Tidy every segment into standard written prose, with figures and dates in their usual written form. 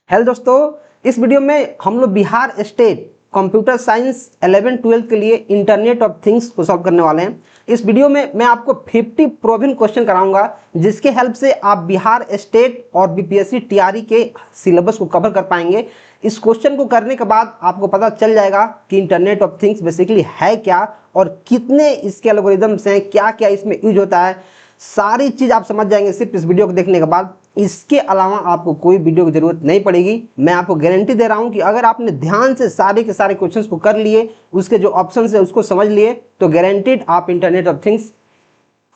Hello दोस्तों, इस video में हम लोग बिहार स्टेट कंप्यूटर साइंस 11-12 के लिए इंटरनेट ऑफ थिंग्स को सॉल्व करने वाले हैं। इस वीडियो में मैं आपको 50 प्रोवन क्वेश्चन कराऊंगा, जिसके हेल्प से आप बिहार स्टेट और बीपीएससी टीआरई के सिलेबस को कवर कर पाएंगे। इस क्वेश्चन को करने के बाद आपको पता चल जाएगा कि इंटरनेट ऑफ थिंग्स बेसिकली है क्या और कितने इसके एल्गोरिदम्स हैं, क्या क्या इसमें यूज होता है। सारी चीज आप समझ जाएंगे सिर्फ इस वीडियो को देखने के बाद। इसके अलावा आपको कोई वीडियो की जरूरत नहीं पड़ेगी। मैं आपको गारंटी दे रहा हूं कि अगर आपने ध्यान से सारे के सारे क्वेश्चंस को कर लिए, उसके जो ऑप्शंस है उसको समझ लिए, तो गारंटीड आप इंटरनेट ऑफ थिंग्स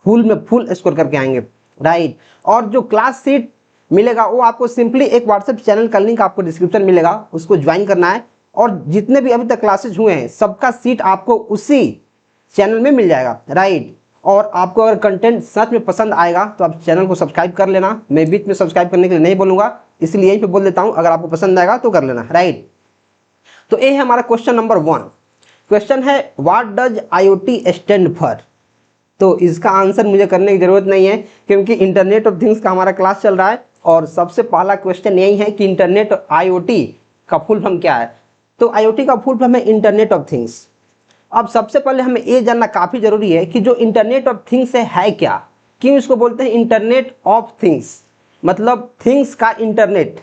फुल में फुल स्कोर करके आएंगे, राइट। और जो क्लास सीट मिलेगा वो आपको सिंपली एक व्हाट्सएप चैनल का लिंक आपको डिस्क्रिप्शन मिलेगा, उसको ज्वाइन करना है। और जितने भी अभी तक क्लासेज हुए हैं सबका सीट आपको उसी चैनल में मिल जाएगा, राइट। और आपको अगर कंटेंट सच में पसंद आएगा तो आप चैनल को सब्सक्राइब कर लेना। मैं बीच में सब्सक्राइब करने के लिए नहीं बोलूंगा, इसलिए यहीं पे बोल देता हूं, अगर आपको पसंद आएगा तो कर लेना, राइट। तो ये है हमारा क्वेश्चन नंबर 1। क्वेश्चन है what does IoT stand for. तो इसका आंसर मुझे करने की जरूरत नहीं है, क्योंकि इंटरनेट ऑफ थिंग्स का हमारा क्लास चल रहा है और सबसे पहला क्वेश्चन यही है कि इंटरनेट IoT का फुल फॉर्म क्या है। तो IoT का फुल फॉर्म है इंटरनेट ऑफ थिंग्स। अब सबसे पहले हमें ये जानना काफी जरूरी है कि जो इंटरनेट ऑफ थिंग्स है क्या, क्यों इसको बोलते हैं इंटरनेट ऑफ थिंग्स, मतलब थिंग्स का इंटरनेट।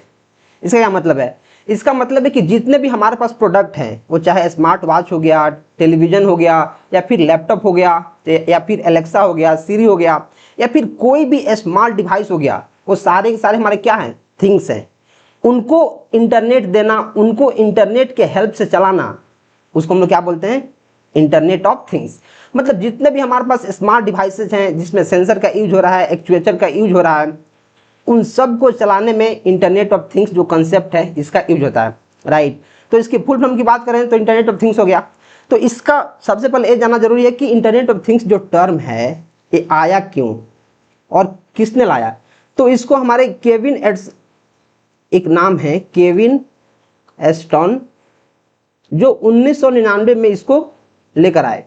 इसका क्या मतलब है? इसका मतलब है कि जितने भी हमारे पास प्रोडक्ट हैं, वो चाहे स्मार्ट वॉच हो गया, टेलीविजन हो गया, या फिर लैपटॉप हो गया, या फिर एलेक्सा हो गया, सीरी हो गया, या फिर कोई भी स्मार्ट डिवाइस हो गया, वो सारे के सारे हमारे क्या हैं? थिंग्स हैं। उनको इंटरनेट देना, उनको इंटरनेट के हेल्प से चलाना, उसको हम लोग क्या बोलते हैं? Internet of things. मतलब जितने भी हमारे पास स्मार्ट डिवाइसेज हैं जिसमें सेंसर का यूज हो रहा है, एक्चुएटर का यूज हो रहा है, उन सब को चलाने में इंटरनेट ऑफ थिंग्स जो कंसेप्ट है इसका यूज होता है, राइट। तो इसकी फुल फॉर्म की बात करें तो इंटरनेट ऑफ थिंग्स हो गया। तो इसका सबसे पहले ये जानना जरूरी है कि इंटरनेट ऑफ थिंग्स जो टर्म है ये आया क्यों और किसने लाया। तो इसको हमारे केविन एड्स, एक नाम है केविन एस्टन, जो 1999 में इसको लेकर आए।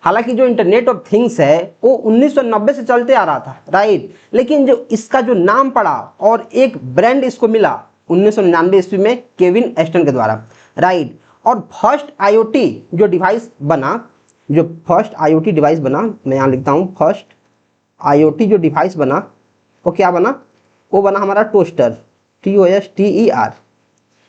हालांकि जो इंटरनेट ऑफ थिंग्स है वो 1990 से चलते आ रहा था, राइट। लेकिन जो इसका जो नाम पड़ा और एक ब्रांड इसको मिला 1999 ईस्वी में केविन एस्टन के द्वारा, राइट। और फर्स्ट IoT जो डिवाइस बना, मैं यहां लिखता हूं, फर्स्ट IoT जो डिवाइस बना वो क्या बना? वो बना हमारा टोस्टर, TOSTER,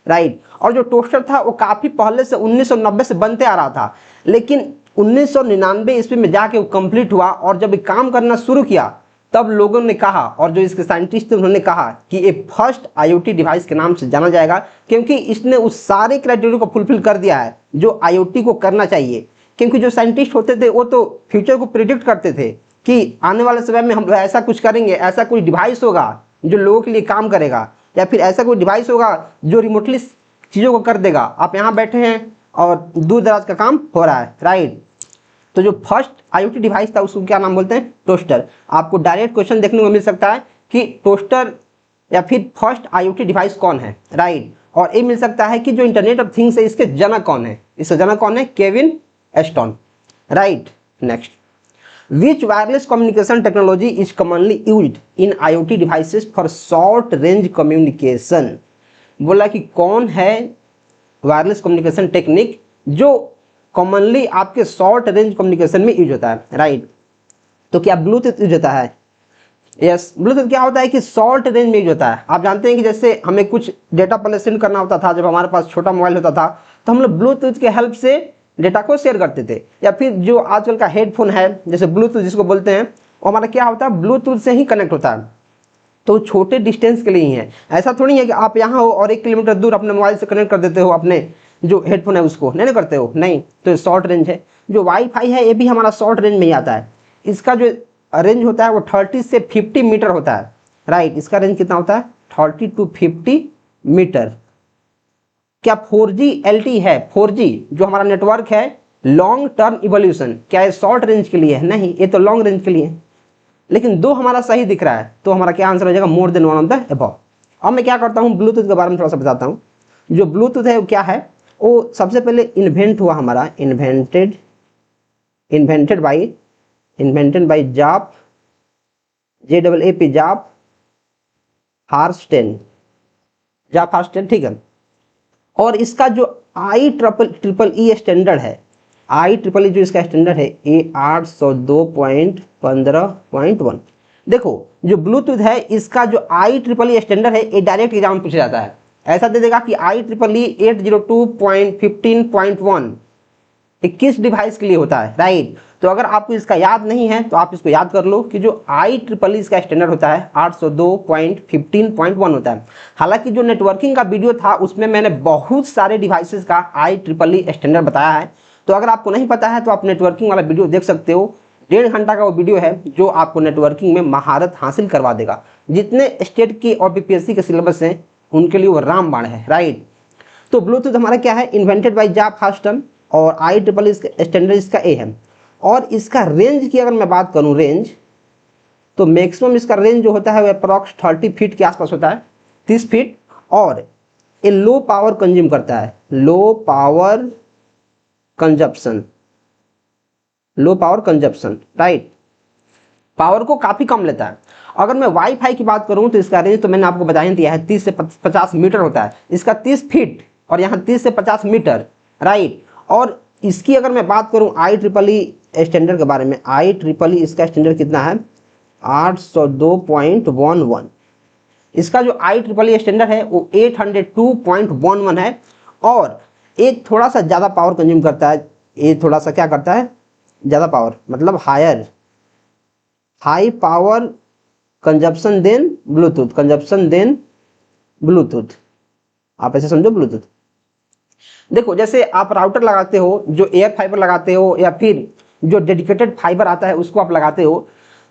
राइट। और जो टोस्टर था वो काफी पहले से 1990 से बनते आ रहा था, लेकिन 1999 ईस्वी में जाके वो कंप्लीट हुआ। और जब काम करना शुरू किया तब लोगों ने कहा, और जो इसके साइंटिस्ट थे उन्होंने कहा कि ये फर्स्ट IoT डिवाइस के नाम से जाना जाएगा, क्योंकि इसने उस सारे क्राइटेरिया को फुलफिल कर दिया है जो IoT को करना चाहिए। क्योंकि जो साइंटिस्ट होते थे वो तो फ्यूचर को प्रिडिक्ट करते थे कि आने वाले समय में हम ऐसा कुछ करेंगे, ऐसा कोई डिवाइस होगा जो लोगों के लिए काम करेगा, या फिर ऐसा कोई डिवाइस होगा जो रिमोटली चीजों को कर देगा। आप यहाँ बैठे हैं और दूर दराज का काम हो रहा है, राइट। तो जो फर्स्ट IoT डिवाइस था उसको क्या नाम बोलते हैं? टोस्टर। आपको डायरेक्ट क्वेश्चन देखने को मिल सकता है कि टोस्टर या फिर फर्स्ट IoT डिवाइस कौन है, राइट। और ये मिल सकता है कि जो इंटरनेट ऑफ थिंग्स है इसके जनक कौन है? इसका जनक कौन है? Kevin Aston, right. Next, Which wireless communication technology is commonly used in IoT devices for short range communication? बोला कि कौन है वायरलेस कम्युनिकेशन टेक्निक जो कॉमनली आपके शॉर्ट रेंज कम्युनिकेशन में यूज होता है, राइट। तो क्या ब्लूटूथ यूज होता है? यस, ब्लूटूथ क्या होता है कि शॉर्ट रेंज में यूज होता है। आप जानते हैं कि जैसे हमें कुछ डेटा पहले सेंड करना होता था, जब हमारे पास छोटा मोबाइल होता था तो हम लोग ब्लूटूथ के हेल्प से डेटा को शेयर करते थे। या फिर जो आजकल का हेडफोन है जैसे ब्लूटूथ जिसको बोलते हैं, वो हमारा क्या होता है? ब्लूटूथ से ही कनेक्ट होता है। तो छोटे डिस्टेंस के लिए ही है। ऐसा थोड़ी है कि आप यहाँ हो और 1 किलोमीटर दूर अपने मोबाइल से कनेक्ट कर देते हो अपने जो हेडफोन है उसको, नहीं करते हो, नहीं। तो शॉर्ट रेंज है। जो वाईफाई है ये भी हमारा शॉर्ट रेंज में ही आता है। इसका जो रेंज होता है वो 30 से 50 मीटर होता है, राइट। इसका रेंज कितना होता है? 30 to 50 मीटर। क्या 4G LTE है? 4G जो हमारा नेटवर्क है, लॉन्ग टर्म इवोल्यूशन, क्या ये शॉर्ट रेंज के लिए है? नहीं, ये तो लॉन्ग रेंज के लिए है। लेकिन दो हमारा सही दिख रहा है, तो हमारा क्या आंसर हो जाएगा? More than one of the above. अब मैं क्या करता हूँ, ब्लूटूथ के बारे में थोड़ा सा बताता हूँ। जो ब्लूटूथ है वो क्या है? वो सबसे पहले इन्वेंट हुआ हमारा, इन्वेंटेड बाई जाप, JAAP, जाप हार्स्टेन, जा फास्ट, ठीक है। और इसका जो IEEE स्टैंडर्ड है, IEEE जो इसका स्टैंडर्ड है ये 802.15.1। देखो जो ब्लूटूथ है इसका जो IEEE स्टैंडर्ड है ये डायरेक्ट एग्जाम में पूछा जाता है। ऐसा दे देगा कि IEEE 802.15.1 किस डिवाइस के लिए होता है, राइट। तो अगर आपको इसका याद नहीं है तो आप इसको याद कर लो कि जो IEEE इसका स्टैंडर्ड होता है 802.15.1 होता है। हालांकि जो नेटवर्किंग का वीडियो था उसमें मैंने बहुत सारे डिवाइसेस का IEEE स्टैंडर्ड बताया है, तो अगर आपको नहीं पता है तो आप नेटवर्किंग वाला वीडियो देख सकते हो। 1.5 घंटा का वो वीडियो है जो आपको नेटवर्किंग में महारत हासिल करवा देगा। जितने स्टेट की और BPSC के सिलेबस हैं उनके लिए वो रामबाण है, राइट। तो ब्लूटूथ हमारा क्या है, इन्वेंटेड बाय जा फास्टन, और IEEE स्टैंडर्ड इसका ए है। और इसका रेंज की अगर मैं बात करूं, रेंज तो मैक्सिमम इसका रेंज जो होता है वो अप्रॉक्स 30 फीट के आसपास होता है, 30 फीट। और ये लो पावर कंज्यूम करता है, low power consumption, right. Power को काफी कम लेता है। अगर मैं वाईफाई की बात करूं तो इसका रेंज तो मैंने आपको बता ही दिया है, 30 से 50 मीटर होता है। इसका 30 फीट और यहाँ 30 से 50 मीटर, राइट। और इसकी अगर मैं बात करूं IEEE स्टैंडर्ड के बारे में, IEEE इसका स्टैंडर्ड कितना है, 802.11। इसका जो IEEE स्टैंडर्ड है वो 802.11 है। और ये थोड़ा सा ज़्यादा पावर कंज्यूम करता है, ये थोड़ा सा क्या करता है, ज़्यादा पावर, मतलब high power consumption than bluetooth, आप ऐसे समझो ब्लूटूथ। देखो जैसे आप राउटर लगाते हो, जो एयर फाइबर लगाते हो या फिर जो डेडिकेटेड फाइबर आता है उसको आप लगाते हो,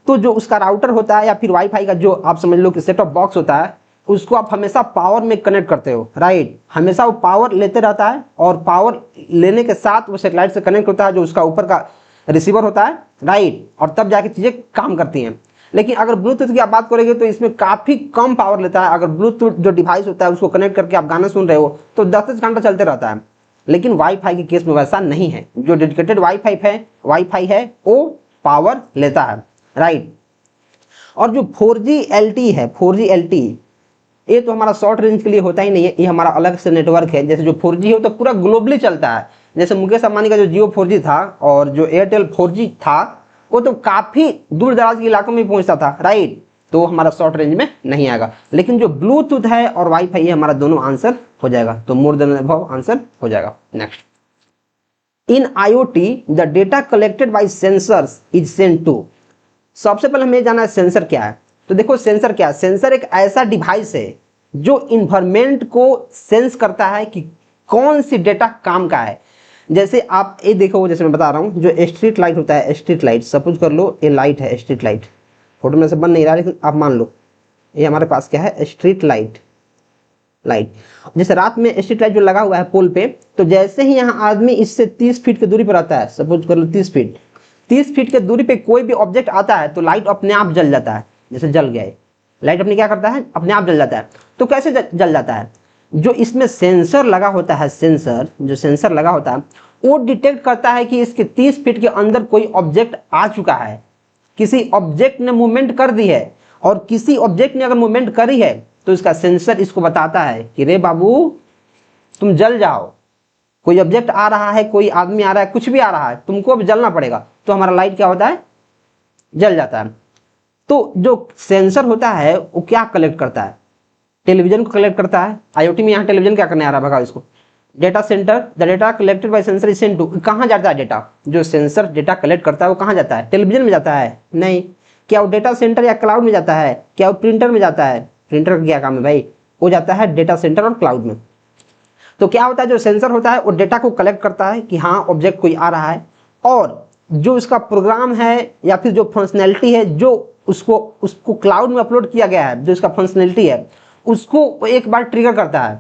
तो जो उसका राउटर होता है या फिर वाईफाई का जो आप समझ लो कि सेट टॉप बॉक्स होता है, उसको आप हमेशा पावर में कनेक्ट करते हो, राइट। हमेशा वो पावर लेते रहता है और पावर लेने के साथ वो सेटेलाइट से कनेक्ट होता है जो उसका ऊपर का रिसीवर होता है, राइट। और तब जाके चीजें काम करती हैं। लेकिन अगर ब्लूटूथ की आप बात करेंगे तो इसमें काफी कम पावर लेता है। अगर ब्लूटूथ जो डिवाइस होता है उसको कनेक्ट करके आप गाना सुन रहे हो तो 10 घंटा चलते रहता है। लेकिन वाईफाई के केस में वैसा नहीं है। जो डेडिकेटेड वाईफाई है वो पावर लेता है, राइट। और जो 4G LTE है, 4G LTE ये तो हमारा शॉर्ट रेंज के लिए होता ही नहीं है, ये हमारा अलग से नेटवर्क है। जैसे जो 4G है तो पूरा ग्लोबली चलता है। जैसे मुकेश अंबानी का जो जियो 4G था और जो एयरटेल 4G था वो तो काफी दूर दराज के इलाकों में पहुंचता था, राइट। तो हमारा शॉर्ट रेंज में नहीं आएगा। लेकिन जो ब्लूटूथ है और वाईफाई है हमारा दोनों आंसर हो जाएगा, तो मोर देन अबव आंसर हो जाएगा। Next, in IoT the data collected by sensors is sent to. सबसे पहले हमें जाना है सेंसर क्या है। तो देखो सेंसर क्या है, सेंसर एक ऐसा डिवाइस है जो इन्वायरमेंट को सेंस करता है कि कौन सी डेटा काम का है। जैसे आप ये देखो, जैसे मैं बता रहा हूँ, जो स्ट्रीट लाइट होता है, स्ट्रीट लाइट सपोज कर लो ये लाइट है, स्ट्रीट लाइट, फोटो में से बन नहीं रहा लेकिन आप मान लो ये हमारे पास क्या है, स्ट्रीट लाइट। जैसे रात में स्ट्रीट लाइट जो लगा हुआ है पोल पे, तो जैसे ही यहाँ आदमी इससे 30 फीट की दूरी पर आता है, सपोज कर लो 30 फीट के दूरी पे कोई भी ऑब्जेक्ट आता है तो लाइट अपने आप जल जाता है। जैसे जल गया है, लाइट अपने क्या करता है, अपने आप जल जाता है। तो कैसे जल जाता है, जो इसमें सेंसर लगा होता है, जो सेंसर लगा होता है वो डिटेक्ट करता है कि इसके 30 फीट के अंदर कोई ऑब्जेक्ट आ चुका है, किसी ऑब्जेक्ट ने मूवमेंट कर दी है। और किसी ऑब्जेक्ट ने अगर मूवमेंट करी है तो इसका सेंसर इसको बताता है कि रे बाबू तुम जल जाओ, कोई ऑब्जेक्ट आ रहा है, कोई आदमी आ रहा है, कुछ भी आ रहा है, तुमको अब जलना पड़ेगा। तो हमारा लाइट क्या होता है, जल जाता है। तो जो सेंसर होता है वो क्या कलेक्ट करता है, टेलीविजन को कलेक्ट करता है। IoT में यहाँ टेलीविजन क्या करने आ रहा है, भगा इसको। Data centre, the data collected by sensor is sent to. कहाँ जाता है डेटा, जो सेंसर डेटा कलेक्ट करता है वो कहाँ जाता है, टेलीविजन में जाता है? नहीं। क्या वो डेटा सेंटर या क्लाउड में जाता है? क्या वो प्रिंटर में जाता है? प्रिंटर का क्या काम है भाई, वो जाता है डेटा सेंटर और क्लाउड में। तो क्या होता है, जो सेंसर होता है वो डेटा को कलेक्ट करता है कि हाँ ऑब्जेक्ट कोई आ रहा है, और जो इसका प्रोग्राम है या फिर जो फंक्शनैलिटी है जो उसको क्लाउड में अपलोड किया गया है, जो इसका फंक्शनैलिटी है उसको एक बार ट्रिगर करता है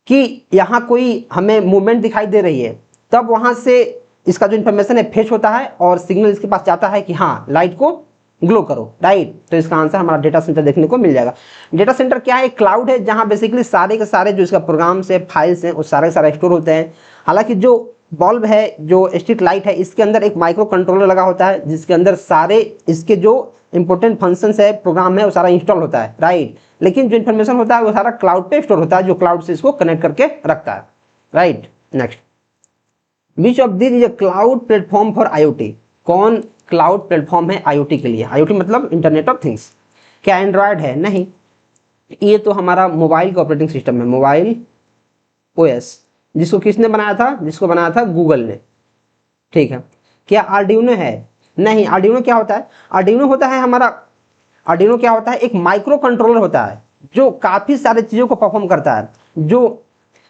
कि यहाँ कोई हमें मूवमेंट दिखाई दे रही है। तब वहां से इसका जो इन्फॉर्मेशन है फेच होता है और सिग्नल इसके पास जाता है कि हाँ लाइट को ग्लो करो, राइट। तो इसका आंसर हमारा डेटा सेंटर देखने को मिल जाएगा। डेटा सेंटर क्या है, एक क्लाउड है जहां बेसिकली सारे के सारे जो इसका प्रोग्राम्स है, फाइल्स हैं, वो सारे के सारे स्टोर होते हैं। हालांकि जो बल्ब है, जो स्ट्रीट लाइट है, इसके अंदर एक माइक्रो कंट्रोलर लगा होता है जिसके अंदर सारे इसके जो इंपॉर्टेंट फंक्शंस है, प्रोग्राम है, वो सारा इंस्टॉल होता है, राइट। लेकिन जो इन्फॉर्मेशन होता है वो सारा क्लाउड पे स्टोर होता है, जो क्लाउड से इसको कनेक्ट करके रखता है, right. Next, which of this is a cloud platform for IoT? कौन क्लाउड प्लेटफॉर्म है IoT के लिए? IoT मतलब इंटरनेट ऑफ थिंग्स। क्या एंड्रॉयड है? नहीं, ये तो हमारा मोबाइल का ऑपरेटिंग सिस्टम है, मोबाइल OS, जिसको किसने बनाया था? जिसको बनाया था गूगल ने, ठीक है। क्या आर्डिनो है? नहीं। आर्डिनो क्या होता है? आर्डिनो होता है हमारा, आर्डिनो क्या होता है? एक माइक्रो कंट्रोलर होता है जो काफी सारी चीजों को परफॉर्म करता है, जो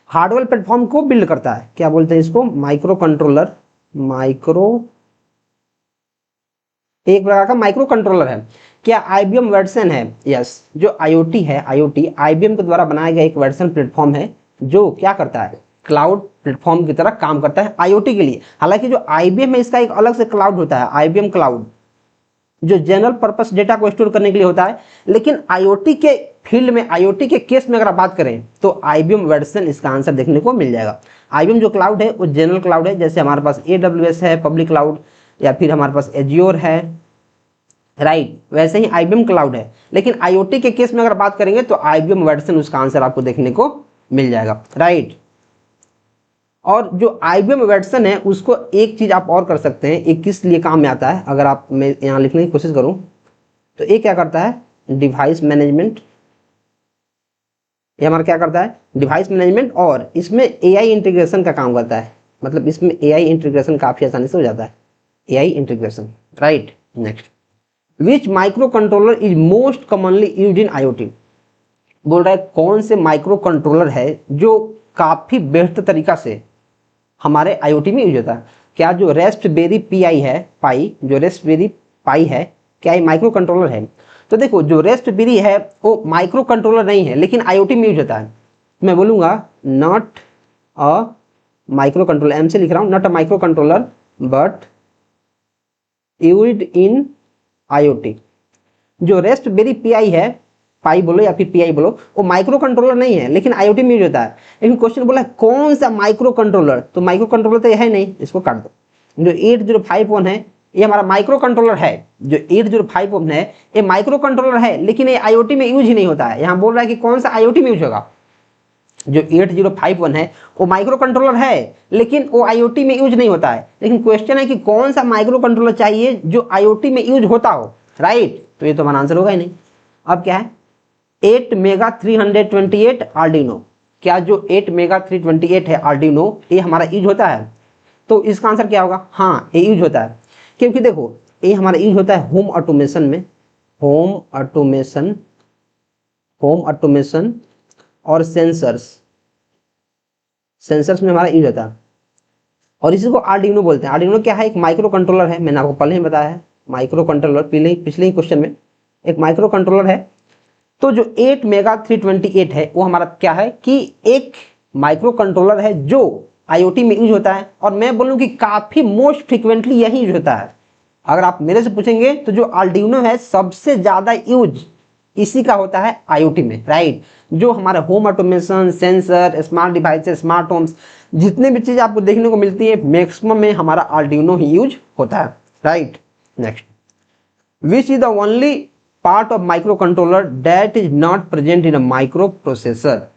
हार्डवेयर प्लेटफॉर्म को बिल्ड करता है। क्या बोलते हैं इसको? Micro controller. एक प्रकार का माइक्रो कंट्रोलर है। क्या IBM वर्जन है? यस। जो IoT है, IoT IBM के द्वारा बनाया गया एक वर्जन प्लेटफॉर्म है जो क्या करता है? क्लाउड प्लेटफॉर्म की तरह काम करता है IoT के लिए। हालांकि जो IBM है इसका एक अलग से क्लाउड होता है, IBM क्लाउड, जो जनरल पर्पस डेटा को स्टोर करने के लिए होता है। लेकिन IoT के फील्ड में, IoT के केस में अगर आप बात करें तो IBM वर्जन इसका आंसर देखने को मिल जाएगा। IBM जो क्लाउड है वो जनरल क्लाउड है, जैसे हमारे पास AWS है पब्लिक क्लाउड, या फिर हमारे पास एज्योर है, राइट। वैसे ही IBM क्लाउड है। लेकिन IoT के केस में अगर बात करेंगे तो IBM वर्जन उसका आंसर आपको देखने को मिल जाएगा, राइट। और जो IBM वर्जन है उसको एक चीज आप और कर सकते हैं, एक किस लिए काम में आता है, अगर आप, मैं यहाँ लिखने की कोशिश करूं तो ये क्या करता है? Device management. ये हमारा क्या करता है? डिवाइस मैनेजमेंट, और इसमें AI इंटीग्रेशन का काम करता है। मतलब इसमें AI इंटीग्रेशन काफी आसानी से हो जाता है, AI integration, right. Next, which micro controller is most commonly used in IoT? बोल रहा है कौन से माइक्रो कंट्रोलर है जो काफी बेहतर तरीका से हमारे IoT में यूज होता है? क्या जो रेस्पबेरी पाई है, जो रेस्पबेरी पाई है, क्या ये माइक्रो कंट्रोलर है? तो देखो, जो रेस्पबेरी है वो माइक्रो कंट्रोलर नहीं है, लेकिन IoT में यूज होता है। मैं बोलूंगा not a micro controller, M से लिख रहा हूं, not a micro controller but used in IoT। जो रेस्पबेरी पाई है, पाई बोलो या फिर PI बोलो, वो माइक्रो कंट्रोलर नहीं है, लेकिन IoT में यूज होता है। लेकिन क्वेश्चन बोला कौन सा माइक्रो कंट्रोलर, तो माइक्रो कंट्रोलर तो यह है नहीं, इसको काट दो। जो 8051 है ये हमारा माइक्रो कंट्रोलर है, जो 8051 है ये माइक्रो कंट्रोलर है, लेकिन ये IoT में यूज ही नहीं होता है। यहाँ बोल रहा है कि कौन सा IoT में यूज होगा? जो 8051 है वो माइक्रो कंट्रोलर है, लेकिन वो IoT में यूज नहीं होता है। लेकिन क्वेश्चन है कि कौन सा माइक्रो कंट्रोलर चाहिए जो IoT में यूज होता हो, राइट। तो ये तो हमारा आंसर होगा ही नहीं। अब क्या है? 8 मेगा 328 आर्डिनो। क्या जो 8 मेगा 328 है आर्डिनो, ये हमारा यूज होता है? तो इसका आंसर क्या होगा? हाँ, ये यूज होता है। क्योंकि देखो, ये हमारा यूज होता है होम ऑटोमेशन में, होम ऑटोमेशन और सेंसर्स में हमारा यूज होता है। और इसी को आर्डिनो बोलते हैं। आर्डिनो क्या है? एक माइक्रो कंट्रोलर है, मैंने आपको पहले ही बताया है। माइक्रो कंट्रोलर पिछले ही क्वेश्चन में एक माइक्रो कंट्रोलर है। तो जो 8 मेगा 328 है वो हमारा क्या है कि एक माइक्रो कंट्रोलर है जो IoT में यूज होता है। और मैं बोलूं कि काफी मोस्ट फ्रिक्वेंटली यही यूज होता है। अगर आप मेरे से पूछेंगे तो जो आर्डिनो है सबसे ज्यादा यूज इसी का होता है IoT में, राइट। जो हमारे home automation, sensor, smart devices, smart homes, जितने भी चीज आपको देखने को मिलती है मैक्सिमम में हमारा आर्डिनो ही यूज होता है, right. Next, which is the only part of micro controller that is not present in a micro processor?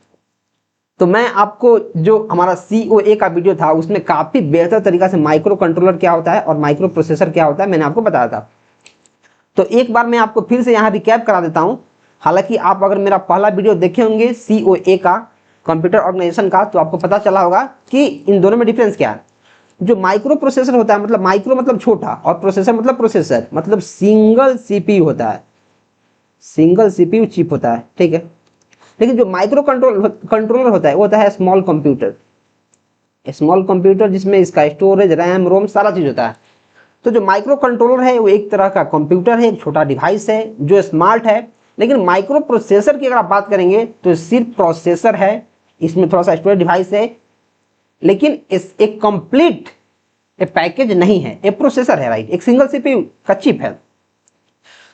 तो मैं आपको जो हमारा COA का वीडियो था उसमें काफी बेहतर तरीका से माइक्रो कंट्रोलर क्या होता है और माइक्रो प्रोसेसर क्या होता है मैंने आपको बताया था। तो एक बार मैं आपको फिर से यहाँ रिकैप करा देता हूँ। हालांकि आप अगर मेरा पहला वीडियो देखे होंगे COA का, कंप्यूटर ऑर्गेनाइजेशन का, तो आपको पता चला होगा कि इन दोनों में डिफरेंस क्या है। जो माइक्रो प्रोसेसर होता है, मतलब माइक्रो मतलब छोटा और प्रोसेसर मतलब प्रोसेसर, मतलब सिंगल CPU होता है, सिंगल CPU चिप होता है, ठीक है। लेकिन जो माइक्रो कंट्रोलर होता है वो होता है स्मॉल कंप्यूटर, जिसमें इसका स्टोरेज, रैम, रोम सारा चीज होता है। तो जो माइक्रो कंट्रोलर है वो एक तरह का कंप्यूटर है, एक छोटा डिवाइस है जो स्मार्ट है। लेकिन माइक्रो प्रोसेसर की अगर आप बात करेंगे तो सिर्फ प्रोसेसर है, इसमें थोड़ा सा स्टोरेज डिवाइस है, लेकिन एक कंप्लीट पैकेज नहीं है, एक प्रोसेसर है, राइट, एक सिंगल CPU का चिप है।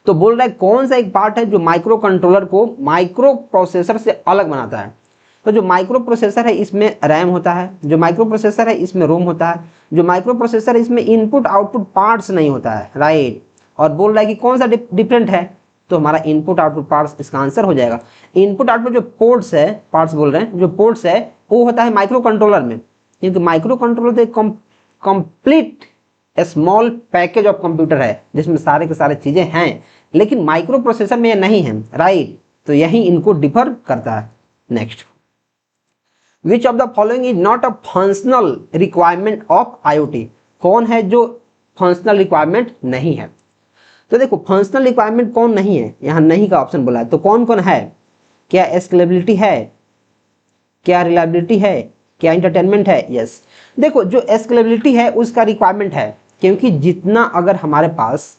तो बोल रहा है कौन सा एक पार्ट है जो माइक्रो कंट्रोलर को माइक्रो प्रोसेसर से अलग बनाता है? तो जो माइक्रो प्रोसेसर है इसमें रैम होता है, जो माइक्रो प्रोसेसर है इसमें रोम होता है, जो माइक्रो प्रोसेसर है इसमें इनपुट आउटपुट पार्ट्स नहीं होता है, राइट। और बोल रहा है कि कौन सा डिफरेंट है, तो हमारा इनपुट आउटपुट पार्ट्स इसका आंसर हो जाएगा। इनपुट आउटपुट जो पोर्ट्स है, पार्ट्स बोल रहे हैं, जो पोर्ट्स है वो होता है माइक्रो कंट्रोलर में, क्योंकि माइक्रो कंट्रोलर तो complete small package of computer है जिसमें सारे के सारे चीजें हैं, लेकिन माइक्रो प्रोसेसर में ये नहीं है, राइट। तो यही इनको डिफर करता है। Next, which of the following is not a functional requirement of IoT, कौन है जो फंक्शनल रिक्वायरमेंट नहीं है। तो देखो फंक्शनल रिक्वायरमेंट कौन नहीं है, यहाँ नहीं का ऑप्शन बोला है, तो कौन कौन है, क्या स्केलेबिलिटी है, क्या रिलायबिलिटी है, क्या इंटरटेनमेंट है। यस, देखो जो स्केलेबिलिटी है उसका रिक्वायरमेंट है, क्योंकि जितना अगर हमारे पास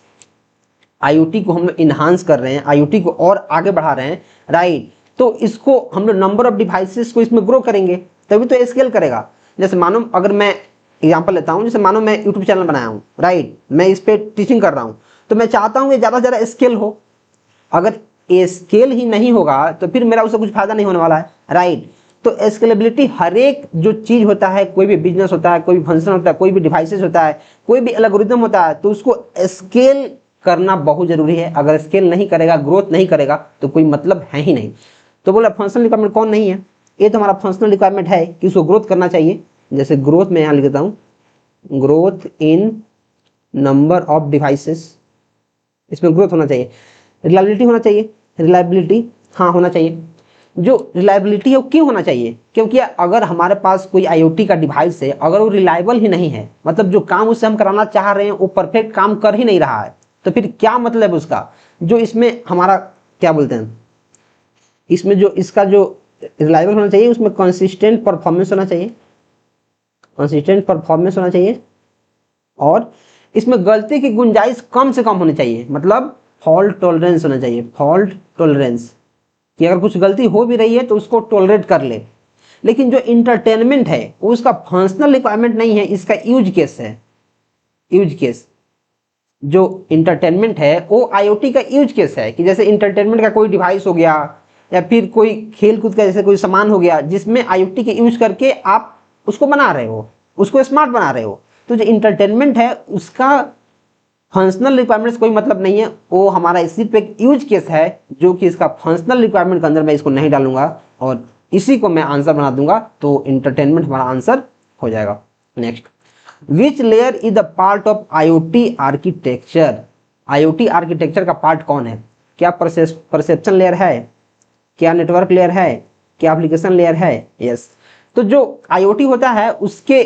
IoT को हम लोग इन्हांस कर रहे हैं, IoT को और आगे बढ़ा रहे हैं, राइट, तो इसको हम लोग नंबर ऑफ डिवाइसेस को इसमें ग्रो करेंगे तभी तो स्केल करेगा। जैसे मानो अगर मैं एग्जांपल लेता हूं, जैसे मानो मैं यूट्यूब चैनल बनाया हूं, राइट, मैं इस पे टीचिंग कर रहा हूं, तो मैं चाहता हूं कि ज़्यादा से ज़्यादा स्केल हो। अगर ये स्केल ही नहीं होगा तो फिर मेरा उससे कुछ फायदा नहीं होने वाला है, राइट। तो स्केलेबिलिटी हर एक जो चीज होता है, कोई भी बिजनेस होता है, कोई भी फंक्शन होता है, कोई भी डिवाइसेस होता है, कोई भी एल्गोरिथम होता है, तो उसको स्केल करना बहुत जरूरी है। अगर स्केल नहीं करेगा, ग्रोथ नहीं करेगा, तो कोई मतलब है ही नहीं। तो बोला फंक्शनल रिक्वायरमेंट कौन नहीं है, ये तो हमारा फंक्शनल रिक्वायरमेंट है कि उसको ग्रोथ करना चाहिए। जैसे ग्रोथ में यहाँ लिखता हूँ, growth in number of devices, इसमें ग्रोथ होना चाहिए। रिलायबिलिटी होना चाहिए, रिलायबिलिटी हाँ होना चाहिए। जो रिलायबिलिटी है वो क्यों होना चाहिए, क्योंकि अगर हमारे पास कोई IoT का डिवाइस है, अगर वो रिलायबल ही नहीं है, मतलब जो काम उससे हम कराना चाह रहे हैं वो परफेक्ट काम कर ही नहीं रहा है, तो फिर क्या मतलब उसका। जो इसमें हमारा क्या बोलते हैं, इसमें जो इसका जो रिलायबल होना चाहिए उसमें कंसिस्टेंट परफॉर्मेंस होना चाहिए, कंसिस्टेंट परफॉर्मेंस होना चाहिए, और इसमें गलती की गुंजाइश कम से कम होनी चाहिए, मतलब फॉल्ट टॉलरेंस होना चाहिए, फॉल्ट टॉलरेंस, कि अगर कुछ गलती हो भी रही है तो उसको टॉलरेट कर ले। लेकिन जो इंटरटेनमेंट है वो उसका फंक्शनल रिक्वायरमेंट नहीं है, इसका यूज केस है, यूज केस। जो इंटरटेनमेंट है वो IoT का यूज केस है, कि जैसे इंटरटेनमेंट का कोई डिवाइस हो गया या फिर कोई खेल कूद का जैसे कोई सामान हो गया जिसमें IoT के यूज करके आप उसको बना रहे हो, उसको स्मार्ट बना रहे हो। तो जो इंटरटेनमेंट है उसका फंक्शनल रिक्वायरमेंट्स कोई मतलब नहीं है, वो हमारा सिर्फ एक यूज केस है, जो कि इसका फंक्शनल रिक्वायरमेंट के अंदर मैं इसको नहीं डालूंगा और इसी को मैं आंसर बना दूंगा, तो इंटरटेनमेंट हमारा आंसर हो जाएगा। Next, which layer is the part of IoT architecture, IoT architecture का पार्ट कौन है, क्या परसेप्शन लेयर है, क्या नेटवर्क लेयर है, क्या एप्लीकेशन लेयर है। यस, तो जो IoT होता है उसके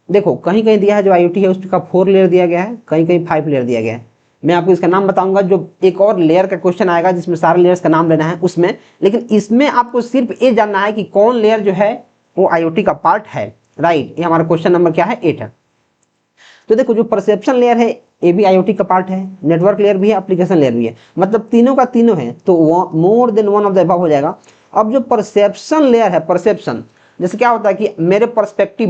देखो कहीं कहीं दिया है जो IoT है उसका 4 लेयर दिया गया है, कहीं कहीं 5 लेयर दिया गया है। मैं आपको इसका नाम बताऊंगा, जो एक और लेयर का क्वेश्चन आएगा जिसमें सारे लेयर्स का नाम लेना है उसमें, लेकिन इसमें आपको सिर्फ ये जानना है कि कौन लेयर जो है वो IoT का पार्ट है, राइट। ये हमारा क्वेश्चन नंबर क्या है, 8 है। तो देखो जो परसेप्शन लेयर है ये भी IoT का पार्ट है, नेटवर्क लेयर भी है, एप्लीकेशन लेयर भी है, मतलब तीनों का तीनों है, तो more than one of the above हो जाएगा। अब जो परसेप्शन लेयर है, परसेप्शन जैसे क्या होता है कि मेरे पर्सपेक्टिव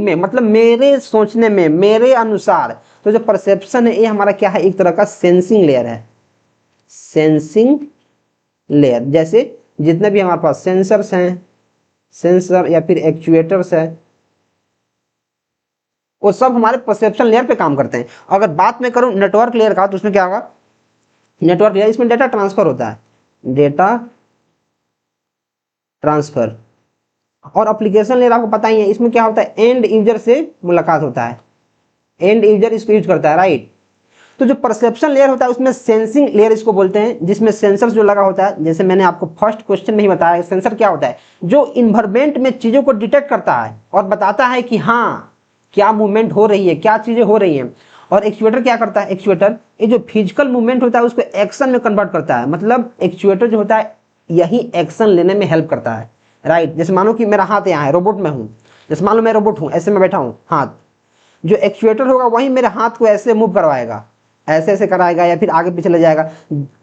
में मतलब मेरे सोचने में, मेरे अनुसार, तो जो परसेप्शन है ये हमारा क्या है, एक तरह का सेंसिंग लेयर है, सेंसिंग लेयर। जैसे जितने भी हमारे पास सेंसर्स हैं, सेंसर या फिर एक्चुएटर्स है, वो सब हमारे परसेप्शन लेयर पे काम करते हैं। अगर बात मैं करूं नेटवर्क लेयर का, तो उसमें क्या होगा, नेटवर्क लेयर इसमें डेटा ट्रांसफर होता है, डेटा ट्रांसफर। और एप्लीकेशन लेयर आपको पता ही है, इसमें क्या होता है, एंड यूजर से मुलाकात होता है, एंड यूजर इसको यूज करता है, राइट। तो जो परसेप्शन लेयर होता है उसमें सेंसिंग लेयर इसको बोलते हैं, जिसमें सेंसर जो लगा होता है। जैसे मैंने आपको फर्स्ट क्वेश्चन में ही बताया, सेंसर क्या होता है, जो इन्वायरमेंट में चीजों को डिटेक्ट करता है और बताता है कि हाँ क्या मूवमेंट हो रही है, क्या चीजें हो रही हैं। और एक्चुएटर क्या करता है, एक्चुएटर ये जो फिजिकल मूवमेंट होता है उसको एक्शन में कन्वर्ट करता है, मतलब एक्चुएटर जो होता है यही एक्शन लेने में हेल्प करता है, राइट। जैसे मानो कि मेरा हाथ यहाँ है, रोबोट में हूँ, जैसे मान लो मैं रोबोट हूँ, ऐसे में बैठा हूँ, हाथ, जो एक्चुएटर होगा वही मेरे हाथ को ऐसे मूव करवाएगा, ऐसे ऐसे कराएगा या फिर आगे पीछे ले जाएगा।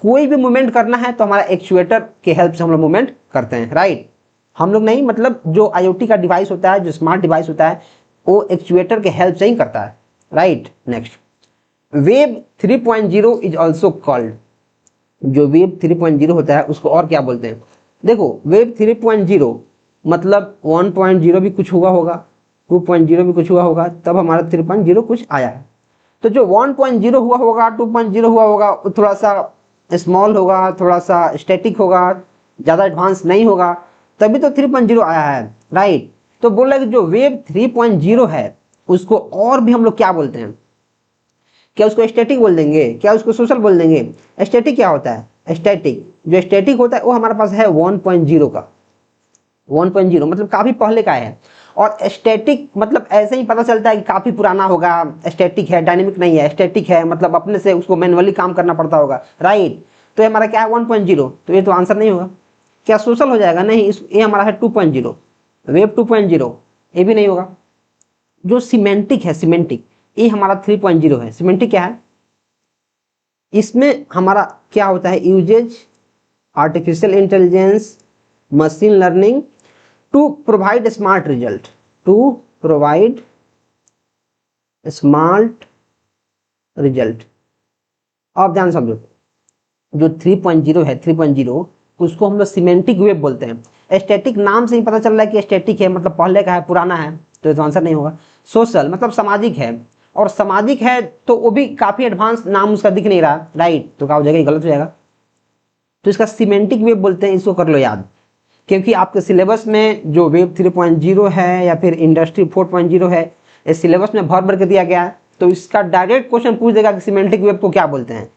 कोई भी मूवमेंट करना है तो हमारा एक्चुएटर के हेल्प से हम लोग मूवमेंट करते हैं, राइट। हम लोग नहीं, मतलब जो IoT का डिवाइस होता है, जो स्मार्ट डिवाइस होता है, वो एक्चुएटर के हेल्प से ही करता है, right. Next, web 3.0 is also called, जो वेब 3.0 होता है उसको और क्या बोलते हैं, देखो वेब 3.0 मतलब 1.0 भी कुछ हुआ होगा, 2.0 भी कुछ हुआ होगा, तब हमारा 3.0 कुछ आया है। तो जो 1.0 हुआ होगा, 2.0 हुआ होगा, वो थोड़ा सा स्मॉल होगा, थोड़ा सा स्टैटिक होगा, ज़्यादा एडवांस नहीं होगा, तभी तो 3.0 आया है, राइट। तो बोल रहे कि जो वेब 3.0 है उसको और भी हम लोग क्या बोलते हैं, क्या उसको स्टैटिक बोल देंगे, क्या उसको सोशल बोल देंगे। स्टैटिक क्या होता है, स्टैटिक जो स्टैटिक होता है वो हमारे पास है 1.0 का, 1.0 मतलब काफी पहले का है। और स्टैटिक मतलब ऐसे ही पता चलता है कि काफी पुराना होगा, स्टैटिक है, डायनेमिक नहीं है। स्टैटिक है मतलब अपने से उसको मैनुअली काम करना पड़ता होगा, राइट। तो ये हमारा क्या है 1.0, तो ये तो आंसर नहीं होगा। क्या सोशल हो जाएगा, नहीं, ये हमारा है 2.0, वेब 2.0, ये भी नहीं होगा। जो सिमेंटिक है, सिमेंटिक, ये हमारा 3.0 है। सिमेंटिक क्या है, इसमें हमारा क्या होता है, uses artificial intelligence, machine learning to provide smart result, to provide smart result. आप ध्यान समझो, जो 3.0 है, 3.0 उसको हम लोग सिमेंटिक वेब बोलते हैं। स्टैटिक नाम से ही पता चल रहा है कि स्टैटिक है, मतलब पहले का है, पुराना है, तो ये तो आंसर नहीं होगा। सोशल मतलब सामाजिक है, और सामाजिक है तो वो भी काफी एडवांस नाम उसका दिख नहीं रहा, राइट, तो क्या हो जाएगा, गलत हो जाएगा। तो इसका सिमेंटिक वेब बोलते हैं, इसको कर लो याद। क्योंकि आपके सिलेबस में जो वेब 3.0 है या फिर इंडस्ट्री 4.0 है, इस सिलेबस में भर भर के दिया गया है, तो इसका डायरेक्ट क्वेश्चन पूछ देगा कि सिमेंटिक वेब को क्या बोलते हैं,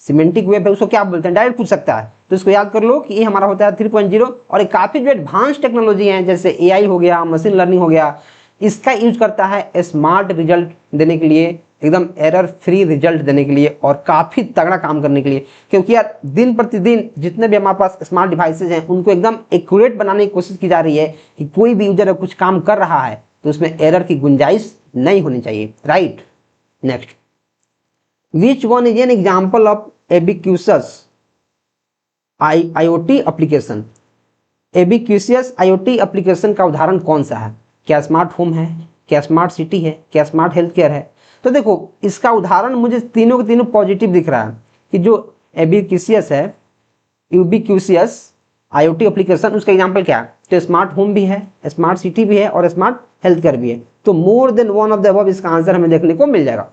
सिमेंटिक वेब है उसको क्या बोलते हैं, डायरेक्ट पूछ सकता है। तो इसको याद कर लो कि ये हमारा होता है 3.0। और ये काफी जो एडवांस टेक्नोलॉजी है, जैसे एआई हो गया, मशीन लर्निंग हो गया, इसका यूज करता है स्मार्ट रिजल्ट देने के लिए, एकदम एरर फ्री रिजल्ट देने के लिए, और काफी तगड़ा काम करने के लिए। क्योंकि यार दिन प्रतिदिन जितने भी हमारे पास स्मार्ट डिवाइसेज हैं उनको एकदम एक्यूरेट बनाने की कोशिश की जा रही है कि कोई भी यूजर कुछ काम कर रहा है तो उसमें एरर की गुंजाइश नहीं होनी चाहिए, right. Next, which one is an example of ubiquitous IoT application. Ubiquitous IoT application का उदाहरण कौन सा है, क्या स्मार्ट होम है, क्या स्मार्ट सिटी है, क्या स्मार्ट हेल्थ केयर है। तो देखो इसका उदाहरण मुझे तीनों के तीनों पॉजिटिव दिख रहा है कि जो एबिक्यूसियस है, यूबिक्यूसियस IoT एप्लीकेशन, उसका एग्जाम्पल क्या है, तो स्मार्ट होम भी है, स्मार्ट सिटी भी है, और स्मार्ट हेल्थ केयर भी है। तो more than one of the above इसका आंसर हमें देखने को मिल जाएगा।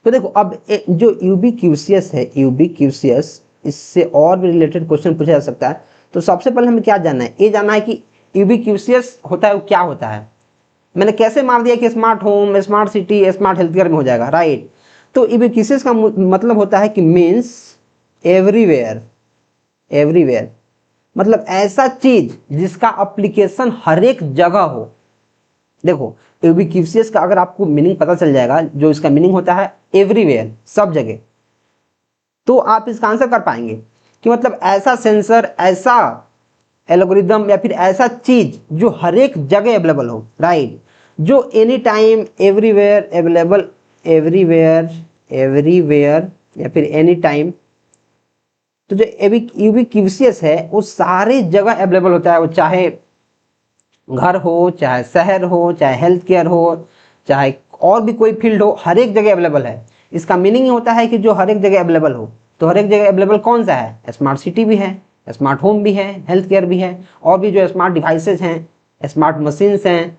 तो देखो अब जो यूबिक्यूसियस है, यूबिक्यूसियस, इससे और भी रिलेटेड क्वेश्चन पूछा जा सकता है। तो सबसे पहले हमें क्या जानना है, ये जानना है कि यूबिक्यूसियस होता है वो क्या होता है। मैंने कैसे मार दिया कि smart home, smart city, smart health care में हो जाएगा, राइट। तो यूबिक्यूसियस का मतलब होता है कि मीन्स एवरीवेयर, एवरीवेयर मतलब ऐसा चीज जिसका एप्लीकेशन हर एक जगह हो। देखो यूबिक्यूसियस का अगर आपको मीनिंग पता चल जाएगा, जो इसका मीनिंग होता है एवरीवेयर, सब जगह, तो आप इसका आंसर कर पाएंगे कि मतलब ऐसा सेंसर, ऐसा एल्गोरिदम, या फिर ऐसा चीज जो हर एक जगह अवेलेबल हो, राइट, जो any time everywhere available, everywhere, everywhere या फिर एनी टाइम। तो जो यूबिक्यूसियस है वो सारी जगह अवेलेबल होता है, वो चाहे घर हो, चाहे शहर हो, चाहे हेल्थ केयर हो, चाहे और भी कोई फील्ड हो, हर एक जगह अवेलेबल है। इसका मीनिंग होता है कि जो हर एक जगह अवेलेबल हो। तो हर एक जगह अवेलेबल कौन सा है, स्मार्ट सिटी भी है, स्मार्ट होम भी है, हेल्थ केयर भी है, और भी जो स्मार्ट डिवाइसेज हैं, स्मार्ट मशीन्स हैं,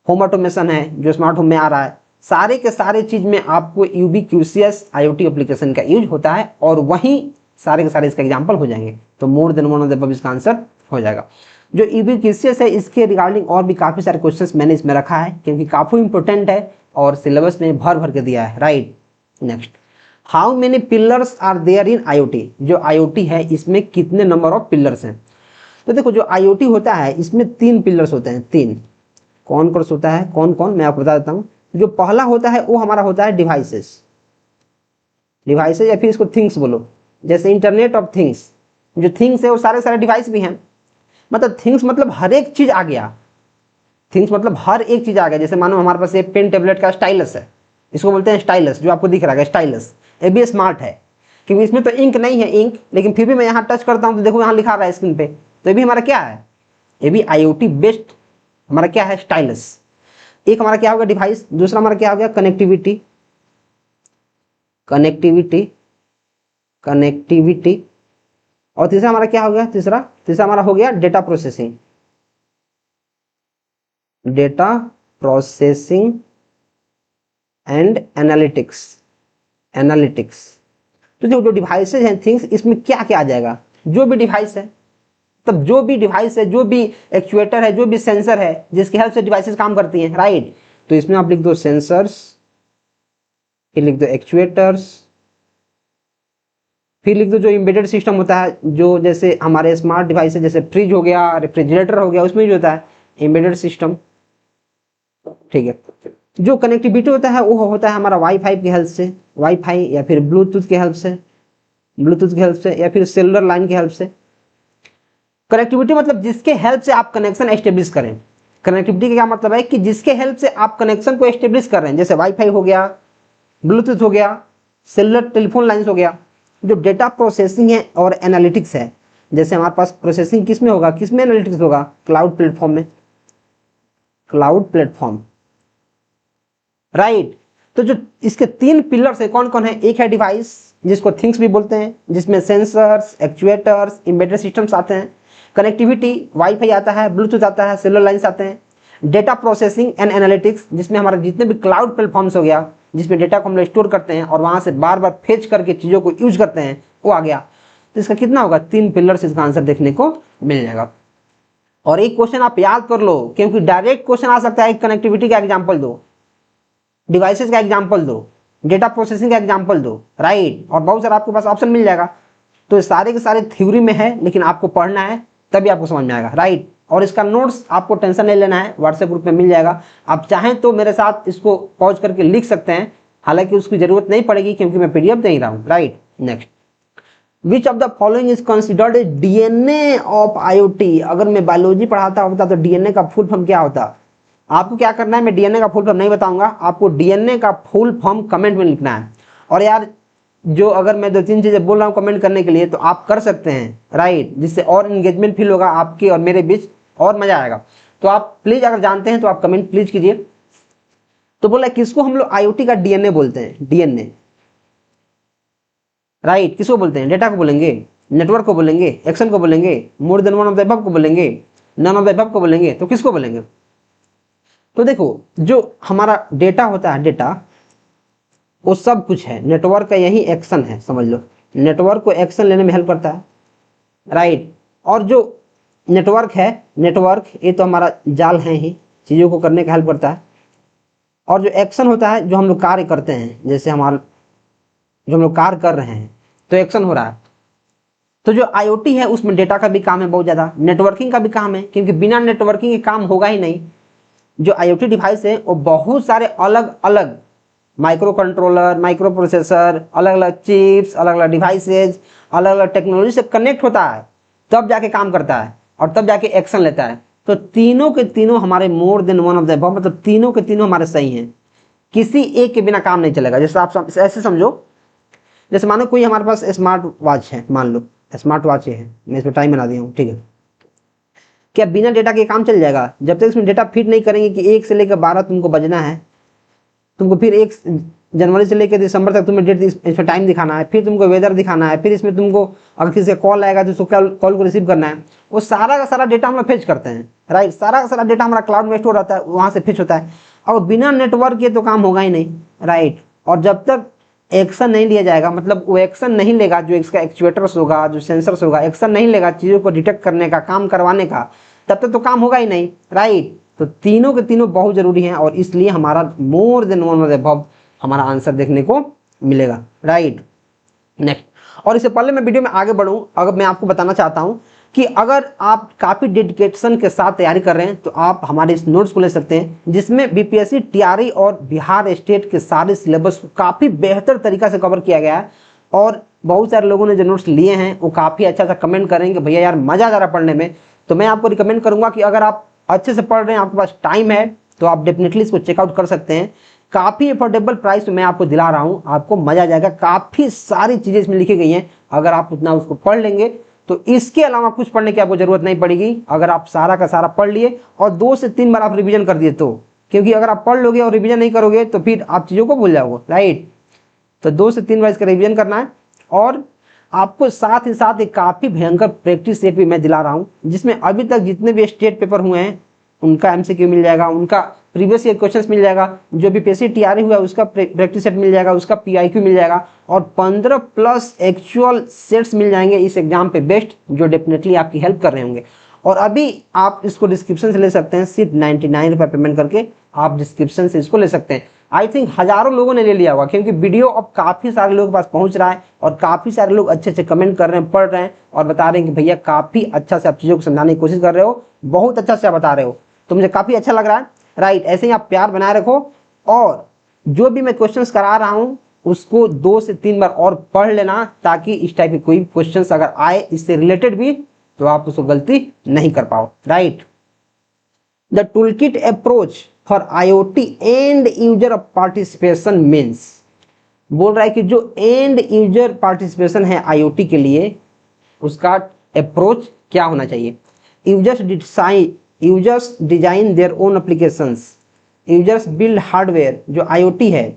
होम ऑटोमेशन है जो स्मार्ट होम में आ रहा है, सारे के सारे चीज में आपको यूबिक्यूसियस IoT एप्लीकेशन का यूज होता है, और वहीं सारे के सारे इसका एग्जाम्पल हो जाएंगे। तो more than one of the above इसका आंसर हो जाएगा। जो यूबिक्यूसियस है इसके रिगार्डिंग और भी काफी सारे क्वेश्चंस मैंने इसमें रखा है, क्योंकि काफी इंपॉर्टेंट है और सिलेबस में भर भर के दिया है, right. Next, how many pillars are there in IoT। जो IoT है इसमें कितने नंबर ऑफ पिलर्स हैं। तो देखो जो IoT होता है इसमें 3 पिलर्स होते हैं, 3। कौन कौन होता है, कौन कौन, मैं आपको बता देता हूँ। जो पहला होता है वो हमारा होता है डिवाइसेस, डिवाइसेस या फिर इसको थिंग्स बोलो, जैसे इंटरनेट ऑफ थिंग्स। जो थिंग्स है वो सारे सारे डिवाइस भी हैं, मतलब थिंग्स मतलब हर एक चीज आ गया, थिंग्स मतलब हर एक चीज आ गया। जैसे मानो हमारे पास ये पेन टेबलेट का स्टाइलस है, इसको बोलते हैं स्टाइलस, जो आपको दिख रहा है स्टाइलस, ये भी स्मार्ट है, क्योंकि इसमें तो इंक नहीं है इंक, लेकिन फिर भी मैं यहाँ टच करता हूँ तो देखो यहाँ लिखा रहा है स्क्रीन पे, तो ये भी हमारा क्या है, ये भी IoT बेस्ड हमारा क्या है, स्टाइलस। एक हमारा क्या होगा, डिवाइस। दूसरा हमारा क्या हो गया, कनेक्टिविटी, कनेक्टिविटी, कनेक्टिविटी। और तीसरा हमारा क्या हो गया, तीसरा हमारा हो गया data processing, data processing and analytics. तो जो डिवाइसेज हैं थिंग्स, इसमें क्या क्या आ जाएगा, जो भी डिवाइस है, तब जो भी डिवाइस है, जो भी एक्चुएटर है, जो भी सेंसर है जिसकी हेल्प से डिवाइसेस काम करती हैं, राइट। तो इसमें आप लिख दो सेंसर्स, फिर लिख दो एक्चुएटर्स, फिर लिख दो जो एम्बेडेड सिस्टम होता है, जो जैसे हमारे स्मार्ट डिवाइस है, जैसे फ्रिज हो गया, रेफ्रिजरेटर हो गया, उसमें जो होता है एम्बेडेड सिस्टम, ठीक है। जो कनेक्टिविटी होता है वो होता है हमारा वाईफाई की हेल्प से, वाईफाई या फिर ब्लूटूथ की हेल्प से, या फिर सेलुलर लाइन की हेल्प से। कनेक्टिविटी मतलब जिसके हेल्प से आप कनेक्शन एस्टेब्लिश करें। कनेक्टिविटी का क्या मतलब है कि जिसके हेल्प से आप कनेक्शन को एस्टेब्लिश कर रहे हैं, जैसे वाईफाई हो गया, ब्लूटूथ हो गया, सेलुलर टेलीफोन लाइन्स हो गया। जो डेटा प्रोसेसिंग है और एनालिटिक्स है, जैसे हमारे पास प्रोसेसिंग किस में होगा, किस में एनालिटिक्स होगा, क्लाउड प्लेटफॉर्म में, क्लाउड प्लेटफॉर्म, राइट। तो जो इसके तीन पिलर्स है कौन कौन है, एक है डिवाइस जिसको थिंग्स भी बोलते हैं, जिसमें सेंसर्स, एक्चुएटर्स, एम्बेडेड सिस्टम्स आते हैं। कनेक्टिविटी वाईफाई आता है, ब्लूटूथ आता है, सेलुलर लाइन्स आते हैं। डेटा प्रोसेसिंग एंड एनालिटिक्स, जिसमें हमारे जितने भी क्लाउड प्लेटफॉर्म्स हो गया, जिसमें डेटा को हम लोग स्टोर करते हैं और वहां से बार बार फेच करके चीजों को यूज करते हैं, वो आ गया। तो इसका कितना होगा, 3 पिलर से इसका आंसर देखने को मिल जाएगा। और एक क्वेश्चन आप याद कर लो, क्योंकि डायरेक्ट क्वेश्चन आ सकता है, कनेक्टिविटी का एग्जाम्पल दो, डिवाइसेस का एग्जाम्पल दो, डेटा प्रोसेसिंग का एग्जाम्पल दो, राइट। और बहुत सारा आपके पास ऑप्शन मिल जाएगा। तो सारे के सारे थ्योरी में है, लेकिन आपको पढ़ना है तभी आपको समझ में आएगा, राइट। और इसका नोट्स आपको टेंशन नहीं लेना है, व्हाट्सएप ग्रुप में मिल जाएगा। आप चाहें तो मेरे साथ इसको पॉज करके लिख सकते हैं, हालांकि उसकी जरूरत नहीं पड़ेगी क्योंकि मैं पीडीएफ दे रहा हूँ, right. Next, which of the following is considered DNA of IoT. अगर मैं बायोलॉजी पढ़ाता होता तो डीएनए का फुल फॉर्म क्या होता। आपको क्या करना है, मैं डीएनए का फुल फॉर्म नहीं बताऊंगा, आपको डीएनए का फुल फॉर्म कमेंट में लिखना है। और यार जो अगर मैं 2-3 चीजें बोल रहा हूँ कमेंट करने के लिए, तो आप कर सकते हैं, राइट, जिससे और एंगेजमेंट फील होगा आपके और मेरे बीच, और मजा आएगा। तो आप प्लीज अगर जानते हैं तो आप कमेंट प्लीज कीजिए। तो बोला किसको हम लोग आईओटी का डीएनए बोलते हैं, डीएनए, राइट। किसको बोलते हैं, डेटा को बोलेंगे, नेटवर्क को बोलेंगे, एक्शन को बोलेंगे, more than one of the above को बोलेंगे, नन ऑफ द अबव को बोलेंगे, तो किसको बोलेंगे। तो देखो जो हमारा डेटा होता है, डेटा वो सब कुछ है, नेटवर्क का यही एक्शन है, समझ लो। नेटवर्क को एक्शन लेने में हेल्प करता है, राइट। और जो नेटवर्क है, नेटवर्क ये तो हमारा जाल है ही, चीज़ों को करने का हेल्प करता है। और जो एक्शन होता है, जो हम लोग कार्य करते हैं, जैसे हमारा जो हम लोग कार्य कर रहे हैं तो एक्शन हो रहा है। तो जो आईओटी है उसमें डेटा का भी काम है बहुत ज़्यादा, नेटवर्किंग का भी काम है, क्योंकि बिना नेटवर्किंग के काम होगा ही नहीं। जो आईओटी डिवाइस है वो बहुत सारे अलग अलग माइक्रो कंट्रोलर, माइक्रो प्रोसेसर, अलग अलग चिप्स, अलग अलग डिवाइसेज, अलग अलग टेक्नोलॉजी से कनेक्ट होता है, तब जाके काम करता है और तब जाके एक्शन लेता है। तो तीनों के तीनों हमारे more than one of the above, मतलब तीनों के तीनों हमारे सही हैं, किसी एक के बिना काम नहीं चलेगा। जैसे आप ऐसे समझो, जैसे मानो कोई हमारे पास स्मार्ट वॉच है, मान लो स्मार्ट वॉच है, मैं इसमें टाइम बना दिया हूँ, ठीक है। क्या बिना डेटा के काम चल जाएगा? जब तक इसमें डेटा फिट नहीं करेंगे कि 1 से लेकर 12 तुमको बजना है, तुमको फिर 1 जनवरी से लेकर दिसंबर तक तुम्हें डेट इसमें टाइम दिखाना है, फिर तुमको वेदर दिखाना है, फिर इसमें तुमको अगर किसी का कॉल आएगा तो उसको कॉल को रिसीव करना है, वो सारा का सारा डेटा हम लोग फेच करते हैं, राइट। सारा का सारा डेटा हमारा क्लाउड में स्टोर रहता है, वहाँ से फेच होता है। और बिना नेटवर्क के तो काम होगा ही नहीं, राइट। और जब तक एक्शन नहीं लिया जाएगा, मतलब वो एक्शन नहीं लेगा, जो इसका एक्चुएटर्स होगा, जो सेंसर्स होगा, एक्शन नहीं लेगा चीज़ों को डिटेक्ट करने का, काम करवाने का, तब तक तो काम होगा ही नहीं, राइट। तो तीनों के तीनों बहुत जरूरी हैं, और इसलिए हमारा more than one of the above हमारा आंसर देखने को मिलेगा, राइट। नेक्स्ट, और इससे पहले मैं वीडियो में आगे बढ़ूं, अगर मैं आपको बताना चाहता हूं कि अगर आप काफ़ी डेडिकेशन के साथ तैयारी कर रहे हैं तो आप हमारे इस नोट्स को ले सकते हैं, जिसमें बीपीएससी, टीआरई और बिहार स्टेट के सारे सिलेबस को काफ़ी बेहतर तरीका से कवर किया गया है। और बहुत सारे लोगों ने जो नोट्स लिए हैं वो काफ़ी अच्छा सा कमेंट करेंगे, भैया यार मज़ा आ रहा पढ़ने में। तो मैं आपको रिकमेंड करूँगा कि अगर आप अच्छे से पढ़ रहे हैं, आपके पास टाइम है, तो आप डेफिनेटली इसको चेकआउट कर सकते हैं। काफ़ी अफोर्डेबल प्राइस में मैं आपको दिला रहा हूँ, आपको मज़ा आ जाएगा। काफ़ी सारी चीज़ें इसमें लिखी गई हैं, अगर आप उतना उसको पढ़ लेंगे तो इसके अलावा कुछ पढ़ने की आपको जरूरत नहीं पड़ेगी। अगर आप सारा का सारा पढ़ लिए और 2 से 3 बार आप रिवीजन कर दिए तो, क्योंकि अगर आप पढ़ लोगे और रिवीजन नहीं करोगे तो फिर आप चीज़ों को भूल जाओगे, राइट। तो 2 से 3 बार इसका रिवीजन करना है। और आपको साथ ही साथ एक काफी भयंकर प्रैक्टिस सेट भी मैं दिला रहा हूं, जिसमें अभी तक जितने भी स्टेट पेपर हुए हैं उनका एमसीक्यू मिल जाएगा, उनका प्रीवियस ईयर क्वेश्चंस मिल जाएगा, जो भी पीएससी टीआरई हुआ उसका प्रैक्टिस सेट मिल जाएगा, उसका पीआईक्यू मिल जाएगा, और 15 प्लस एक्चुअल सेट्स मिल जाएंगे इस एग्जाम पे बेस्ट, जो डेफिनेटली आपकी हेल्प कर रहे होंगे। और अभी आप इसको डिस्क्रिप्शन से ले सकते हैं, सिर्फ 99 रुपये पेमेंट करके आप डिस्क्रिप्शन से इसको ले सकते हैं। आई थिंक हजारों लोगों ने ले लिया होगा, क्योंकि वीडियो अब काफी सारे लोगों के पास पहुंच रहा है और काफी सारे लोग अच्छे अच्छे कमेंट कर रहे हैं, पढ़ रहे हैं और बता रहे हैं कि भैया काफी अच्छा से आप चीजों को समझाने की कोशिश कर रहे हो, बहुत अच्छा से आप बता रहे हो, तो मुझे काफी अच्छा लग रहा है। राइट, ऐसे ही आप प्यार बनाए रखो, और जो भी मैं क्वेश्चंस करा रहा हूं उसको 2 से 3 बार और पढ़ लेना, ताकि इस टाइप के कोई क्वेश्चंस अगर आए इससे रिलेटेड भी, तो आप उसको गलती नहीं कर पाओ। Right, the toolkit approach for IoT and user participation means, बोल रहा है कि जो एंड यूजर पार्टिसिपेशन है IoT के लिए, उसका अप्रोच क्या होना चाहिए। Users design their own applications, users build hardware, जो IoT है,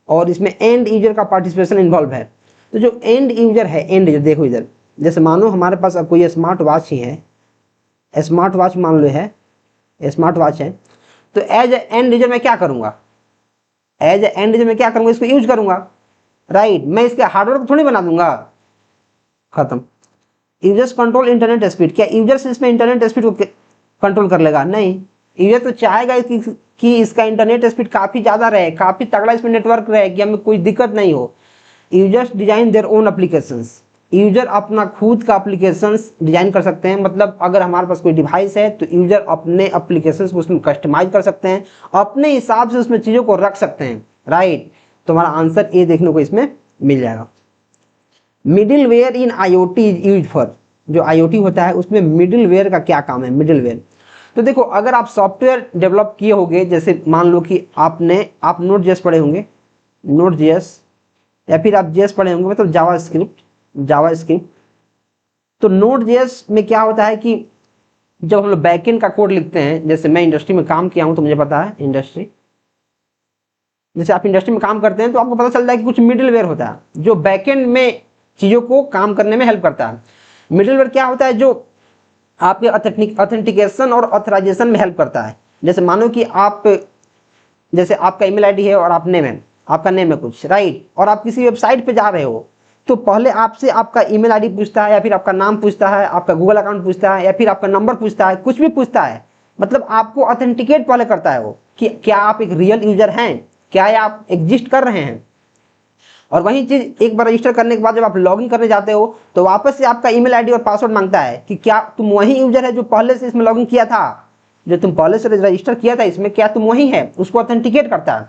और इसमें एंड यूजर का पार्टिसिपेशन इन्वॉल्व है। तो जो एंड यूजर है, एंड यूजर देखो इधर, जैसे मानो हमारे पास अब कोई स्मार्ट वॉच ही है, स्मार्ट वॉच मान लो है, स्मार्ट वॉच है, तो एज एंड यूजर मैं क्या करूंगा, एज एंड यूजर मैं क्या करूंगा, इसको यूज करूंगा। राइट, मैं इसके हार्डवेयर को थोड़ी बना दूंगा, खत्म। यूजर्स कंट्रोल इंटरनेट स्पीड, क्या यूजर्स इसमें इंटरनेट स्पीड को कंट्रोल कर लेगा, नहीं। यूजर तो चाहेगा कि इसका इंटरनेट स्पीड काफी ज्यादा रहे, काफी तगड़ा इसमें नेटवर्क रहे, कि हमें कोई दिक्कत नहीं हो। Users design their own applications, user अपना खुद का एप्लीकेशंस डिजाइन कर सकते हैं, मतलब अगर हमारे पास कोई डिवाइस है तो यूजर अपने एप्लीकेशंस को उसमें कस्टमाइज कर सकते हैं, अपने हिसाब से उसमें चीजों को रख सकते हैं। राइट, तो हमारा आंसर ए देखने को इसमें मिल जाएगा। Middleware in IoT is use for, जो IoT होता है उसमें मिडिल वेयर का क्या काम है, मिडिल वेयर। तो देखो, अगर आप सॉफ्टवेयर डेवलप किए होंगे, जैसे मान लो कि आप Node.js पढ़े होंगे, Node.js, या फिर आप JS पढ़े होंगे, मतलब जावास्क्रिप्ट। तो Node.js में क्या होता है कि जब हम लोग बैकएंड का कोड लिखते हैं, जैसे मैं इंडस्ट्री में काम किया हूं तो मुझे पता है, जैसे आप इंडस्ट्री में काम करते हैं तो आपको पता चलता है कि कुछ मिडिलवेयर होता है जो बैकएंड में चीजों को काम करने में हेल्प करता है। मिडिलवेयर क्या होता है, जो आपके ऑथेंटिकेशन और ऑथराइजेशन में हेल्प करता है। जैसे मानो कि जैसे आपका ईमेल आईडी है और आपका नेम है कुछ, राइट, और आप किसी वेबसाइट पे जा रहे हो, तो पहले आपसे आपका ईमेल आईडी पूछता है, या फिर आपका नाम पूछता है, आपका गूगल अकाउंट पूछता है, या फिर आपका नंबर पूछता है, कुछ भी पूछता है, मतलब आपको ऑथेंटिकेट पहले करता है वो, कि क्या आप एक रियल यूजर हैं, क्या आप एग्जिस्ट कर रहे हैं। और वही चीज एक बार रजिस्टर करने के बाद जब आप लॉगिन करने जाते हो तो वापस से आपका ईमेल आईडी और पासवर्ड मांगता है कि क्या तुम वही यूजर है जो पहले से इसमें लॉगिन किया था, जो तुम पहले से रजिस्टर किया था इसमें, क्या तुम वही है, उसको ऑथेंटिकेट करता है।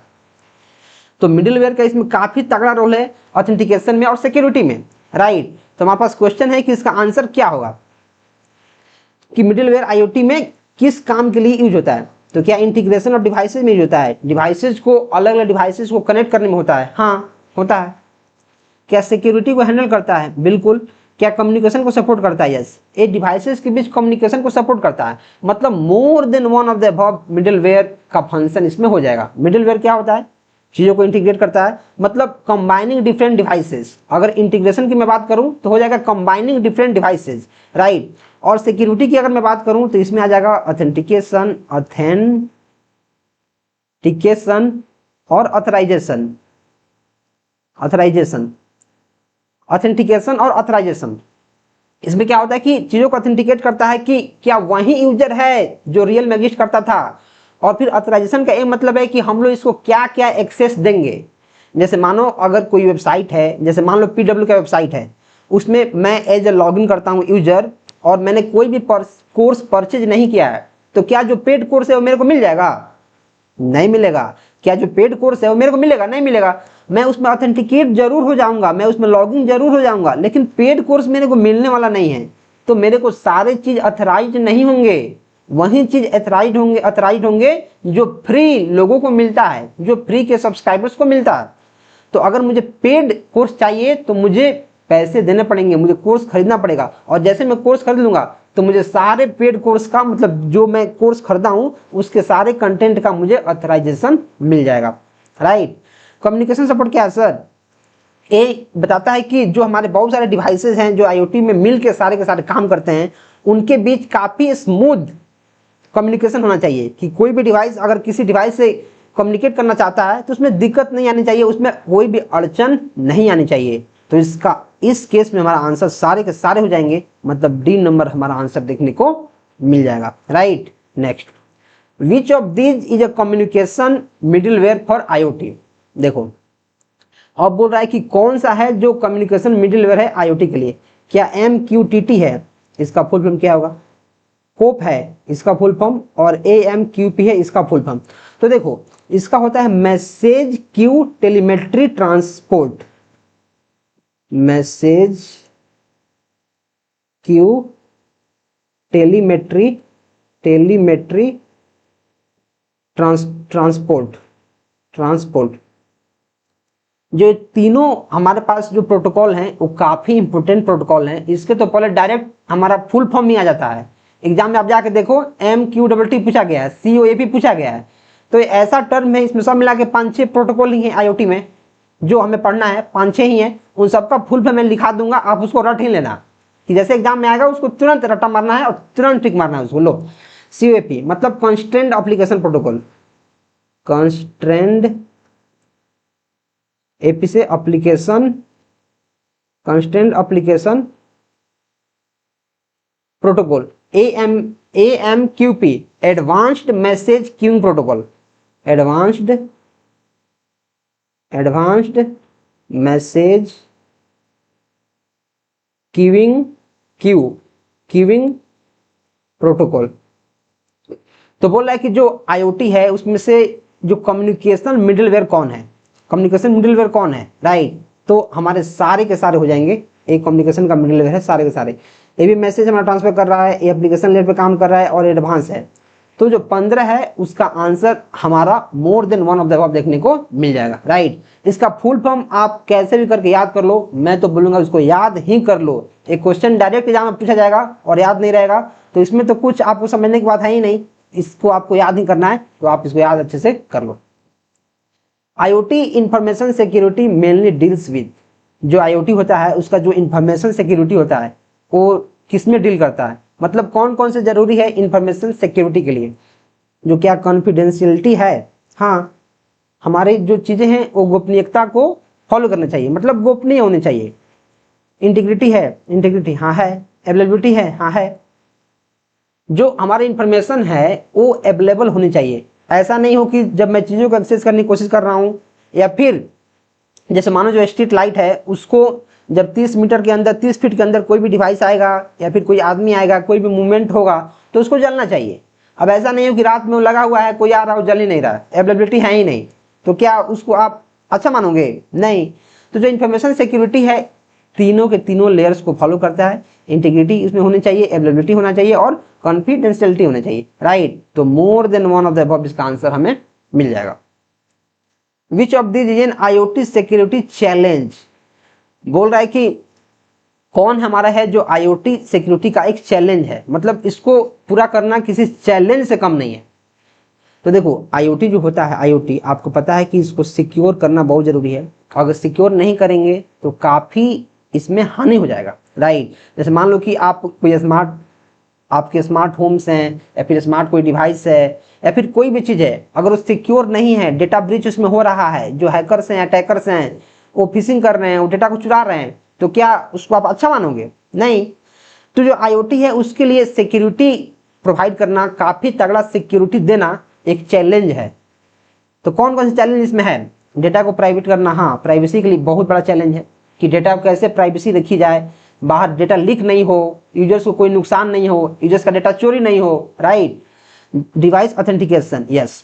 तो मिडिलवेयर का इसमें काफी तगड़ा रोल है ऑथेंटिकेशन में और सिक्योरिटी में। राइट, तो हमारे पास क्वेश्चन है कि इसका आंसर क्या होगा, कि मिडिलवेयर IoT में किस काम के लिए यूज होता है। तो क्या इंटीग्रेशन ऑफ डिवाइसेज में यूज होता है, डिवाइसेज को अलग अलग डिवाइसेज को कनेक्ट करने में होता है, हाँ होता है। क्या सिक्योरिटी को हैंडल करता है, बिल्कुल। क्या कम्युनिकेशन को सपोर्ट करता है, यस, ये डिवाइसेस के बीच कम्युनिकेशन को सपोर्ट करता है। मतलब more than one of the above middleware का फंक्शन इसमें हो जाएगा। मिडिलवेयर क्या होता है, चीजों को इंटीग्रेट करता है, मतलब कंबाइनिंग डिफरेंट डिवाइसेस। अगर इंटीग्रेशन की मैं बात करूं तो हो जाएगा कंबाइनिंग डिफरेंट डिवाइसेस, राइट। और सिक्योरिटी की अगर मैं बात करूं तो इसमें आ जाएगा ऑथेंटिकेशन और ऑथेंटिकेशन और ऑथराइजेशन। इसमें क्या होता है कि चीजों को ऑथेंटिकेट करता है कि क्या वही यूजर है जो रियल में एग्जिस्ट करता था। और फिर ऑथराइजेशन का ये मतलब है कि हम लोग इसको क्या क्या एक्सेस देंगे। जैसे मानो अगर कोई वेबसाइट है, जैसे मान लो PW का वेबसाइट है, उसमें मैं एज ए लॉगिन करता हूँ यूजर, और मैंने कोई भी कोर्स परचेज नहीं किया है, तो क्या जो पेड कोर्स है वो मेरे को मिल जाएगा, नहीं मिलेगा। क्या जो पेड कोर्स है वो मेरे को मिलेगा, नहीं मिलेगा। मैं उसमें ऑथेंटिकेट जरूर हो जाऊंगा, मैं उसमें लॉगिन जरूर हो जाऊंगा, लेकिन पेड कोर्स मेरे को मिलने वाला नहीं है। तो मेरे को सारे चीज अथराइज नहीं होंगे, वही चीज अथराइज होंगे जो फ्री लोगों को मिलता है, जो फ्री के सब्सक्राइबर्स को मिलता है। तो अगर मुझे पेड कोर्स चाहिए तो मुझे पैसे देने पड़ेंगे, मुझे कोर्स खरीदना पड़ेगा, और जैसे मैं कोर्स खरीद लूंगा तो मुझे सारे पेड कोर्स का, मतलब जो मैं कोर्स खरीदा हूं उसके सारे कंटेंट का मुझे ऑथराइजेशन मिल जाएगा। राइट, कम्युनिकेशन सपोर्ट क्या है सर, ये बताता है कि जो हमारे बहुत सारे डिवाइसेस हैं जो आईओटी में मिल के सारे काम करते हैं, उनके बीच काफ़ी स्मूथ कम्युनिकेशन होना चाहिए। कि कोई भी डिवाइस अगर किसी डिवाइस से कम्युनिकेट करना चाहता है तो उसमें दिक्कत नहीं आनी चाहिए, उसमें कोई भी अड़चन नहीं आनी चाहिए। तो इस केस में हमारा आंसर सारे के सारे हो जाएंगे, मतलब डी नंबर हमारा आंसर देखने को मिल जाएगा। Right, next, which of these is a communication middleware for IoT. देखो अब बोल रहा है कि कौन सा है जो कम्युनिकेशन मिडिलवेयर है आईओटी के लिए। क्या MQTT है, इसका फुल फॉर्म क्या होगा? कोप है इसका फुल फॉर्म, और AMQP है इसका फुल फॉर्म। तो देखो इसका होता है message queue telemetry transport, message queue telemetry transport. जो तीनों हमारे पास जो प्रोटोकॉल हैं वो काफी इंपोर्टेंट प्रोटोकॉल हैं। इसके तो पहले डायरेक्ट हमारा फुल फॉर्म ही आ जाता है। एग्जाम में आप जाके देखो MQTT पूछा गया है, COAP पूछा गया है। तो ऐसा टर्म है, इसमें सब मिला के 5-6 प्रोटोकॉल ही है आईओटी में जो हमें पढ़ना है, 5-6 ही है। उन सबका फुल फॉर्म मैं लिखा दूंगा, आप उसको रट ही लेना कि जैसे एग्जाम में आएगा उसको तुरंत रट्टा मारना है और तुरंत टिक मारना है उसको। लो, COAP मतलब कंस्ट्रेंट एप्लीकेशन प्रोटोकॉल, कंस्ट्रेंट से application, constraint application protocol. AMQP advanced message queuing protocol, advanced message queuing protocol. तो बोल रहा है कि जो आईओटी है उसमें से जो कम्युनिकेशन मिडिलवेयर कौन है, कम्युनिकेशन मिडिलवेयर कौन है। राइट, तो हमारे सारे के सारे हो जाएंगे, एक कम्युनिकेशन का मिडिलवेयर है सारे के सारे। ये भी मैसेज हमारा ट्रांसफर कर रहा है, ये एप्लीकेशन लेयर पे काम कर रहा है और एडवांस है। तो जो 15 है उसका आंसर हमारा more than one of the above देखने को मिल जाएगा। राइट, इसका फुल फॉर्म आप कैसे भी करके याद कर लो, मैं तो बोलूंगा इसको याद ही कर लो। एक क्वेश्चन डायरेक्ट एग्जाम में पूछा जाएगा और याद नहीं रहेगा तो इसमें तो कुछ आपको समझने की बात है ही नहीं, इसको आपको याद ही करना है, तो आप इसको याद अच्छे से कर लो। IoT information security mainly deals with, जो आईओटी होता है उसका जो इंफॉर्मेशन सिक्योरिटी होता है वो किसमें डील करता है, मतलब कौन कौन से जरूरी है इंफॉर्मेशन सिक्योरिटी के लिए। जो क्या कॉन्फिडेंशियलिटी है, हाँ हमारी जो चीजें हैं वो गोपनीयता को फॉलो करना चाहिए, मतलब गोपनीय होनी चाहिए। इंटीग्रिटी है, इंटीग्रिटी हाँ है। अवेलेबिलिटी है, हाँ है। जो हमारी इंफॉर्मेशन है वो अवेलेबल होनी चाहिए। ऐसा नहीं हो कि जब मैं चीज़ों को एक्सेस करने की कोशिश कर रहा हूँ, या फिर जैसे मानो जो स्ट्रीट लाइट है उसको जब 30 मीटर के अंदर, 30 फीट के अंदर कोई भी डिवाइस आएगा या फिर कोई आदमी आएगा, कोई भी मूवमेंट होगा तो उसको जलना चाहिए। अब ऐसा नहीं हो कि रात में वो लगा हुआ है, कोई आ रहा हो जल ही नहीं रहा, अवेलेबिलिटी है ही नहीं, तो क्या उसको आप अच्छा मानोगे? नहीं। तो जो इन्फॉर्मेशन सिक्योरिटी है तीनों के तीनों लेयर्स को फॉलो करता है। इंटीग्रिटी इसमें होनी चाहिए, अवेलेबिलिटी होना चाहिए और कॉन्फिडेंशियलिटी होना चाहिए। राइट, तो more than one of the above इसका आंसर हमें मिल जाएगा। Which of this is an IoT security challenge, बोल रहा है कि कौन हमारा है जो आईओटी सिक्योरिटी का एक चैलेंज है, मतलब इसको पूरा करना किसी चैलेंज से कम नहीं है। तो देखो आईओटी जो होता है, आईओटी आपको पता है कि इसको सिक्योर करना बहुत जरूरी है। अगर सिक्योर नहीं करेंगे तो काफी इसमें हानि हो जाएगा। राइट, जैसे मान लो कि आप कोई आपके स्मार्ट होम्स हैं या फिर स्मार्ट कोई डिवाइस है या फिर कोई भी चीज है, अगर वो सिक्योर नहीं है, डेटा ब्रीच उसमें हो रहा है, जो हैकर्स हैं, अटैकर्स हैं, वो फिशिंग कर रहे हैं, वो डेटा को चुरा रहे हैं, तो क्या उसको आप अच्छा मानोगे? नहीं। तो जो आईओटी है उसके लिए सिक्योरिटी प्रोवाइड करना, काफी तगड़ा सिक्योरिटी देना एक चैलेंज है। तो कौन कौन से चैलेंज इसमें है? डेटा को प्राइवेट करना, हाँ प्राइवेसी के लिए बहुत बड़ा चैलेंज है कि डेटा को कैसे प्राइवेसी रखी जाए, बाहर डेटा लीक नहीं हो, यूजर्स को कोई नुकसान नहीं हो, यूजर्स का डेटा चोरी नहीं हो। राइट, डिवाइस ऑथेंटिकेशन, यस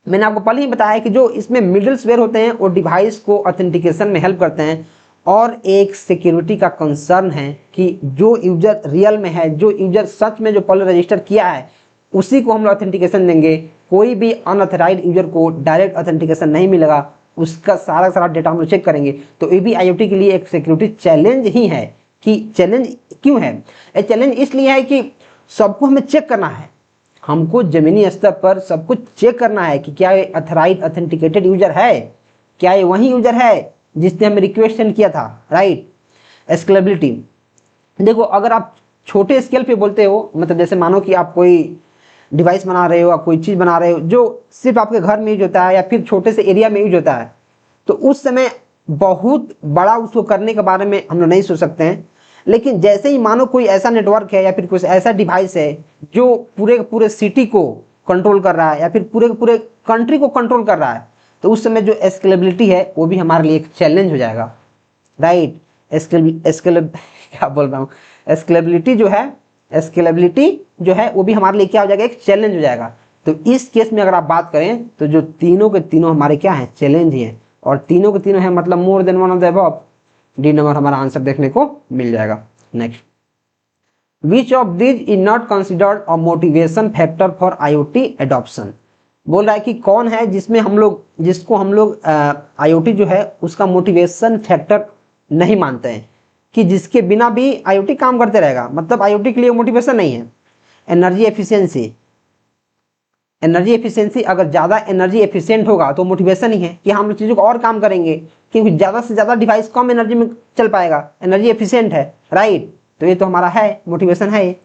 मैंने आपको पहले ही बताया कि जो इसमें मिडलवेयर होते हैं वो डिवाइस को ऑथेंटिकेशन में हेल्प करते हैं। और एक सिक्योरिटी का कंसर्न है कि जो यूजर रियल में है, जो यूजर सच में जो पहले रजिस्टर किया है उसी को हम लोग ऑथेंटिकेशन देंगे। कोई भी अनऑथराइज्ड यूजर को डायरेक्ट ऑथेंटिकेशन नहीं मिलेगा, उसका सारा डेटा हम लोग चेक करेंगे। तो ये भी आईओटी के लिए एक सिक्योरिटी चैलेंज ही है। कि चैलेंज क्यों है? ये चैलेंज इसलिए है कि सबको हमें चेक करना है, हमको जमीनी स्तर पर सब कुछ चेक करना है कि क्या ये ऑथराइज्ड ऑथेंटिकेटेड यूजर है, क्या ये वही यूजर है जिसने हमें रिक्वेस्ट सेंड किया था, राइट। स्केलेबिलिटी, देखो अगर आप छोटे स्केल पे बोलते हो, मतलब जैसे मानो कि आप कोई डिवाइस बना रहे हो या कोई चीज़ बना रहे हो जो सिर्फ आपके घर में यूज होता है या फिर छोटे से एरिया में यूज होता है, तो उस समय बहुत बड़ा उसको करने के बारे में हम लोग नहीं सोच सकते हैं। लेकिन जैसे ही मानो कोई ऐसा नेटवर्क है या फिर कुछ ऐसा डिवाइस है जो पूरे पूरे सिटी को कंट्रोल कर रहा है या फिर पूरे पूरे कंट्री को कंट्रोल कर रहा है, तो उस समय जो स्केलेबिलिटी है वो भी हमारे लिए एक चैलेंज हो जाएगा, राइट। क्या बोल रहा हूँ, स्केलेबिलिटी जो है वो भी हमारे लिए क्या हो जाएगा, एक चैलेंज हो जाएगा। तो इस केस में अगर आप बात करें तो जो तीनों के तीनों हमारे क्या हैं, चैलेंज ही हैं, और तीनों के तीनों हैं मतलब more than one of the above. D number हमारा आंसर देखने को मिल जाएगा। Next, which of this is not considered a motivation factor for IoT adoption. बोल रहा है कि कौन है जिसको हम लोग IoT जो है उसका मोटिवेशन फैक्टर नहीं मानते हैं, कि जिसके बिना भी IoT काम करते रहेगा, मतलब IoT के लिए मोटिवेशन नहीं है। एनर्जी एफिशिएंसी, अगर ज़्यादा एनर्जी एफिशिएंट होगा तो मोटिवेशन ही है कि हम चीज़ों को और काम करेंगे, क्योंकि ज़्यादा से ज़्यादा डिवाइस कम एनर्जी में चल पाएगा, एनर्जी एफिशिएंट है, राइट। तो ये तो हमारा है, मोटिवेशन है।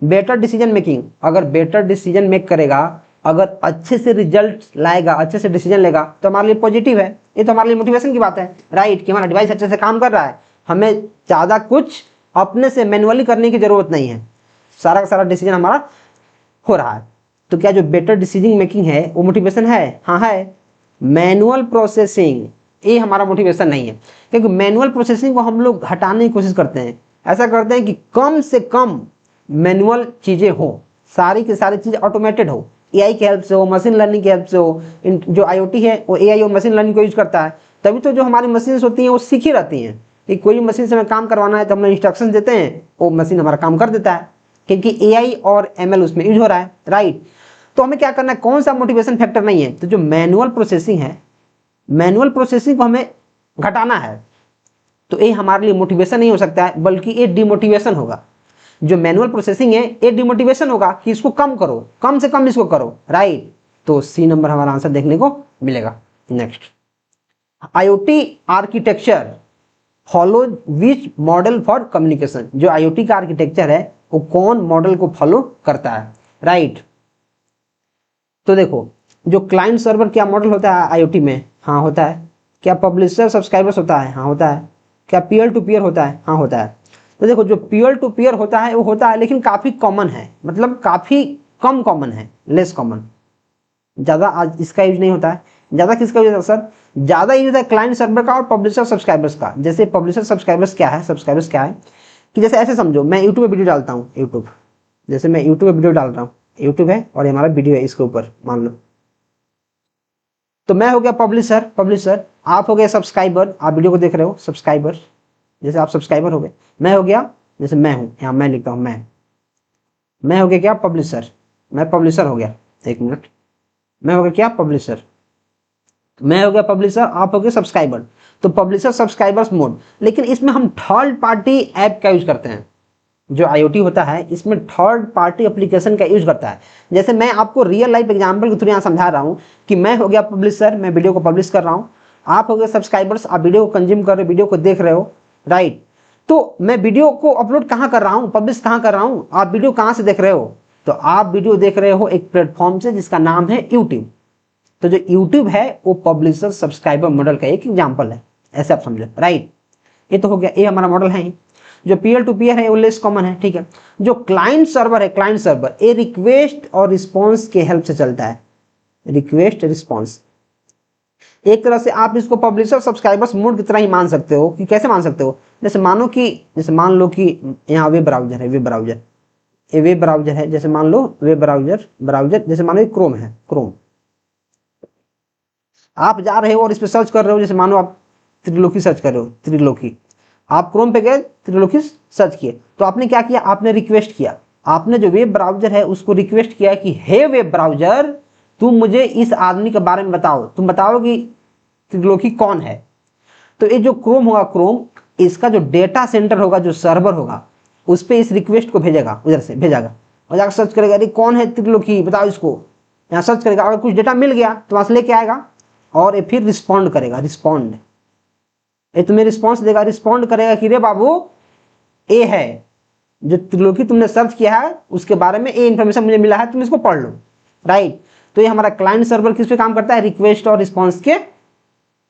बेटर डिसीजन मेकिंग, अगर बेटर डिसीजन मेक करेगा, अगर अच्छे से रिजल्ट लाएगा, अच्छे से डिसीजन लेगा, तो हमारे लिए पॉजिटिव है, ये तो हमारे लिए मोटिवेशन की बात है, राइट, कि हमारा डिवाइस अच्छे से काम कर रहा है, हमें ज़्यादा कुछ अपने से मैनुअली करने की जरूरत नहीं है, सारा का सारा डिसीजन हमारा हो रहा है। तो क्या जो बेटर डिसीजन मेकिंग है वो मोटिवेशन है? हाँ है। मैनुअल प्रोसेसिंग, ये हमारा मोटिवेशन नहीं है, क्योंकि मैनुअल प्रोसेसिंग को हम लोग हटाने की कोशिश करते हैं, ऐसा करते हैं कि कम से कम मैनुअल चीज़ें हो, सारी की सारी चीज़ ऑटोमेटेड हो, AI की हेल्प से हो, मशीन लर्निंग की हेल्प से हो। जो IoT है वो AI और मशीन लर्निंग को यूज करता है, तभी तो जो हमारी मशीन होती हैं वो सीखी रहती हैं कि कोई मशीन से हमें काम करवाना है तो हम इंस्ट्रक्शन देते हैं, वो मशीन हमारा काम कर देता है, क्योंकि AI और ML उसमें यूज हो रहा है, राइट। तो हमें क्या करना है, कौन सा मोटिवेशन फैक्टर नहीं है, तो जो मैनुअल प्रोसेसिंग है, मैनुअल प्रोसेसिंग को हमें घटाना है, तो ये हमारे लिए मोटिवेशन नहीं हो सकता है, बल्कि ये डिमोटिवेशन होगा। जो मैनुअल प्रोसेसिंग है ये डिमोटिवेशन होगा कि इसको कम करो, कम से कम इसको करो, राइट। तो C नंबर हमारा आंसर देखने को मिलेगा। Next, IoT architecture follow which model for communication. जो IoT का आर्किटेक्चर है वो कौन मॉडल को फॉलो करता है, राइट। तो देखो, जो क्लाइंट सर्वर क्या मॉडल होता है IoT में? हाँ होता है। क्या पब्लिशर सब्सक्राइबर्स होता है? हाँ होता है। क्या पीयर टू पीयर होता है? हाँ होता है। तो देखो, जो पीयर टू पीयर होता है वो होता है, लेकिन काफ़ी कॉमन है, मतलब काफ़ी कम कॉमन है, लेस कॉमन, ज़्यादा आज इसका यूज नहीं होता है। ज़्यादा किसका यूज होता है सर? ज़्यादा यूज है क्लाइंट सर्वर का और पब्लिशर सब्सक्राइबर्स का। जैसे पब्लिशर सब्सक्राइबर्स क्या है, सब्सक्राइबर्स क्या है कि जैसे ऐसे समझो, मैं यूट्यूब पे वीडियो डालता हूँ, जैसे मैं यूट्यूब पे वीडियो डाल रहा हूँ, यूट्यूब है और हमारा वीडियो है इसके ऊपर मान लो, तो मैं हो गया पब्लिशर, आप हो गए सब्सक्राइबर, आप वीडियो को देख रहे हो, सब्सक्राइबर, जैसे आप सब्सक्राइबर हो गए, मैं हो गया, जैसे मैं हूँ यहाँ मैं लिखता हूँ मैं हो गया क्या, पब्लिशर, मैं पब्लिशर हो गया, एक मिनट, मैं हो गया क्या, पब्लिशर, मैं हो गया पब्लिशर, आप हो गए सब्सक्राइबर। तो पब्लिशर सब्सक्राइबर्स मोड। लेकिन इसमें हम थर्ड पार्टी ऐप का यूज करते हैं। जो IoT होता है इसमें थर्ड पार्टी एप्लीकेशन का यूज करता है। जैसे मैं आपको रियल लाइफ एग्जांपल के थ्रू यहाँ समझा रहा हूँ कि मैं हो गया पब्लिशर, मैं वीडियो को पब्लिश कर रहा हूँ, आप हो गए सब्सक्राइबर्स, आप वीडियो को कंज्यूम कर रहे हो, वीडियो को देख रहे हो, राइट। तो मैं वीडियो को अपलोड कहाँ कर रहा हूँ, पब्लिश कहाँ कर रहा हूँ, आप वीडियो कहाँ से देख रहे हो? तो आप वीडियो देख रहे हो एक प्लेटफॉर्म से जिसका नाम है यूट्यूब। तो जो यूट्यूब है वो पब्लिशर सब्सक्राइबर मॉडल का एक एग्जाम्पल है, ऐसे आप समझो, राइट। ये तो हो गया, ये हमारा मॉडल है। जो पीयर टू पीयर है वो लेस कॉमन है, ठीक है। जो क्लाइंट सर्वर है, क्लाइंट सर्वर ये रिक्वेस्ट और रिस्पॉन्स के हेल्प से चलता है, रिक्वेस्ट रिस्पॉन्स। एक तरह से आप इसको पब्लिशर सब्सक्राइबर्स मोड की तरह ही मान सकते हो। कि कैसे मान सकते हो? जैसे मान लो कि यहाँ वेब ब्राउजर है, ये वेब ब्राउजर है, जैसे मान लो वेब ब्राउजर जैसे मान लो क्रोम है, क्रोम। आप जा रहे हो और इस पर सर्च कर रहे हो, जैसे मानो आप त्रिलोकी सर्च कर रहे हो, त्रिलोकी, आप क्रोम पे गए, त्रिलोकी सर्च किए, तो आपने क्या किया, आपने रिक्वेस्ट किया, आपने जो वेब ब्राउजर है उसको रिक्वेस्ट किया कि हे वेब ब्राउजर तुम मुझे इस आदमी के बारे में बताओ, तुम बताओ कि त्रिलोकी कौन है। तो ये जो क्रोम होगा, क्रोम इसका जो डेटा सेंटर होगा, जो सर्वर होगा, उस पर इस रिक्वेस्ट को भेजेगा, उधर से भेजेगा और जाकर सर्च करेगा, अरे कौन है त्रिलोकी बताओ इसको, यहाँ सर्च करेगा, अगर कुछ डेटा मिल गया तो वहां से लेके आएगा और फिर रिस्पॉन्ड करेगा, रिस्पॉन्ड ये तुम्हें रिस्पॉन्स देगा, रिस्पॉन्ड करेगा कि रे बाबू ए है, जो त्रिलोकी तुमने सर्च किया है उसके बारे में ये इन्फॉर्मेशन मुझे मिला है, तुम इसको पढ़ लो, राइट। तो ये हमारा क्लाइंट सर्वर किस पे काम करता है, रिक्वेस्ट और रिस्पॉन्स के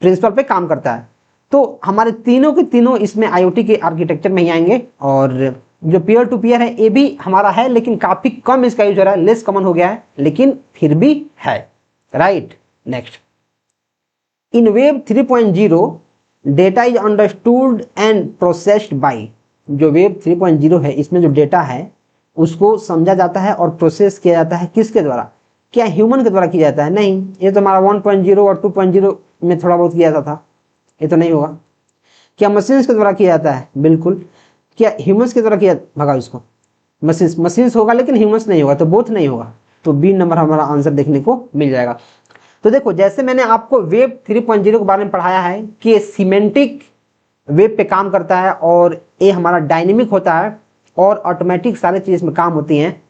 प्रिंसिपल पे काम करता है। तो हमारे तीनों के तीनों इसमें आईओटी के आर्किटेक्चर में ही आएंगे। और जो पीयर टू पीयर है ये भी हमारा है, लेकिन काफी कम इसका यूज हो रहा है, लेस कॉमन हो गया है, लेकिन फिर भी है, right. Next, in web 3.0 data is understood and processed bye, जो वेब 3.0 है इसमें जो डेटा है उसको समझा जाता है और प्रोसेस किया जाता है किसके द्वारा, क्या ह्यूमन के द्वारा किया जाता है? नहीं, ये तो हमारा 1.0 और 2.0 में थोड़ा बहुत किया जाता था, ये तो नहीं होगा। क्या मशीन्स के द्वारा किया जाता है? बिल्कुल। क्या ह्यूमंस के द्वारा किया, भगाओ इसको, मशीन्स होगा लेकिन ह्यूमंस नहीं होगा, तो बोथ नहीं होगा, तो बी नंबर हमारा आंसर देखने को मिल जाएगा। तो देखो, जैसे मैंने आपको वेब 3.0 के बारे में पढ़ाया है कि सिमेंटिक वेब पे काम करता है और ये हमारा डायनेमिक होता है और ऑटोमेटिक सारी चीज में काम होती हैं,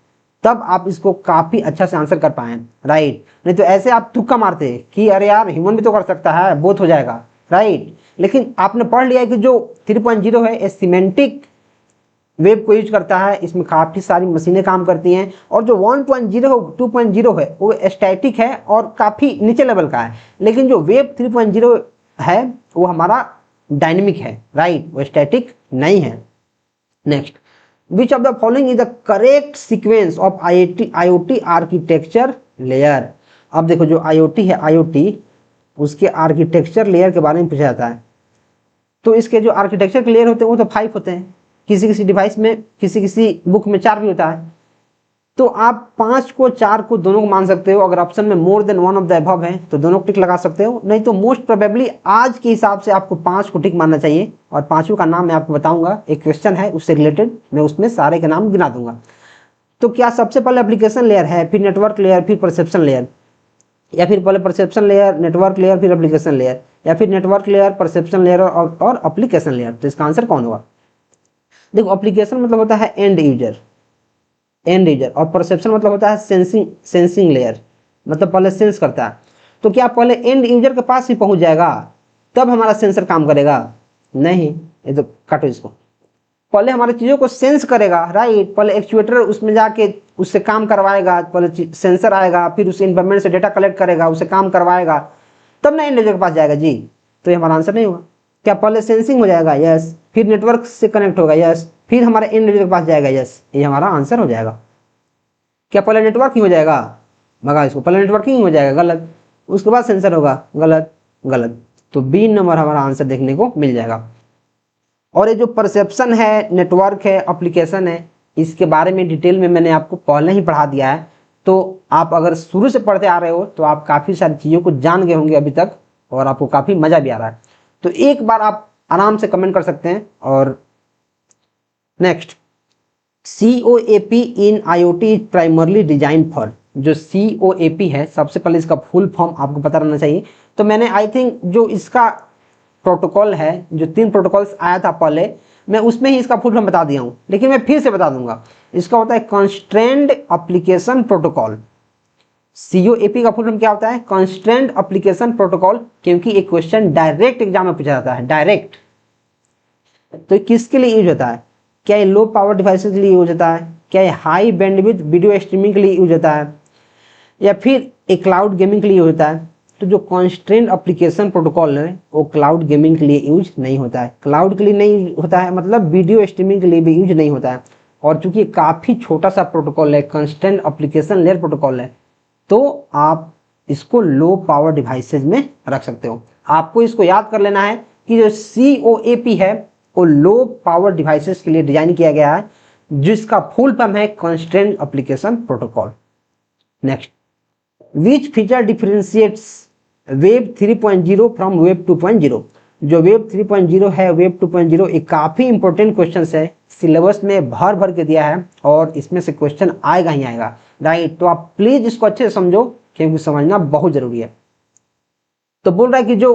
तब आप इसको काफी अच्छा से आंसर कर पाए, राइट। नहीं तो ऐसे आप तुक्का मारते कि अरे यार ह्यूमन भी तो कर सकता है, बोथ हो जाएगा, राइट। लेकिन आपने पढ़ लिया कि जो 3.0 है ये सिमेंटिक वेब को यूज करता है, इसमें काफी सारी मशीनें काम करती हैं, और जो 1.0 2.0 है वो स्टैटिक है और काफी नीचे लेवल का है, लेकिन जो वेब 3.0 है वो हमारा डायनेमिक है, राइट, वो स्टैटिक नहीं है। Next, which of the following is the correct sequence of IoT architecture layer. अब देखो, जो IoT है, IoT उसके आर्किटेक्चर लेयर के बारे में पूछा जाता है, तो इसके जो आर्किटेक्चर के लेयर होते हैं वो तो 5 होते हैं, किसी किसी डिवाइस में, किसी किसी बुक में 4 भी होता है। तो आप 5 को 4 को दोनों को मान सकते हो। अगर ऑप्शन में more than one of the above है तो दोनों को टिक लगा सकते हो, नहीं तो मोस्ट प्रोबेबली आज के हिसाब से आपको 5 को टिक मानना चाहिए। और पांचों का नाम मैं आपको बताऊंगा, एक क्वेश्चन है उससे रिलेटेड, मैं उसमें सारे के नाम गिना दूंगा। तो क्या सबसे पहले एप्लीकेशन लेयर है, फिर नेटवर्क लेयर, फिर परसेप्शन लेयर, या फिर पहले परसेप्शन लेयर, नेटवर्क लेयर, फिर एप्लीकेशन लेयर, या फिर नेटवर्क लेयर, परसेप्शन लेयर और एप्लीकेशन लेयर? तो इसका आंसर कौन होगा? देखो, एप्लीकेशन मतलब होता है एंड यूजर, और परसेप्शन मतलब होता है सेंसिंग लेयर, मतलब पहले सेंस करता है। तो क्या पहले एंड यूजर के पास ही पहुंच जाएगा तब हमारा सेंसर काम करेगा? नहीं, ये तो काटो इसको। पहले हमारी चीजों को सेंस करेगा, राइट, पहले एक्चुएटर उसमें जाके उससे काम करवाएगा, पहले सेंसर आएगा, फिर उस इन्वायरमेंट से डेटा कलेक्ट करेगा, उसे काम करवाएगा, तब ना एंड यूजर के पास जाएगा जी। तो ये हमारा आंसर नहीं होगा। क्या पहले सेंसिंग हो जाएगा? यस। फिर नेटवर्क से कनेक्ट होगा? यस। फिर हमारे एंड यूजर के पास जाएगा? यस। ये हमारा आंसर हो जाएगा। क्या पहले नेटवर्किंग हो जाएगा? भगा इसको, पहले नेटवर्किंग हो जाएगा? गलत। उसके बाद सेंसर होगा? गलत, गलत। तो बी नंबर हमारा आंसर देखने को मिल जाएगा। और ये जो परसेप्शन है, नेटवर्क है, एप्लीकेशन है, इसके बारे में डिटेल में मैंने आपको पहले ही पढ़ा दिया है। तो आप अगर शुरू से पढ़ते आ रहे हो तो आप काफी सारी चीजों को जान गए होंगे अभी तक, और आपको काफी मजा भी आ रहा है। तो एक बार आप आराम से कमेंट कर सकते हैं। और next, COAP in IoT is primarily design for. जो COAP है, सबसे पहले इसका फुल फॉर्म आपको पता रहना चाहिए। तो मैंने आई थिंक जो इसका प्रोटोकॉल है, जो 3 प्रोटोकॉल्स आया था पहले, मैं उसमें ही इसका फुल फॉर्म बता दिया हूं, लेकिन मैं फिर से बता दूंगा। इसका होता है कंस्ट्रेंड एप्लीकेशन प्रोटोकॉल। COAP का फुल फॉर्म क्या होता है? कंस्ट्रेंड एप्लीकेशन प्रोटोकॉल, क्योंकि एक क्वेश्चन डायरेक्ट एग्जाम में पूछा जाता है, डायरेक्ट। तो किसके लिए यूज होता है? क्या ये लो पावर डिवाइसेस के लिए यूज होता है? क्या ये हाई बैंडविड्थ वीडियो स्ट्रीमिंग के लिए यूज होता है? या फिर एक क्लाउड गेमिंग के लिए यूज होता है? तो जो कॉन्स्ट्रेंट एप्लीकेशन प्रोटोकॉल है वो क्लाउड गेमिंग के लिए यूज नहीं होता है, क्लाउड के लिए नहीं होता है, मतलब वीडियो स्ट्रीमिंग के लिए भी यूज नहीं होता है। और चूंकि काफी छोटा सा प्रोटोकॉल है, कॉन्स्ट्रेंट एप्लीकेशन लेयर प्रोटोकॉल है, तो आप इसको लो पावर डिवाइसेज में रख सकते हो। आपको इसको याद कर लेना है कि जो COAP है वो लो पावर डिवाइसेस के लिए डिजाइन किया गया है, जिसका फुल फॉर्म है constraint application protocol. Next, which feature differentiates web 3.0 from web 2.0। जो वेब 3.0 है, वेब 2.0, एक काफी इंपॉर्टेंट क्वेश्चन है, सिलेबस में भर भर के दिया है और इसमें से क्वेश्चन आएगा ही आएगा, राइट। तो आप प्लीज इसको अच्छे से समझो, क्योंकि समझना बहुत जरूरी है। तो बोल रहा है कि जो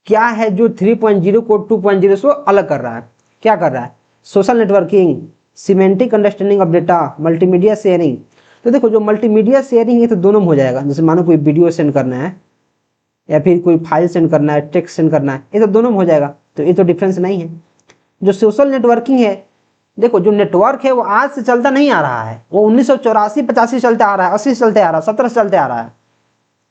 क्या है, जो 3.0 को 2.0 से अलग कर रहा है, क्या कर रहा है? Social networking, semantic understanding of data, multimedia sharing. तो देखो, जो मल्टीमीडिया शेयरिंग है तो दोनों में हो जाएगा। जैसे मानो कोई वीडियो सेंड करना है या फिर कोई फाइल सेंड करना है, टेक्स्ट सेंड करना है, ये तो दोनों में हो जाएगा, तो ये तो डिफरेंस नहीं है। जो सोशल नेटवर्किंग है, देखो जो नेटवर्क है वो आज से चलता नहीं आ रहा है, वो 1984-85 चलता आ रहा है, 80 से चलते आ रहा है, 17 से चलते आ रहा है।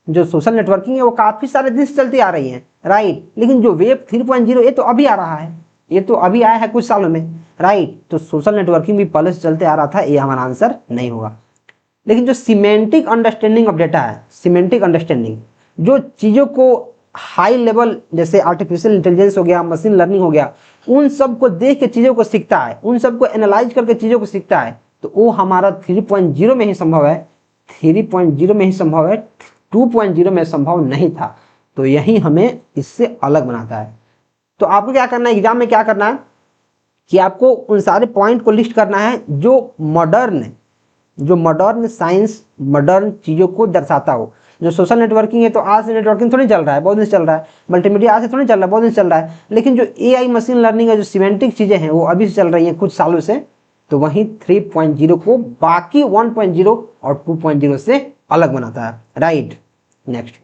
जो सोशल नेटवर्किंग है वो काफी सारे दिन से चलती आ रही है, राइट। लेकिन जो वेब 3.0 ये तो अभी आ रहा है, ये तो अभी आया है कुछ सालों में, राइट। तो सोशल नेटवर्किंग भी पहले से चलते आ रहा था, ये हमारा आंसर नहीं होगा। लेकिन जो सिमेंटिक अंडरस्टैंडिंग ऑफ डेटा है, सिमेंटिक अंडरस्टैंडिंग, जो चीजों को हाई लेवल जैसे आर्टिफिशियल इंटेलिजेंस हो गया, मशीन लर्निंग हो गया, उन सब को देख के चीजों को सीखता है, उन सब को एनालाइज करके चीजों को सीखता है, तो वो हमारा 3.0 में ही संभव है, 3.0 में ही संभव है, 2.0 में संभव नहीं था। तो यही हमें इससे अलग बनाता है। तो आपको क्या करना है, एग्जाम में क्या करना है कि आपको उन सारे पॉइंट को लिस्ट करना है जो मॉडर्न साइंस, मॉडर्न चीजों को दर्शाता हो। जो सोशल नेटवर्किंग है तो आज से नेटवर्किंग थोड़ी चल रहा है, बहुत दिन चल रहा है। मल्टीमीडिया आज से थोड़ी चल रहा है, बहुत दिन चल रहा है। लेकिन जो एआई मशीन लर्निंग है, जो सिमेंटिक चीजें हैं, वो अभी से चल रही हैं कुछ सालों से। तो वही 3.0 को बाकी 1.0 और 2.0 से अलग बनाता है, right. Next,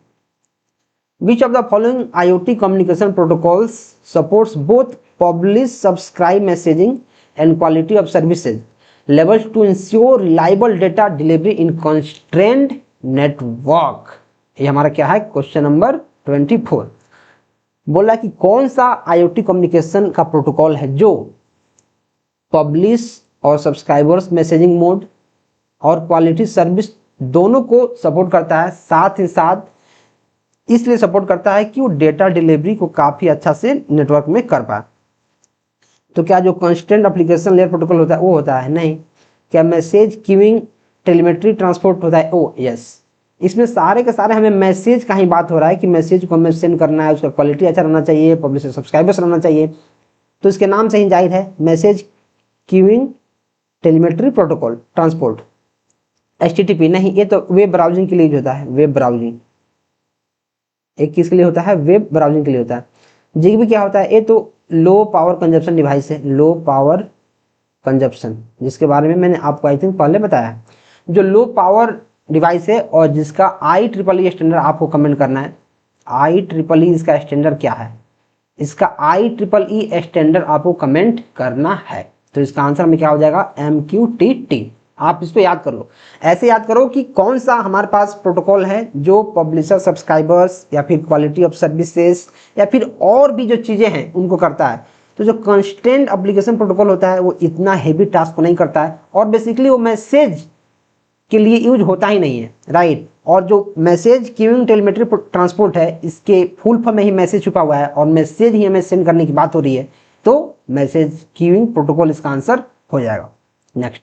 which of the following IoT communication protocols supports both publish subscribe messaging and quality of services levels to ensure reliable data delivery in constrained network। ये हमारा क्या है, क्वेश्चन नंबर 24। बोला कि कौन सा IoT कम्युनिकेशन का protocol है जो पब्लिश और सब्सक्राइबर्स मैसेजिंग मोड और क्वालिटी सर्विस दोनों को सपोर्ट करता है, साथ ही साथ इसलिए सपोर्ट करता है कि वो डेटा डिलीवरी को काफी अच्छा से नेटवर्क में कर पाए। तो क्या जो कंस्ट्रेंट एप्लीकेशन लेयर प्रोटोकॉल होता है वो होता है? नहीं। क्या मैसेज क्यूइंग टेलीमेट्री ट्रांसपोर्ट होता है? ओ यस। इसमें सारे के सारे हमें मैसेज का ही बात हो रहा है कि मैसेज को हमें सेंड करना है, उसका क्वालिटी अच्छा रहना चाहिए, पब्लिशर सब्सक्राइबर्स रहना चाहिए। तो इसके नाम से ही जाहिर है message queuing telemetry protocol transport. HTTP नहीं, ये तो वेब ब्राउजिंग के लिए यूज होता है, वेब ब्राउजिंग। एक किसके लिए होता है? वेब ब्राउजिंग के लिए होता है। ZigBee क्या होता है? ये तो लो पावर कंजप्शन डिवाइस है, लो पावर कंजप्शन, जिसके बारे में मैंने आपको आई थिंक पहले बताया है। जो लो पावर डिवाइस है और जिसका IEEE स्टैंडर्ड आपको कमेंट करना है। IEEE इसका स्टैंडर्ड क्या है? इसका IEEE स्टैंडर्ड आपको कमेंट करना है। तो इसका आंसर में क्या हो जाएगा? MQTT। आप इसको याद कर लो, ऐसे याद करो कि कौन सा हमारे पास प्रोटोकॉल है जो पब्लिशर सब्सक्राइबर्स या फिर क्वालिटी ऑफ सर्विसेज या फिर और भी जो चीजें हैं उनको करता है। तो जो कंस्ट्रेंट एप्लीकेशन प्रोटोकॉल होता है वो इतना हेवी टास्क को नहीं करता है और बेसिकली वो मैसेज के लिए यूज होता ही नहीं है, राइट। और जो मैसेज क्यूइंग टेलीमेट्री ट्रांसपोर्ट है, इसके फुल फॉर्म में ही मैसेज छुपा हुआ है और मैसेज ही हमें सेंड करने की बात हो रही है, तो मैसेज क्यूइंग प्रोटोकॉल इसका आंसर हो जाएगा। Next,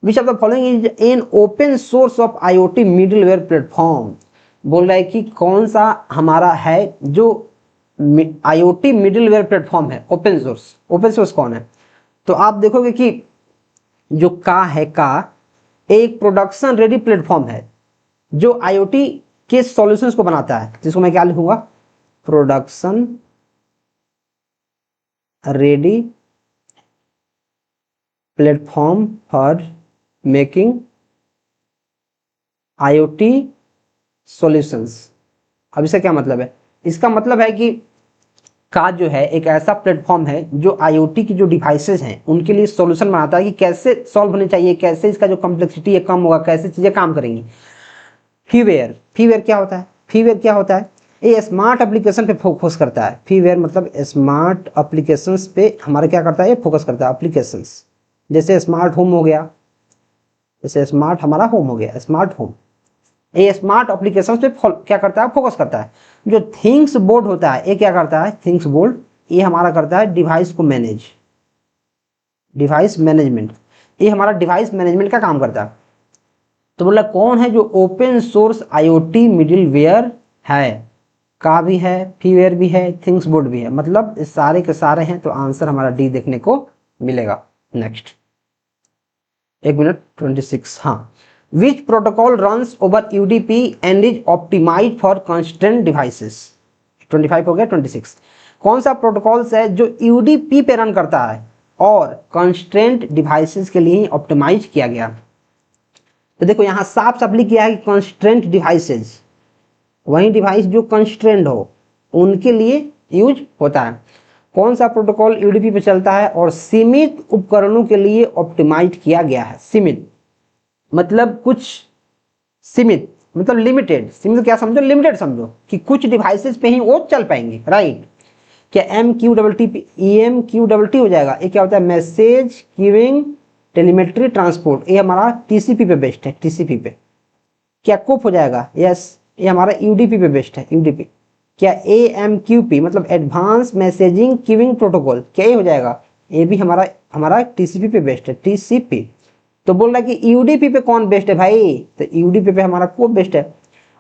Which of the following is an open source of IoT middleware platform? बोल रहा है कि कौन सा हमारा है जो IoT middleware प्लेटफॉर्म है ओपन सोर्स। ओपन सोर्स कौन है? तो आप देखोगे कि जो का एक प्रोडक्शन रेडी प्लेटफॉर्म है जो IoT के सॉल्यूशंस को बनाता है, जिसको मैं क्या लिखूंगा? Production ready platform for making IoT solutions. अब इसका क्या मतलब है? इसका मतलब है कि का जो है एक ऐसा प्लेटफॉर्म है जो IoT की जो डिवाइसेस हैं उनके लिए सॉल्यूशन बनाता है कि कैसे सॉल्व होने चाहिए, कैसे इसका जो कॉम्प्लेक्सिटी है कम होगा, कैसे चीजें काम करेंगी। फीवेयर क्या होता है? फीवेयर क्या होता है? ये स्मार्ट एप्लीकेशन पे फोकस करता है। फीवेयर मतलब स्मार्ट एप्लीकेशंस पे हमारा क्या करता है? ये फोकस करता है एप्लीकेशंस। जैसे स्मार्ट होम हो गया, जैसे स्मार्ट हमारा होम हो गया, स्मार्ट होम। ये स्मार्ट एप्लीकेशन पे क्या करता है? फोकस करता है। जो थिंग्स बोर्ड होता है ये क्या करता है? थिंग्स बोर्ड ये हमारा करता है डिवाइस को मैनेज, डिवाइस मैनेजमेंट। ये हमारा डिवाइस मैनेजमेंट का काम करता है। तो बोला कौन है जो ओपन सोर्स IoT मिडिलवेयर है? का भी है, फीवेयर भी है, थिंग्स बोर्ड भी है, मतलब इस सारे के सारे हैं। तो आंसर हमारा डी देखने को मिलेगा। Next, 1 minute 26। हाँ, which protocol runs over UDP and is optimised for constraint devices? 25 हो गया। 26, कौन सा प्रोटोकॉल है जो UDP पे रन करता है और कंस्ट्रेंट डिवाइसेस के लिए ऑप्टिमाइज किया गया? तो देखो यहाँ साफ साफ लिख किया है कि कंस्ट्रेंट डिवाइसेस, वही डिवाइस जो कंस्ट्रेंड हो उनके लिए यूज होता है। कौन सा प्रोटोकॉल यूडीपी पे चलता है और सीमित उपकरणों के लिए ऑप्टिमाइज किया गया है। सीमित मतलब कुछ, सीमित मतलब लिमिटेड, सीमित क्या समझो, लिमिटेड समझो कि कुछ डिवाइसेस पे ही वो चल पाएंगे, राइट। क्या MQTT EMQTT हो जाएगा, ये क्या होता है, मैसेज क्यूइंग टेलीमेट्री ट्रांसपोर्ट, ये हमारा TCP पे बेस्ड है, TCP पे। क्या कोप हो जाएगा, यस, ये हमारा UDP पे बेस्ड है, UDP। क्या AMQP मतलब एडवांस मैसेजिंग क्यूइंग प्रोटोकॉल, क्या ये हो जाएगा, ये भी हमारा TCP पे बेस्ड है, TCP। तो बोल रहा है कि UDP पे कौन बेस्ट है भाई, तो UDP पे हमारा कोप बेस्ट है।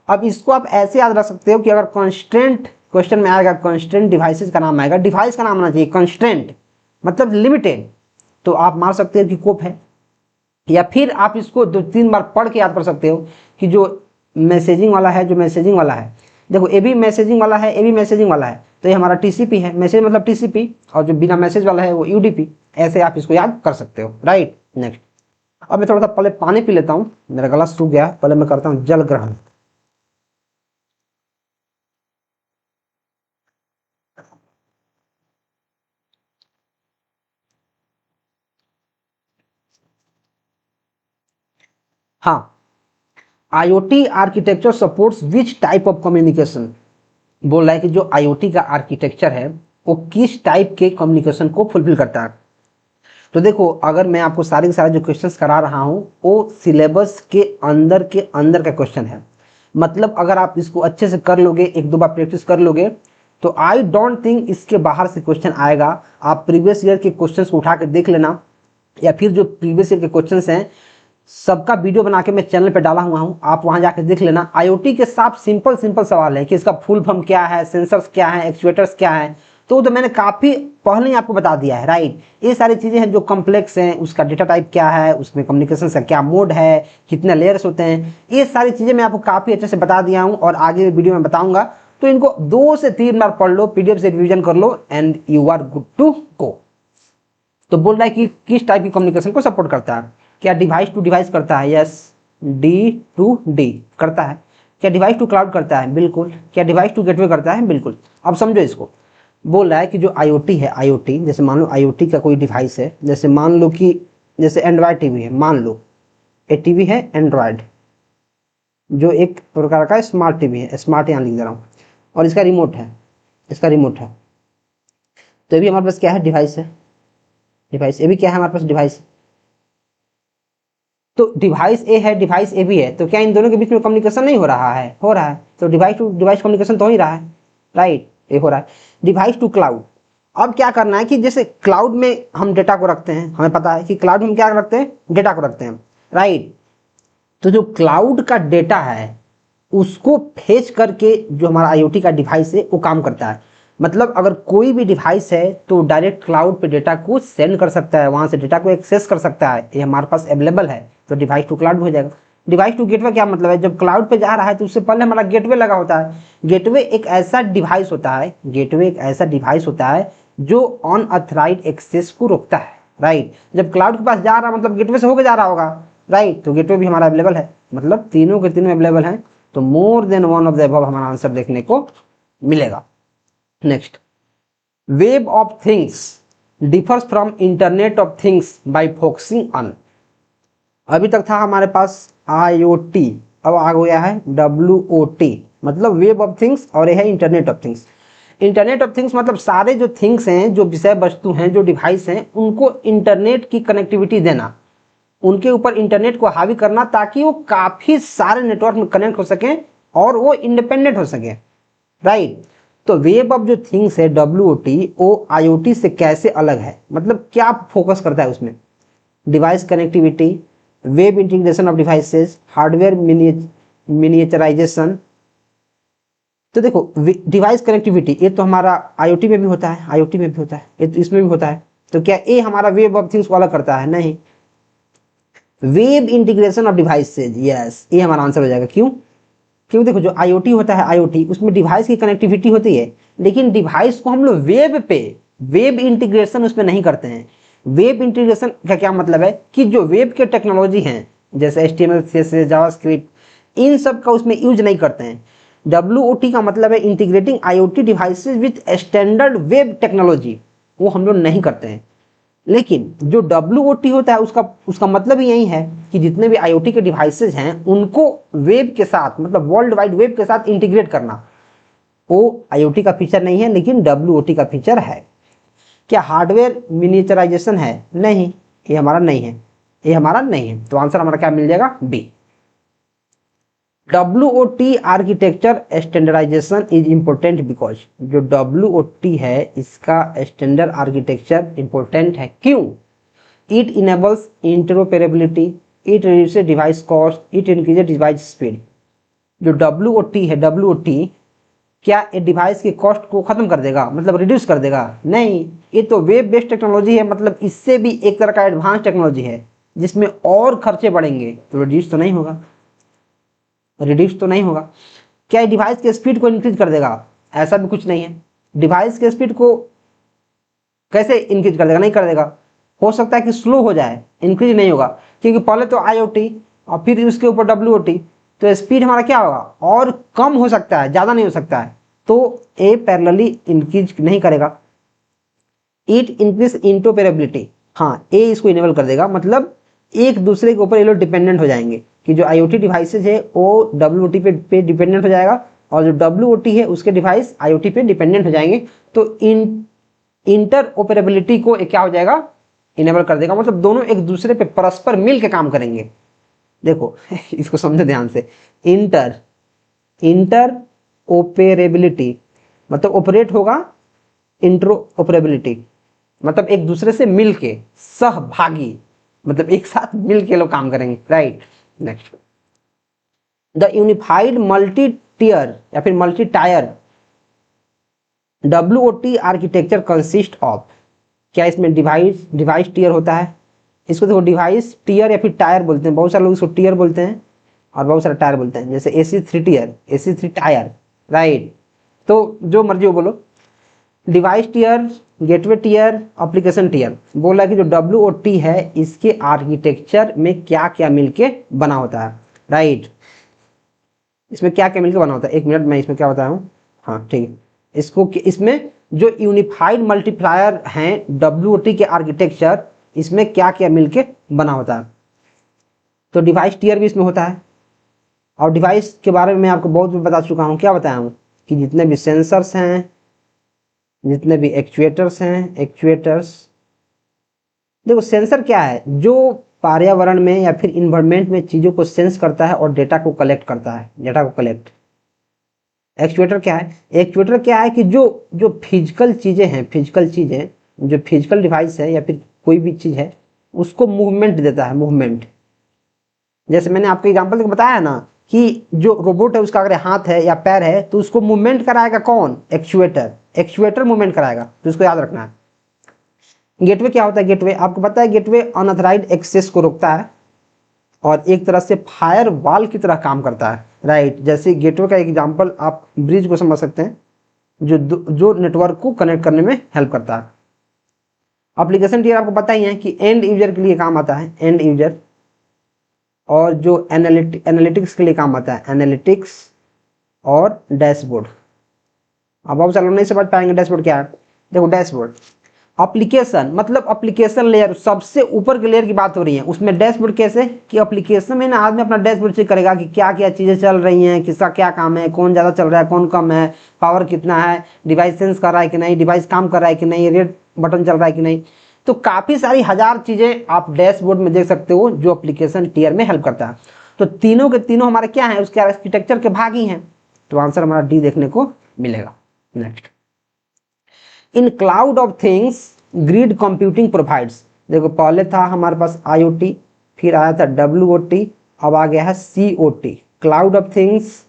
अब इसको आप ऐसे याद रख सकते हो कि अगर कंस्ट्रेंट क्वेश्चन में आएगा, कंस्ट्रेंट डिवाइसेस का नाम आएगा, डिवाइस का नाम आना चाहिए, कंस्ट्रेंट मतलब लिमिटेड, तो आप मार सकते हो कि कोप है। या फिर आप इसको 2-3 बार पढ़ के याद कर सकते हो कि जो मैसेजिंग वाला है, जो मैसेजिंग वाला है, देखो ये भी मैसेजिंग वाला है, ये भी मैसेजिंग वाला है, तो ये हमारा TCP है, मैसेज मतलब TCP, और जो बिना मैसेज वाला है वो UDP। ऐसे आप इसको याद कर सकते हो, राइट। नेक्स्ट, अब मैं थोड़ा सा पहले पानी पी लेता हूँ, मेरा गला सूख गया, पहले मैं करता हूँ जल ग्रहण। हाँ, IoT architecture supports which type of communication, बोल रहा है कि जो IoT का आर्किटेक्चर है वो किस टाइप के कम्युनिकेशन को फुलफिल करता है। तो देखो, अगर मैं आपको सारे के सारे जो क्वेश्चंस करा रहा हूँ वो सिलेबस के अंदर का क्वेश्चन है। मतलब अगर आप इसको अच्छे से कर लोगे, 1-2 बार प्रैक्टिस कर लोगे, तो आई डोंट थिंक इसके बाहर से क्वेश्चन आएगा। आप प्रीवियस ईयर के क्वेश्चंस को उठा के देख लेना, या फिर जो प्रीवियस ईयर के क्वेश्चंस हैं सबका वीडियो बना के मैं चैनल पे डाला हुआ हूँ, आप वहां जाके देख लेना। IoT के साथ सिंपल सवाल है कि इसका फुल फॉर्म क्या है, सेंसर्स क्या है, एक्चुएटर्स क्या है, तो मैंने काफी पहले ही आपको बता दिया है, राइट। ये सारी चीजें हैं जो कॉम्प्लेक्स हैं, उसका डेटा टाइप क्या है, उसमें कम्युनिकेशन का क्या मोड है, कितने लेयर्स होते हैं, ये सारी चीजें मैं आपको काफी अच्छे से बता दिया हूँ और आगे वीडियो में बताऊंगा। तो इनको 2 से 3 बार पढ़ लो, PDF से रिविजन कर लो and you are good to go. तो बोल रहा है कि किस टाइप की कम्युनिकेशन को सपोर्ट करता है। क्या डिवाइस टू डिवाइस करता है, यस, D2D करता है। क्या डिवाइस टू क्लाउड करता है, बिल्कुल। क्या डिवाइस टू गेटवे करता है, बिल्कुल। अब समझो इसको, बोल रहा है कि जो IoT है, IoT जैसे मान लो IoT का कोई डिवाइस है, जैसे मान लो कि जैसे एंड्रॉयड टीवी है, मान लो ये टीवी है एंड्रॉयड, जो एक प्रकार का स्मार्ट टीवी है, स्मार्ट यहाँ लिख दे रहा हूँ, और इसका रिमोट है, तो ये भी हमारे पास क्या है, डिवाइस है, डिवाइस। ये भी क्या है हमारे पास, डिवाइस। तो डिवाइस ए है, डिवाइस ए भी है, तो क्या इन दोनों के बीच में कम्युनिकेशन नहीं हो रहा है, हो रहा है। तो डिवाइस टू डिवाइस कम्युनिकेशन तो हो ही रहा है, राइट, ये हो रहा है। डिवाइस टू क्लाउड, अब क्या करना है कि जैसे क्लाउड में हम डेटा को रखते हैं, हमें पता है कि क्लाउड में हम क्या रखते हैं, डेटा को रखते हैं, राइट। तो जो क्लाउड का डेटा है उसको फेच करके जो हमारा IoT का डिवाइस है वो काम करता है। मतलब अगर कोई भी डिवाइस है तो डायरेक्ट क्लाउड पे डेटा को सेंड कर सकता है, वहां से डेटा को एक्सेस कर सकता है, ये हमारे पास अवेलेबल है, तो डिवाइस टू क्लाउड हो जाएगा। डिवाइस टू गेटवे क्या मतलब है, जब क्लाउड पे जा रहा है तो उससे पहले हमारा गेटवे लगा होता है। गेटवे एक ऐसा डिवाइस होता है, गेटवे एक ऐसा डिवाइस होता है जो अनऑथराइज्ड एक्सेस को रोकता है, राइट। जब क्लाउड के पास जा रहा है मतलब गेटवे से होकर जा रहा होगा, राइट, तो गेटवे भी हमारा अवेलेबल है, मतलब तीनों के तीनों अवेलेबल हैं। तो more than one of the above हमारा आंसर देखने को मिलेगा। Next, web of things differs from internet of things by focusing on. अभी तक था हमारे पास IoT, अब आ गया है WOT, मतलब वेब ऑफ थिंग्स, और यह है internet of things. Internet of things मतलब सारे जो थिंग्स हैं, जो विषय वस्तु हैं, जो डिवाइस हैं, उनको इंटरनेट की कनेक्टिविटी देना, उनके ऊपर इंटरनेट को हावी करना, ताकि वो काफी सारे नेटवर्क में कनेक्ट हो सके और वो इंडिपेंडेंट हो सके, राइट। तो वेब ऑफ जो थिंग्स है WOT, वो IoT से कैसे अलग है, मतलब क्या फोकस करता है उसमें, device connectivity, web integration of devices, hardware miniaturisation. तो देखो, डिवाइस कनेक्टिविटी ये तो हमारा IoT में भी होता है, IoT में भी होता है, ये तो इसमें भी होता है। तो क्या ये हमारा वेब ऑफ थिंग्स को अलग करता है, नहीं। Web integration of devices, yes, ये हमारा आंसर हो जाएगा। क्यों, क्योंकि देखो जो IoT होता है, IoT उसमें डिवाइस की कनेक्टिविटी होती है, लेकिन डिवाइस को हम लोग वेब पे, वेब इंटीग्रेशन उसमें नहीं करते हैं। वेब इंटीग्रेशन का क्या मतलब है कि जो वेब के टेक्नोलॉजी हैं, जैसे HTML, CSS, जावास्क्रिप्ट, इन सब का उसमें यूज नहीं करते हैं। WOT का मतलब है integrating IoT devices with standard web technology, वो हम लोग नहीं करते हैं। लेकिन जो WOT होता है उसका मतलब यही है कि जितने भी IoT के डिवाइसेज हैं उनको वेब के साथ, मतलब वर्ल्ड वाइड वेब के साथ इंटीग्रेट करना, वो IoT का फीचर नहीं है लेकिन WOT का फीचर है। क्या हार्डवेयर मिनिएचराइजेशन है? नहीं, ये हमारा नहीं है, ये हमारा नहीं है। तो आंसर हमारा क्या मिल जाएगा? B. WOT architecture standardisation is important because, जो WOT है इसका स्टैंडर्ड आर्किटेक्चर इंपॉर्टेंट है। क्यों? It enables interoperability, it reduces device cost, it increases device speed. जो WOT है, WOT क्या ये डिवाइस के कॉस्ट को खत्म कर देगा, मतलब रिड्यूस कर देगा? नहीं, ये तो वेब बेस्ड टेक्नोलॉजी है, मतलब इससे भी एक तरह का एडवांस टेक्नोलॉजी है जिसमें और खर्चे बढ़ेंगे, तो रिड्यूस तो नहीं होगा, रिड्यूस तो नहीं होगा। क्या ये डिवाइस के स्पीड को इंक्रीज कर देगा? ऐसा भी कुछ नहीं है। डिवाइस के स्पीड को कैसे इंक्रीज कर देगा? नहीं कर देगा। हो सकता है कि स्लो हो जाए, इंक्रीज नहीं होगा, क्योंकि पहले तो IoT और फिर उसके ऊपर WOT, तो स्पीड हमारा क्या होगा? और कम हो सकता है, ज्यादा नहीं हो सकता है। तो ए पैरेलली इंक्रीज नहीं करेगा। इट इंक्रीज इंटरऑपरेबिलिटी, हाँ, ए इसको इनेबल कर देगा, मतलब एक दूसरे के ऊपर ये लोग डिपेंडेंट हो जाएंगे कि जो IoT डिवाइसेज है वो WOT पे डिपेंडेंट हो जाएगा और जो WOT है उसके डिवाइस IoT पे डिपेंडेंट हो जाएंगे। तो इंटरऑपरेबिलिटी को क्या हो जाएगा? इनेबल कर देगा, मतलब दोनों एक दूसरे पे परस्पर मिल के काम करेंगे। देखो इसको समझो ध्यान से। इंटरऑपरेबिलिटी मतलब ऑपरेट होगा, इंटरऑपरेबिलिटी मतलब एक दूसरे से मिलके, सहभागी, मतलब एक साथ मिलके लोग काम करेंगे, right. Next, the unified multi tier या फिर multi tier WOT architecture consist of. क्या इसमें डिवाइस टियर होता है? इसको देखो डिवाइस टियर या फिर टायर बोलते हैं, बहुत सारे लोग इसको टियर बोलते हैं और बहुत सारे टायर बोलते हैं, जैसे AC3 tier, AC3 tyre, right. तो जो मर्जी हो बोलो। Device tier, gateway tier, application tier. बोला कि जो WOT है इसके आर्किटेक्चर में क्या क्या मिलके बना होता है, राइट। इसमें क्या क्या मिलके बना होता है, एक मिनट मैं इसमें क्या बताया हूँ, हाँ ठीक है। इसको इसमें जो यूनिफाइड मल्टीप्लायर हैं WOT के आर्किटेक्चर, इसमें क्या क्या मिलके बना होता है। तो डिवाइस टियर भी इसमें होता है। और डिवाइस के बारे में मैं आपको बहुत बता चुका हूँ, क्या बताया हूँ कि जितने भी सेंसर्स हैं, जितने भी एक्चुएटर्स हैं, एक्चुएटर्स, देखो सेंसर क्या है? जो पर्यावरण में या फिर इन्वायरमेंट में चीजों को सेंस करता है और डेटा को कलेक्ट करता है, डेटा को कलेक्ट। एक्चुएटर क्या है? एक्चुएटर क्या है कि जो फिजिकल चीजें हैं, फिजिकल चीजें, जो फिजिकल डिवाइस है या फिर कोई भी चीज है उसको मूवमेंट देता है, मूवमेंट। जैसे मैंने आपको एग्जांपल बताया ना कि जो रोबोट है उसका अगर हाथ है या पैर है तो उसको मूवमेंट कराएगा कौन? एक्चुएटर। एक्चुएटर मूवमेंट कराएगा, तो इसको याद रखना है। गेटवे क्या होता है? गेटवे आपको पता है, गेटवे अनऑथराइज्ड एक्सेस को रोकता है और एक तरह से फायर वॉल की तरह काम करता है, राइट। जैसे गेटवे का एग्जांपल आप ब्रिज को समझ सकते हैं, जो नेटवर्क को कनेक्ट करने में हेल्प करता है। एप्लीकेशन टियर आपको पता ही है कि एंड यूजर के लिए काम आता है, एंड यूजर, और जो एनालिटिक्स के लिए काम आता है, एनालिटिक्स और डैशबोर्ड। अब आप चलो नहीं समझ पाएंगे डैशबोर्ड क्या है। देखो डैशबोर्ड एप्लीकेशन, मतलब एप्लीकेशन लेयर, सबसे ऊपर के लेयर की बात हो रही है, उसमें डैशबोर्ड कैसे कि एप्लीकेशन में ना आदमी अपना डैशबोर्ड चेक करेगा कि क्या क्या चीजें चल रही हैं, किसका क्या काम है, कौन ज्यादा चल रहा है, कौन कम है, पावर कितना है, डिवाइस सेंस कर रहा है कि नहीं, डिवाइस काम कर रहा है कि नहीं, रेड बटन चल रहा है कि नहीं। तो काफी सारी हजार चीजें आप डैशबोर्ड में देख सकते हो जो एप्लीकेशन टियर में हेल्प करता है। तो तीनों के तीनों हमारे क्या है? उसके आर्किटेक्चर के भाग ही हैं। तो आंसर हमारा डी देखने को मिलेगा। Next, in cloud of things grid computing provides. देखो पहले था हमारे पास IoT, फिर आया था WOT, अब आ गया है COT, cloud of things,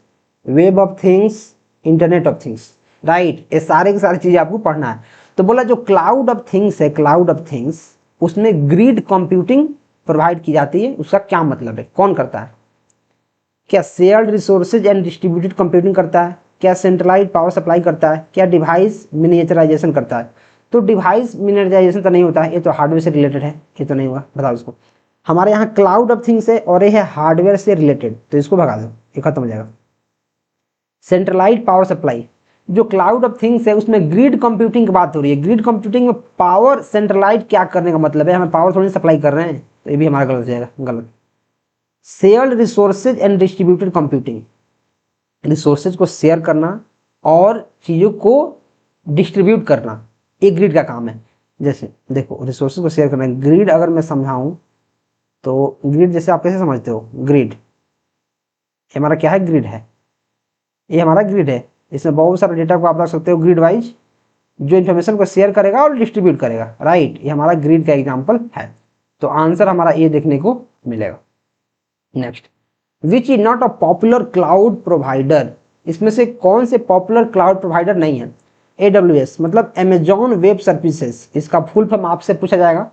web of things, internet of things, right. ये सारे की सारी चीजें आपको पढ़ना है। तो बोला जो क्लाउड ऑफ थिंग्स है, क्लाउड ऑफ थिंग्स, उसमें ग्रिड कंप्यूटिंग प्रोवाइड की जाती है। उसका क्या मतलब है? कौन करता है? क्या shared resources and distributed computing करता है? क्या सेंट्रलाइज्ड पावर सप्लाई करता है? क्या डिवाइस मिनिएचराइजेशन करता है? तो डिवाइस मिनिएचराइजेशन तो नहीं होता है, ये तो हार्डवेयर से रिलेटेड है, ये तो नहीं होगा, बताओ उसको। हमारे यहाँ क्लाउड ऑफ थिंग्स है और ये है हार्डवेयर से रिलेटेड, तो इसको भगा दो, ये खत्म हो जाएगा। सेंट्रलाइज्ड पावर सप्लाई, जो क्लाउड ऑफ थिंग्स है उसमें ग्रिड कंप्यूटिंग की बात हो रही है। ग्रिड कंप्यूटिंग में पावर सेंट्रलाइज क्या करने का मतलब है, हमें पावर थोड़ी सप्लाई कर रहे हैं, तो ये भी हमारा गलत हो जाएगा, गलत। Shared resources and distributed computing, resources को शेयर करना और चीज़ों को डिस्ट्रीब्यूट करना, एक ग्रिड का काम है। जैसे देखो रिसोर्सेज को शेयर करना, ग्रिड अगर मैं समझाऊं तो ग्रिड जैसे आप कैसे समझते हो, ग्रिड हमारा क्या है, ग्रिड है, ये हमारा ग्रिड है, इसमें बहुत सारे डेटा को आप रख सकते हो ग्रिड वाइज, जो इन्फॉर्मेशन को शेयर करेगा और डिस्ट्रीब्यूट करेगा, राइट। ये हमारा ग्रिड का एग्जांपल है, तो आंसर हमारा ये देखने को मिलेगा। Next, which is not a popular cloud provider, इसमें से कौन से पॉपुलर क्लाउड प्रोवाइडर नहीं है। AWS मतलब अमेजॉन वेब सर्विसेज, इसका फुल फॉर्म आपसे पूछा जाएगा।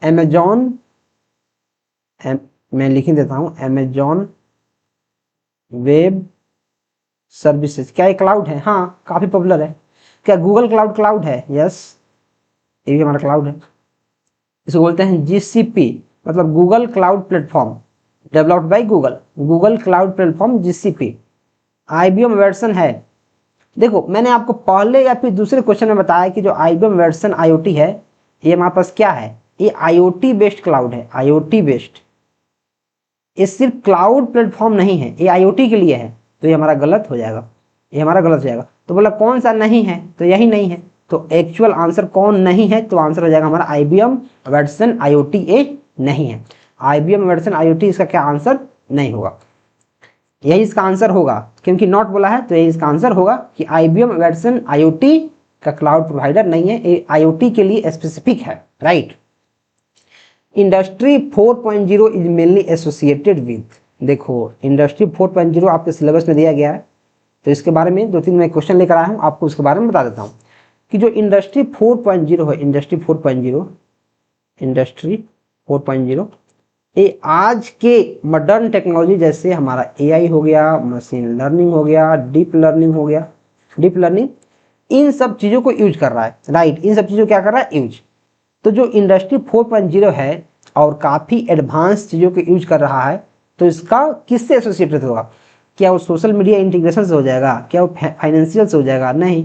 अमेजॉन, मैं लिख देता हूं, अमेजॉन वेब सर्विसेज, क्या ये क्लाउड है? हाँ, काफी पॉपुलर है। क्या गूगल क्लाउड क्लाउड है? यस, ये भी हमारा क्लाउड है। इसको बोलते हैं GCP, मतलब Google cloud platform, developed by Google, Google cloud platform GCP। IBM version है, देखो मैंने आपको पहले या फिर दूसरे क्वेश्चन में बताया कि जो IBM वर्जन IoT है, ये हमारे पास क्या है, ये IoT बेस्ड क्लाउड है, IoT बेस्ड। ये सिर्फ क्लाउड प्लेटफॉर्म नहीं है, ये IoT के लिए है, तो ये हमारा गलत हो जाएगा, ये हमारा गलत हो जाएगा। तो बोला कौन सा नहीं है, तो यही नहीं है, तो एक्चुअल आंसर कौन नहीं है, तो आंसर हो जाएगा हमारा IBM वर्जन IoT, ये नहीं है। IBM वर्जन IoT इसका क्या आंसर नहीं होगा, यही इसका आंसर होगा, क्योंकि नॉट बोला है तो यही इसका आंसर होगा कि IBM वर्जन IoT का क्लाउड प्रोवाइडर नहीं है, ये IoT के लिए स्पेसिफिक है, right. Industry 4.0 is mainly associated with, देखो इंडस्ट्री 4.0 आपके सिलेबस में दिया गया है, तो इसके बारे में 2-3 मैं क्वेश्चन लेकर आया हूँ, आपको उसके बारे में बता देता हूँ कि जो इंडस्ट्री 4.0 है, इंडस्ट्री 4.0 ये आज के मॉडर्न टेक्नोलॉजी, जैसे हमारा AI हो गया, मशीन लर्निंग हो गया, डीप लर्निंग हो गया, डीप लर्निंग, इन सब चीज़ों को यूज कर रहा है, राइट। इन सब चीज़ों को क्या कर रहा है, यूज। तो जो इंडस्ट्री 4.0 है और काफ़ी एडवांस चीज़ों को यूज कर रहा है, तो इसका किससे एसोसिएटेड होगा? क्या वो सोशल मीडिया इंटीग्रेशन से हो जाएगा? क्या वो फाइनेंशियल से हो जाएगा? नहीं,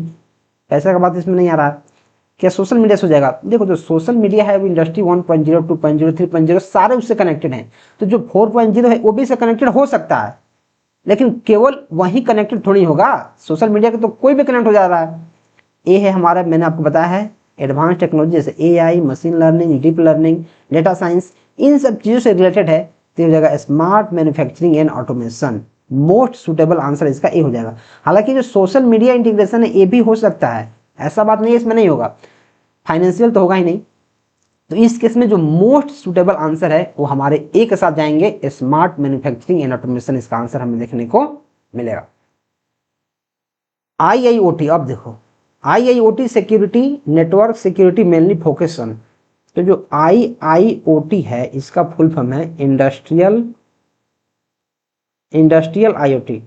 पैसा का बात इसमें नहीं आ रहा है। क्या सोशल मीडिया से हो जाएगा? देखो जो सोशल मीडिया है वो इंडस्ट्री 1.0, 2.0, 3.0 सारे उससे कनेक्टेड हैं, तो जो 4.0 है वो भी इससे कनेक्टेड हो सकता है, लेकिन केवल वही कनेक्टेड थोड़ी होगा, सोशल मीडिया के तो कोई भी कनेक्ट हो जा रहा है। ये है हमारा, मैंने आपको बताया है एडवांस टेक्नोलॉजी, जैसे AI, machine learning, deep learning, data science, इन सब चीज़ों से रिलेटेड है, तो हो जाएगा smart manufacturing and automation. Most suitable answer इसका ये हो जाएगा। हालांकि जो सोशल मीडिया इंटीग्रेशन है ये भी हो सकता है, ऐसा बात नहीं है इसमें नहीं होगा, फाइनेंशियल तो होगा ही नहीं। तो इस केस में जो मोस्ट सुटेबल आंसर है वो हमारे ए के साथ जाएंगे, स्मार्ट मैन्युफैक्चरिंग एंड ऑटोमेशन, इसका आंसर हमें देखने को मिलेगा। IIoT, अब देखो IIoT security, network security mainly focus on, तो जो IIoT है इसका फुल फॉर्म है इंडस्ट्रियल IoT।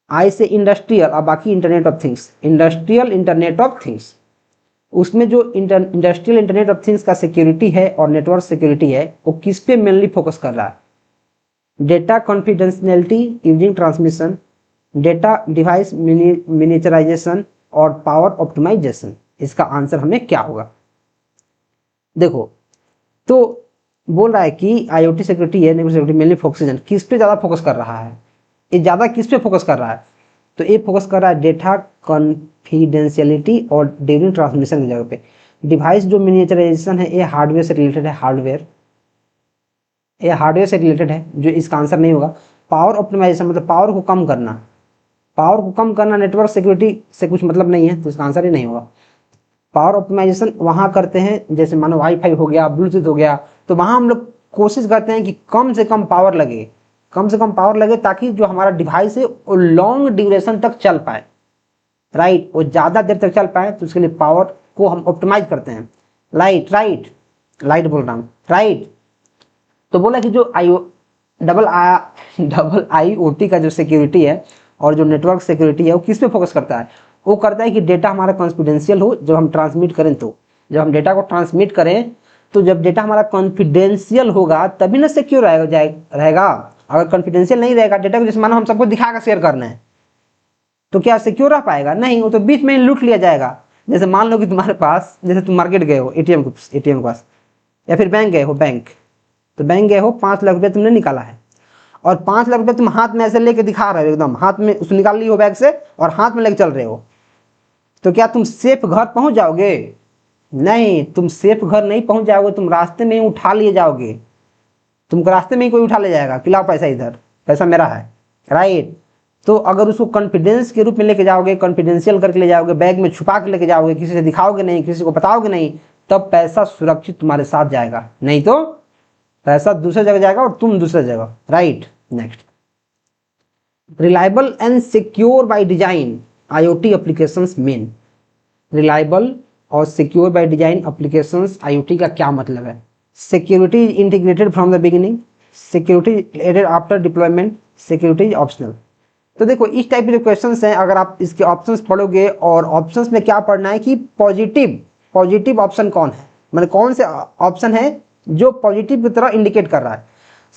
आई से इंडस्ट्रियल और बाकी internet of things, industrial internet of things. उसमें जो इंडस्ट्रियल इंटरनेट ऑफ थिंग्स का सिक्योरिटी है और नेटवर्क सिक्योरिटी है वो किस पे मेनली फोकस कर रहा है? Data confidentiality using transmission, data device miniaturisation और पावर ऑप्टिमाइजेशन। इसका आंसर हमें क्या होगा? देखो तो बोल रहा है कि IoT सिक्योरिटी है, नेटवर्क सिक्योरिटी मेनली फोकस, किस पे ज्यादा फोकस कर रहा है? ये ज्यादा किस पे फोकस कर रहा है? तो ये फोकस कर रहा है डेटा कॉन्फिडेंशियलिटी और ड्यूरिंग ट्रांसमिशन की जगह पे। डिवाइस जो मिनिएचराइजेशन है ये हार्डवेयर से रिलेटेड है, हार्डवेयर से रिलेटेड है, जो इसका आंसर नहीं होगा। पावर ऑप्टिमाइजेशन मतलब पावर को कम करना, नेटवर्क सिक्योरिटी से कुछ मतलब नहीं है, तो इसका आंसर ही नहीं होगा। पावर ऑप्टिमाइजेशन वहां करते हैं जैसे मानो वाईफाई हो गया, ब्लूटूथ हो गया, तो वहां हम लोग कोशिश करते हैं कि कम से कम पावर लगे, ताकि जो हमारा डिवाइस है वो लॉन्ग ड्यूरेशन तक चल पाए, राइट, वो ज्यादा देर तक चल पाए, तो उसके लिए पावर को हम ऑप्टिमाइज करते हैं। लाइट बोल रहा हूँ, राइट। तो बोला कि जो डबल IoT का जो सिक्योरिटी है और जो नेटवर्क सिक्योरिटी है वो किस पे फोकस करता है? वो करता है कि डेटा हमारा कॉन्फिडेंशियल हो, जब हम ट्रांसमिट करें, तो जब हम डेटा को ट्रांसमिट करें, तो जब डेटा हमारा कॉन्फिडेंशियल होगा तभी ना सिक्योर रहेगा। अगर कॉन्फिडेंशियल नहीं रहेगा डेटा को, जैसे मानो हम सबको दिखा कर शेयर करना है, तो क्या सिक्योर रह पाएगा? नहीं, वो तो बीच में लूट लिया जाएगा। जैसे मान लो कि तुम्हारे पास, जैसे तुम मार्केट गए हो एटीएम के पास, या फिर बैंक गए हो, तो बैंक गए हो, 5 लाख रुपये तुमने निकाला है, और 5 लाख रुपये तुम हाथ में ऐसे लेके दिखा रहे हो, एकदम हाथ में उसको निकाल ली हो बैग से और हाथ में लेके चल रहे हो, तो क्या तुम सेफ घर पहुंच जाओगे? नहीं, तुम सेफ घर नहीं पहुंच जाओगे, तुम रास्ते में ही उठा लिए जाओगे। तुमको रास्ते में ही कोई उठा ले जाएगा कि लाओ पैसा, इधर पैसा मेरा है, राइट। तो अगर उसको कॉन्फिडेंस के रूप में लेके जाओगे, कॉन्फिडेंशियल करके ले जाओगे, बैग में छुपा के लेके जाओगे, किसी से दिखाओगे नहीं, किसी को बताओगे नहीं, तब पैसा सुरक्षित तुम्हारे साथ जाएगा। नहीं तो पैसा दूसरी जगह जाएगा और तुम दूसरी जगह, right. Next, reliable and secure by design IoT applications mean. Reliable और secure by design applications IoT का क्या मतलब है? Security integrated from the beginning, security added after deployment, security optional. तो देखो इस टाइप के जो क्वेश्चंस हैं, अगर आप इसके ऑप्शंस पढ़ोगे, और ऑप्शंस में क्या पढ़ना है कि पॉजिटिव ऑप्शन कौन है, मतलब कौन से ऑप्शन है जो पॉजिटिव की तरह इंडिकेट कर रहा है।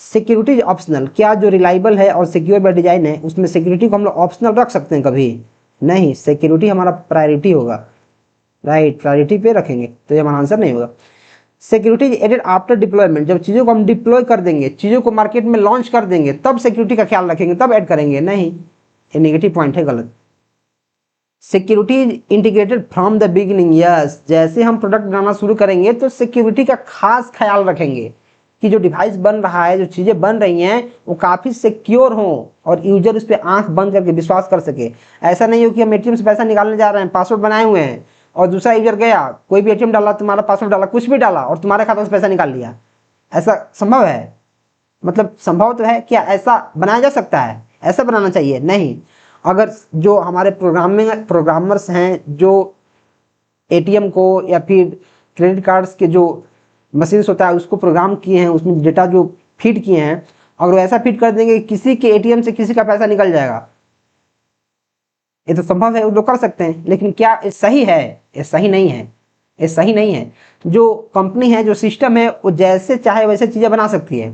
सिक्योरिटी ऑप्शनल, क्या जो रिलायबल है और सिक्योर बाय डिजाइन है उसमें सिक्योरिटी को हम लोग ऑप्शनल रख सकते हैं? कभी नहीं, सिक्योरिटी हमारा प्रायोरिटी होगा, राइट, प्रायोरिटी पे रखेंगे, तो ये हमारा आंसर नहीं होगा। सिक्योरिटी एडेड आफ्टर डिप्लॉयमेंट, जब चीज़ों को हम डिप्लॉय कर देंगे, चीज़ों को मार्केट में लॉन्च कर देंगे, तब सिक्योरिटी का ख्याल रखेंगे, तब ऐड करेंगे। नहीं, ये नेगेटिव पॉइंट है, गलत। Security integrated from the beginning, yes, जैसे हम प्रोडक्ट बनाना शुरू करेंगे तो सिक्योरिटी का खास ख्याल रखेंगे कि जो डिवाइस बन रहा है, जो चीज़ें बन रही हैं, वो काफ़ी सिक्योर हों और यूजर उस पर आंख बंद करके विश्वास कर सके। ऐसा नहीं हो कि हम एटीएम से पैसा निकालने जा रहे हैं, पासवर्ड बनाए हुए हैं, और दूसरा यूजर गया, कोई भी एटीएम डाला, तुम्हारा पासवर्ड डाला, कुछ भी डाला, और तुम्हारे खाते से पैसा निकाल लिया। ऐसा संभव है? मतलब संभव तो है, क्या ऐसा बनाया जा सकता है? ऐसा बनाना चाहिए नहीं। अगर जो हमारे प्रोग्रामर्स हैं, जो एटीएम को या फिर क्रेडिट कार्ड्स के जो मशीन्स होता है उसको प्रोग्राम किए हैं, उसमें डेटा जो फीड किए हैं, अगर ऐसा फीड कर देंगे किसी के एटीएम से किसी का पैसा निकल जाएगा, ये तो संभव है, वो लोग कर सकते हैं। लेकिन क्या ये सही है? ये सही नहीं है, ये सही नहीं है। जो कंपनी है, जो सिस्टम है, वो जैसे चाहे वैसे चीज़ें बना सकती है,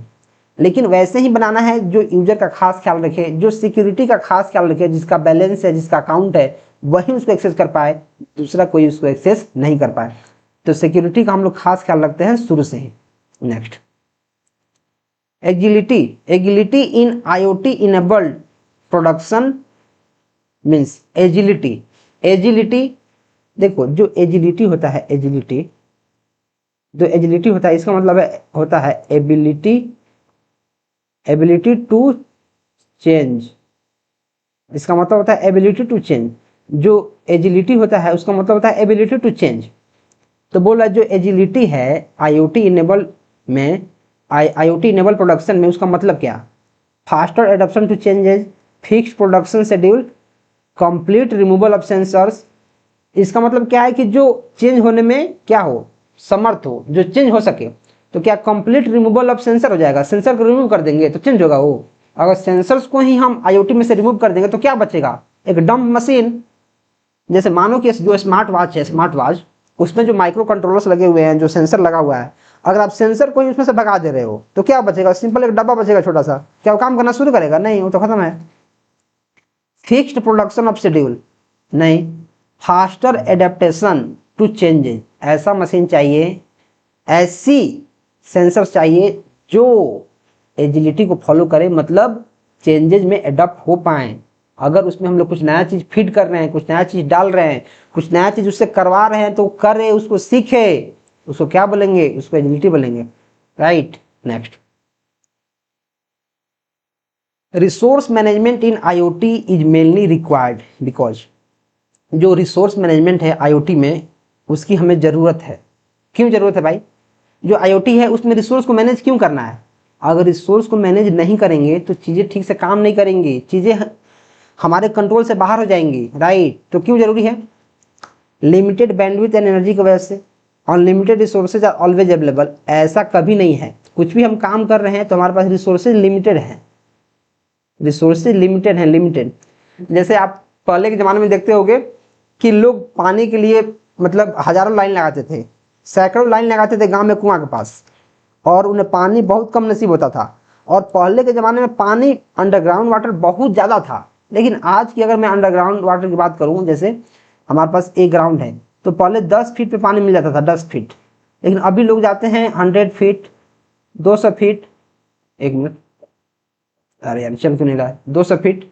लेकिन वैसे ही बनाना है जो यूजर का खास ख्याल रखे, जो सिक्योरिटी का खास ख्याल रखे, जिसका बैलेंस है, जिसका अकाउंट है, वही उसको एक्सेस कर पाए, दूसरा कोई उसको एक्सेस नहीं कर पाए। तो सिक्योरिटी का हम लोग खास ख्याल रखते हैं शुरू से ही। नेक्स्ट, एजिलिटी इन IoT enabled production means agility. देखो जो एजिलिटी होता है, इसका मतलब होता है एबिलिटी टू चेंज। इसका मतलब होता है एबिलिटी टू चेंज। जो एजिलिटी होता है उसका मतलब होता है एबिलिटी टू चेंज। तो बोल रहा है जो एजिलिटी है IoT इनेबल प्रोडक्शन में, उसका मतलब क्या? Faster adoption to changes, fixed production schedule, complete removal of sensors. इसका मतलब क्या है कि जो चेंज होने में क्या हो, समर्थ हो, जो चेंज हो सके। तो क्या कंप्लीट रिमूवल ऑफ सेंसर हो जाएगा? सेंसर को रिमूव कर देंगे तो चेंज होगा वो। अगर सेंसर्स को ही हम IoT में से रिमूव कर देंगे तो क्या बचेगा? एक डंप मशीन। जैसे मानो कि जो स्मार्ट वॉच उसमें जो माइक्रो कंट्रोलर्स लगे हुए हैं, जो सेंसर लगा हुआ है, अगर आप सेंसर को ही उसमें से भगा दे रहे हो तो क्या बचेगा? सिंपल एक डब्बा बचेगा छोटा सा। क्या वो काम करना शुरू करेगा? नहीं, वो तो खत्म है। फिक्स्ड प्रोडक्शन ऑफ शेड्यूल नहीं, फास्टर एडेप्टेशन टू चेंजेस। ऐसा मशीन चाहिए, ऐसी सेंसर चाहिए जो एजिलिटी को फॉलो करे, मतलब चेंजेस में एडप्ट हो पाए। अगर उसमें हम लोग कुछ नया चीज फीड कर रहे हैं, कुछ नया चीज डाल रहे हैं, कुछ नया चीज उससे करवा रहे हैं, तो करे, उसको सीखे, उसको क्या बोलेंगे? उसको एजिलिटी बोलेंगे, right. Next, resource management in IoT is mainly required because. जो रिसोर्स मैनेजमेंट है IoT में, उसकी हमें ज़रूरत है। क्यों ज़रूरत है भाई? जो IoT है उसमें रिसोर्स को मैनेज क्यों करना है? अगर रिसोर्स को मैनेज नहीं करेंगे तो चीज़ें ठीक से काम नहीं करेंगी, चीज़ें हमारे कंट्रोल से बाहर हो जाएंगी, राइट। तो क्यों जरूरी है? लिमिटेड बैंडविड्थ एंड एनर्जी की वजह से। Unlimited resources are always available, ऐसा कभी नहीं है। कुछ भी हम काम कर रहे हैं तो हमारे पास रिसोर्सेज लिमिटेड हैं, लिमिटेड। जैसे आप पहले के ज़माने में देखते होंगे कि लोग पानी के लिए मतलब हजारों लाइन लगाते थे, सैकड़ों लाइन लगाते थे गांव में कुआं के पास, और उन्हें पानी बहुत कम नसीब होता था। और पहले के ज़माने में पानी, अंडरग्राउंड वाटर बहुत ज़्यादा था, लेकिन आज की अगर मैं अंडरग्राउंड वाटर की बात करूँ, जैसे हमारे पास एक ग्राउंड है तो पहले 10 फीट पे पानी मिल जाता था, 10 फीट, लेकिन अभी लोग जाते हैं 100 फीट, 200 फीट, एक मिनट, अरे यार चल क्यों नहीं रहा है, 200 फीट,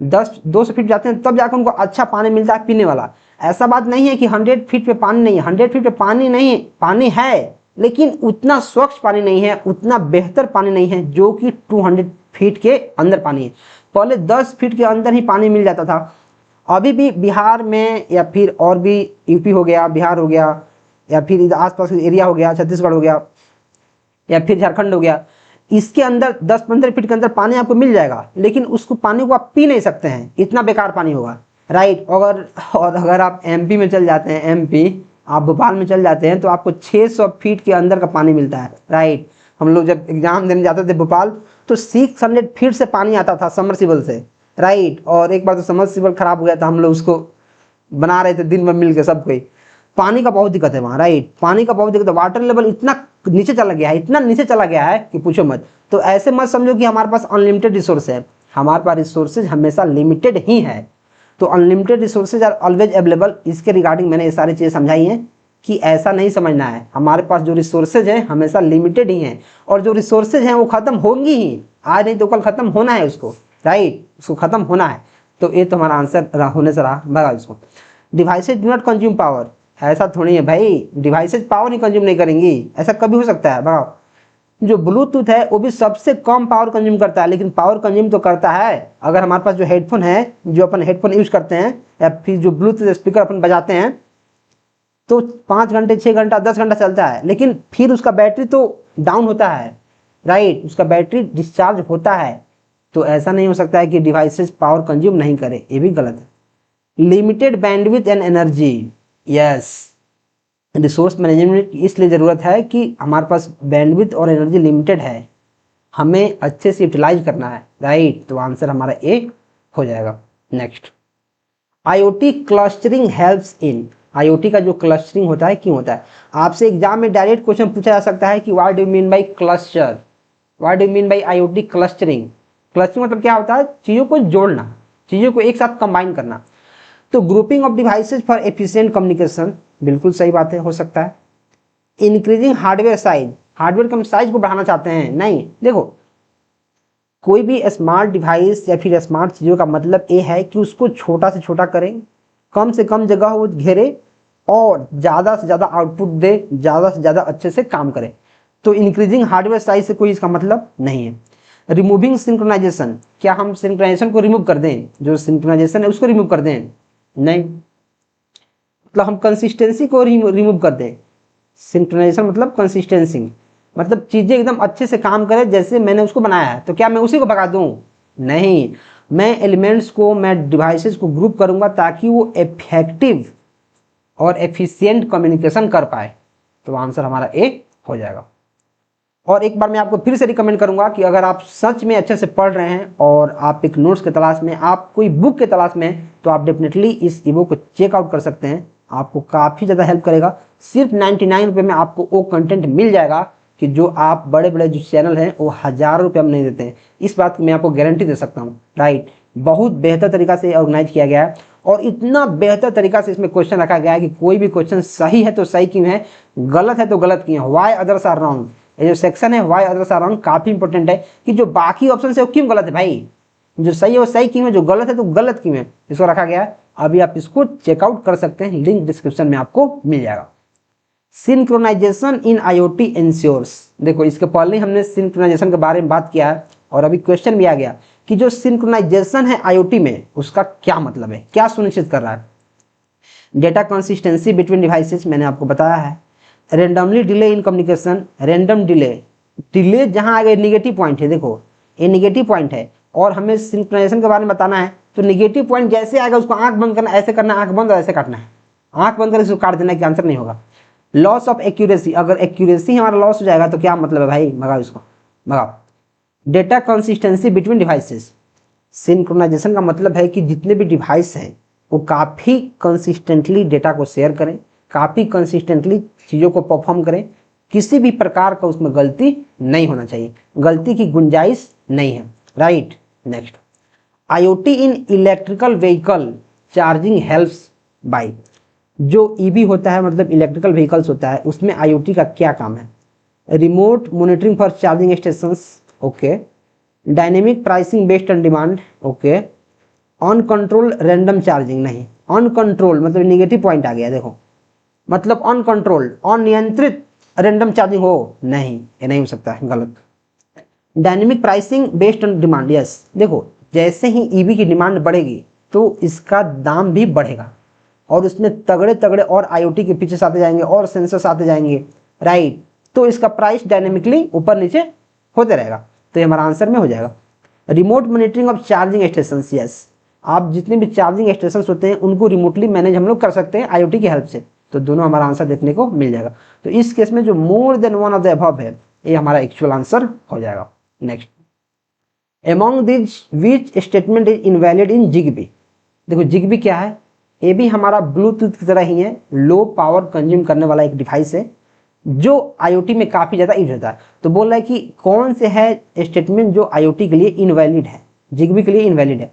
200 फीट जाते हैं तब जाकर उनको अच्छा पानी मिलता है पीने वाला। ऐसा बात नहीं है कि 100 फीट पे पानी नहीं है, 100 फीट पे पानी नहीं, पानी है लेकिन उतना स्वच्छ पानी नहीं है, उतना बेहतर पानी नहीं है जो कि 200 फीट के अंदर पानी है। पहले 10 फीट के अंदर ही पानी मिल जाता था। अभी भी बिहार में या फिर और भी यूपी हो गया, बिहार हो गया, या फिर आसपास एरिया हो गया, छत्तीसगढ़ हो गया, या फिर झारखंड हो गया, इसके अंदर 10-15 फीट के अंदर पानी आपको मिल जाएगा, लेकिन उसको पानी को आप पी नहीं सकते हैं, इतना बेकार पानी होगा, राइट। और अगर आप एमपी में चल जाते हैं, एमपी आप भोपाल में चल जाते हैं तो आपको 600 फीट के अंदर का पानी मिलता है, राइट। हम लोग जब एग्जाम देने जाते थे भोपाल तो 600 फीट से पानी आता था समरसीबल से, राइट। और एक बार तो समरसीबल खराब हो गया था, हम लोग उसको बना रहे थे दिन भर मिल के सब कोई। पानी का बहुत दिक्कत है वहाँ, राइट, पानी का बहुत दिक्कत है, वाटर लेवल इतना नीचे चला गया है, इतना नीचे चला गया है कि पूछो मत। तो ऐसे मत समझो कि हमारे पास अनलिमिटेड रिसोर्स है, हमारे पास रिसोर्सेज हमेशा लिमिटेड ही है। तो unlimited resources are always available, इसके रिगार्डिंग मैंने ये सारी चीज़ें समझाई हैं कि ऐसा नहीं समझना है, हमारे पास जो रिसोर्सेज हैं हमेशा लिमिटेड ही हैं, और जो रिसोर्सेज हैं वो खत्म होंगी ही, आज नहीं तो कल खत्म होना है उसको, राइट, उसको खत्म होना है। तो ये तो हमारा आंसर होने से रहा, भगा इसको। Devices do not consume power, ऐसा थोड़ी है भाई, डिवाइसेज पावर नहीं कंज्यूम नहीं करेंगी, ऐसा कभी हो सकता है? भगाओ। जो ब्लूटूथ है वो भी सबसे कम पावर कंज्यूम करता है, लेकिन पावर कंज्यूम तो करता है। अगर हमारे पास जो हेडफोन है, जो अपन हेडफोन यूज करते हैं, या फिर जो ब्लूटूथ स्पीकर अपन बजाते हैं, तो 5 घंटे 6 घंटा 10 घंटा चलता है, लेकिन फिर उसका बैटरी तो डाउन होता है, राइट, उसका बैटरी डिस्चार्ज होता है। तो ऐसा नहीं हो सकता है कि डिवाइसेस पावर कंज्यूम नहीं करे, ये भी गलत है। Limited bandwidth and energy, yes, resource management की इसलिए ज़रूरत है कि हमारे पास बैंडविड्थ और एनर्जी लिमिटेड है, हमें अच्छे से यूटिलाइज करना है, राइट। तो आंसर हमारा ए हो जाएगा। Next, IoT clustering helps in, IoT का जो क्लस्टरिंग होता है क्यों होता है? आपसे एग्जाम में डायरेक्ट क्वेश्चन पूछा जा सकता है कि what do you mean by cluster, what do you mean by IoT clustering. Clustering मतलब क्या होता है? चीज़ों को जोड़ना, चीज़ों को एक साथ कंबाइन करना। तो grouping of devices for efficient communication, बिल्कुल सही बात है, हो सकता है। इंक्रीजिंग हार्डवेयर साइज, हार्डवेयर के हम साइज को बढ़ाना चाहते हैं, नहीं, देखो कोई भी स्मार्ट डिवाइस या फिर स्मार्ट चीज़ों का मतलब ये है कि उसको छोटा से छोटा करें, कम से कम जगह वो घेरे और ज़्यादा से ज़्यादा आउटपुट दे, ज़्यादा से ज़्यादा अच्छे से काम करे। तो इंक्रीजिंग हार्डवेयर साइज से कोई इसका मतलब नहीं है। रिमूविंग सिंक्रोनाइजेशन, क्या हम सिंक्रोनाइजेशन को रिमूव कर दें? जो सिंक्रोनाइजेशन है उसको रिमूव कर दें? नहीं, मतलब हम कंसिस्टेंसी को रिमूव कर दें। सिंक्रोनाइजेशन मतलब कंसिस्टेंसी, मतलब चीज़ें एकदम अच्छे से काम करें जैसे मैंने उसको बनाया है, तो क्या मैं उसी को भगा दूं? नहीं, मैं एलिमेंट्स को, मैं डिवाइसेस को ग्रुप करूंगा ताकि वो इफेक्टिव और एफिशिएंट कम्युनिकेशन कर पाए। तो आंसर हमारा ए हो जाएगा। और एक बार मैं आपको फिर से रिकमेंड करूंगा कि अगर आप सच में अच्छे से पढ़ रहे हैं और आप एक नोट्स के तलाश में, आप कोई बुक के तलाश में, तो आप डेफिनेटली इस ईबुक को चेकआउट कर सकते हैं, आपको काफ़ी ज़्यादा हेल्प करेगा। सिर्फ 99 रुपये में आपको वो कंटेंट मिल जाएगा कि जो आप बड़े बड़े जो चैनल हैं वो हज़ारों रुपये में नहीं देते हैं। इस बात की मैं आपको गारंटी दे सकता हूँ, राइट। बहुत बेहतर तरीका से ऑर्गेनाइज किया गया है और इतना बेहतर तरीका से इसमें क्वेश्चन रखा गया है कि कोई भी क्वेश्चन सही है तो सही क्यों है, गलत है तो गलत क्यों है, वाई अदर्स आर रॉन्ग। ये जो सेक्शन है वाई अदर्स आर रॉन्ग काफ़ी इंपॉर्टेंट है कि जो बाकी ऑप्शन है वो क्यों गलत है भाई, जो सही है वो सही क्यों है, जो गलत है तो गलत क्यों है, इसको रखा गया है। अभी आप इसको चेकआउट कर सकते हैं, लिंक डिस्क्रिप्शन में आपको मिल जाएगा। सिंक्रोनाइजेशन इन आईओटी इंश्योर्स, देखो इसके पहले हमने सिंक्रोनाइजेशन के बारे में बात किया है और अभी क्वेश्चन भी आ गया कि जो सिंक्रोनाइजेशन है आईओटी में उसका क्या मतलब है, क्या सुनिश्चित कर रहा है। डेटा कंसिस्टेंसी बिटवीन डिवाइसेस, मैंने आपको बताया है। Randomly delay in communication, random delay, delay जहां आगे नेगेटिव पॉइंट है, देखो ये नेगेटिव पॉइंट है और हमें सिंक्रोनाइजेशन के बारे में बताना है, तो नेगेटिव पॉइंट जैसे आएगा उसको आंख बंद करना, ऐसे करना, आंख बंद और ऐसे काटना है, आंख बंद करके इसको काट देना कि आंसर नहीं होगा। लॉस ऑफ एक्यूरेसी, अगर एक्यूरेसी हमारा लॉस हो जाएगा तो क्या मतलब है भाई, भगाओ इसको, भगाओ। Data consistency between devices, synchronization का मतलब है कि जितने भी डिवाइस हैं वो काफ़ी कंसिस्टेंटली डेटा को शेयर करें, काफ़ी कंसिस्टेंटली चीज़ों को परफॉर्म करें, किसी भी प्रकार का उसमें गलती नहीं होना चाहिए, गलती की गुंजाइश नहीं है, right. Next, IoT in electrical vehicle charging helps by, जो ईवी होता है मतलब इलेक्ट्रिकल व्हीकल्स होता है, उसमें IoT का क्या काम है? Remote monitoring for charging stations, okay. Dynamic pricing based on demand, okay. Uncontrol random charging, नहीं। अनकंट्रोल मतलब निगेटिव पॉइंट आ गया, देखो, मतलब अनकंट्रोल्ड अनियंत्रित रैंडम चार्जिंग हो, नहीं, ये नहीं हो सकता है, गलत। Dynamic pricing based on demand, yes. देखो, जैसे ही ईवी की डिमांड बढ़ेगी तो इसका दाम भी बढ़ेगा और उसमें तगड़े तगड़े और IoT के फीचर्स आते जाएंगे और सेंसर्स आते जाएंगे, राइट। तो इसका प्राइस डायनेमिकली ऊपर नीचे होते रहेगा, तो ये हमारा आंसर में हो जाएगा। Remote monitoring of charging station, yes. आप जितने भी चार्जिंग स्टेशन होते हैं उनको रिमोटली मैनेज हम लोग कर सकते हैं IoT की हेल्प से, तो दोनों हमारा आंसर देखने को मिल जाएगा। तो इस केस में जो more than one of the above है ये हमारा एक्चुअल आंसर हो जाएगा। Next, among this which statement is invalid in Zigbee. देखो जिगबी क्या है, ये भी हमारा ब्लूटूथ की तरह ही है, लो पावर कंज्यूम करने वाला एक डिवाइस है जो IoT में काफी ज्यादा यूज होता है। तो बोल रहा है कि कौन से है स्टेटमेंट जो IoT के लिए इनवैलिड है, जिगबी के लिए इनवैलिड है।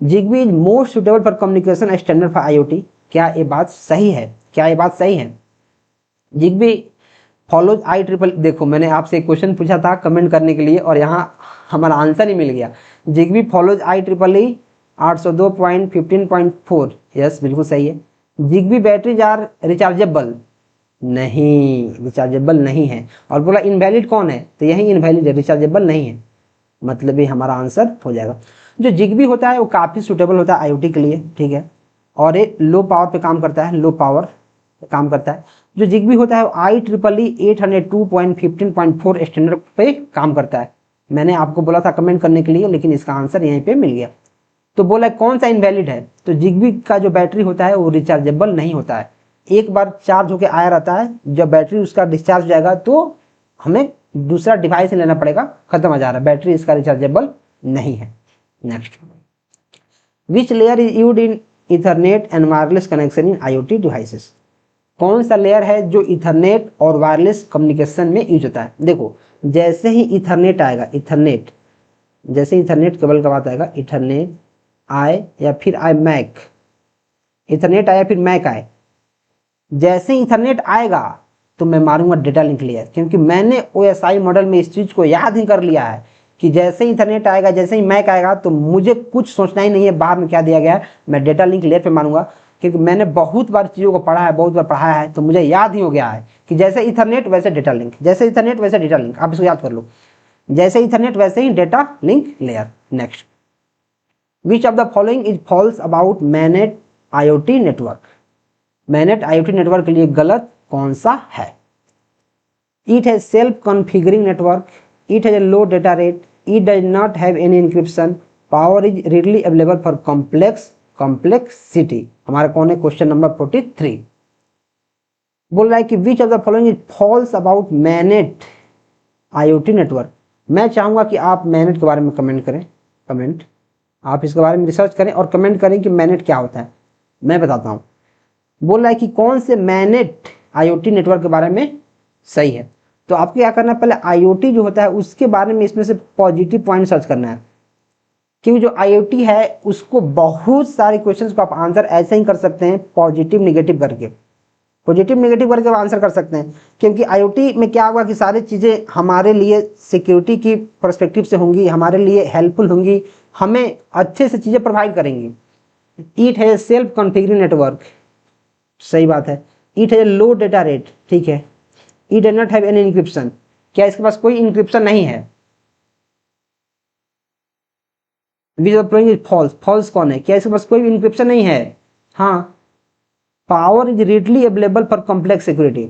Zigbee is most suitable for communication standard for IoT, क्या ये बात सही है? क्या ये बात सही है? जिगबी फॉलोज IEEE, देखो मैंने आपसे एक क्वेश्चन पूछा था कमेंट करने के लिए और यहाँ हमारा आंसर ही मिल गया। जिगबी फॉलोज IEEE 802.15.4, यस बिल्कुल सही है। जिगबी बैटरीज आर रिचार्जेबल, नहीं, रिचार्जेबल नहीं है। और बोला इनवैलिड कौन है, तो यही इनवैलिड है, रिचार्जेबल नहीं है, मतलब ये हमारा आंसर हो जाएगा। जो जिगबी होता है वो काफी सुटेबल होता है IoT के लिए, ठीक है, और ये लो पावर पे काम करता है, लो पावर पे काम करता है। जो जिगबी होता है वो IEEE 802.15.4 स्टैंडर्ड पे काम करता है। मैंने आपको बोला था कमेंट करने के लिए, लेकिन इसका आंसर यहीं पे मिल गया। तो बोला कौन सा इनवैलिड है, तो जिगबी का जो बैटरी होता है वो रिचार्जेबल नहीं होता है, एक बार चार्ज होकर आया रहता है, जब बैटरी उसका डिस्चार्ज हो जाएगा तो हमें दूसरा डिवाइस लेना पड़ेगा, खत्म हो जा रहा है, बैटरी इसका रिचार्जेबल नहीं है। Next, which layer is used in Ethernet and wireless connection in IoT devices. कौन सा लेयर है जो इथरनेट और वायरलेस कम्युनिकेशन में यूज होता है? देखो जैसे ही इथरनेट आएगा, इथरनेट, जैसे इथरनेट केबल का बात आएगा, इथरनेट आए या फिर आए मैक, इथरनेट आया फिर मैक आए, जैसे ही इथरनेट आएगा तो मैं मारूंगा डेटा लिंक लेयर, क्योंकि मैंने OSI मॉडल में इस चीज को याद ही कर लिया है कि जैसे ही इंटरनेट आएगा, जैसे ही मैक आएगा तो मुझे कुछ सोचना ही नहीं है बाहर में क्या दिया गया है, मैं डेटा लिंक लेयर पे मारूंगा, क्योंकि मैंने बहुत बार चीज़ों को पढ़ा है, बहुत बार पढ़ाया है, तो मुझे याद ही हो गया है कि जैसे इथरनेट वैसे डेटा लिंक, जैसे इथरनेट वैसे डेटा लिंक, आप इसको याद कर लो, जैसे इथरनेट वैसे ही data link layer. Next, which of the following is false about MANET IoT network. MANET IoT network के लिए गलत कौन सा है? It has self-configuring network, it has a low data rate, it does not have any encryption, power is readily available for complexity। हमारा कौन है? Question number 43 बोल रहा है कि which of the following is false about MANET IoT network. मैं चाहूंगा कि आप मैनेट के बारे में कमेंट करें, कमेंट, आप इसके बारे में रिसर्च करें और कमेंट करें कि मैनेट क्या होता है, मैं बताता हूं। बोल रहा है कि कौन से मैनेट IoT नेटवर्क के बारे में सही है, तो आपको क्या करना है, पहले IoT जो होता है उसके बारे में इसमें से पॉजिटिव पॉइंट सर्च करना है, क्योंकि जो IoT है उसको बहुत सारे क्वेश्चंस को आप आंसर ऐसे ही कर सकते हैं, पॉजिटिव निगेटिव करके, पॉजिटिव निगेटिव करके आंसर कर सकते हैं, क्योंकि IoT में क्या होगा कि सारी चीज़ें हमारे लिए सिक्योरिटी की पर्सपेक्टिव से होंगी, हमारे लिए हेल्पफुल होंगी, हमें अच्छे से चीज़ें प्रोवाइड करेंगी। It has self configuring network, सही बात है। It has low data rate, ठीक है। It does not have any encryption, क्या इसके पास कोई इंक्रिप्शन नहीं है? फॉल्स, फॉल्स कौन है? क्या इसके पास कोई इंक्रिप्शन नहीं है? हाँ। Power is readily available for complex security,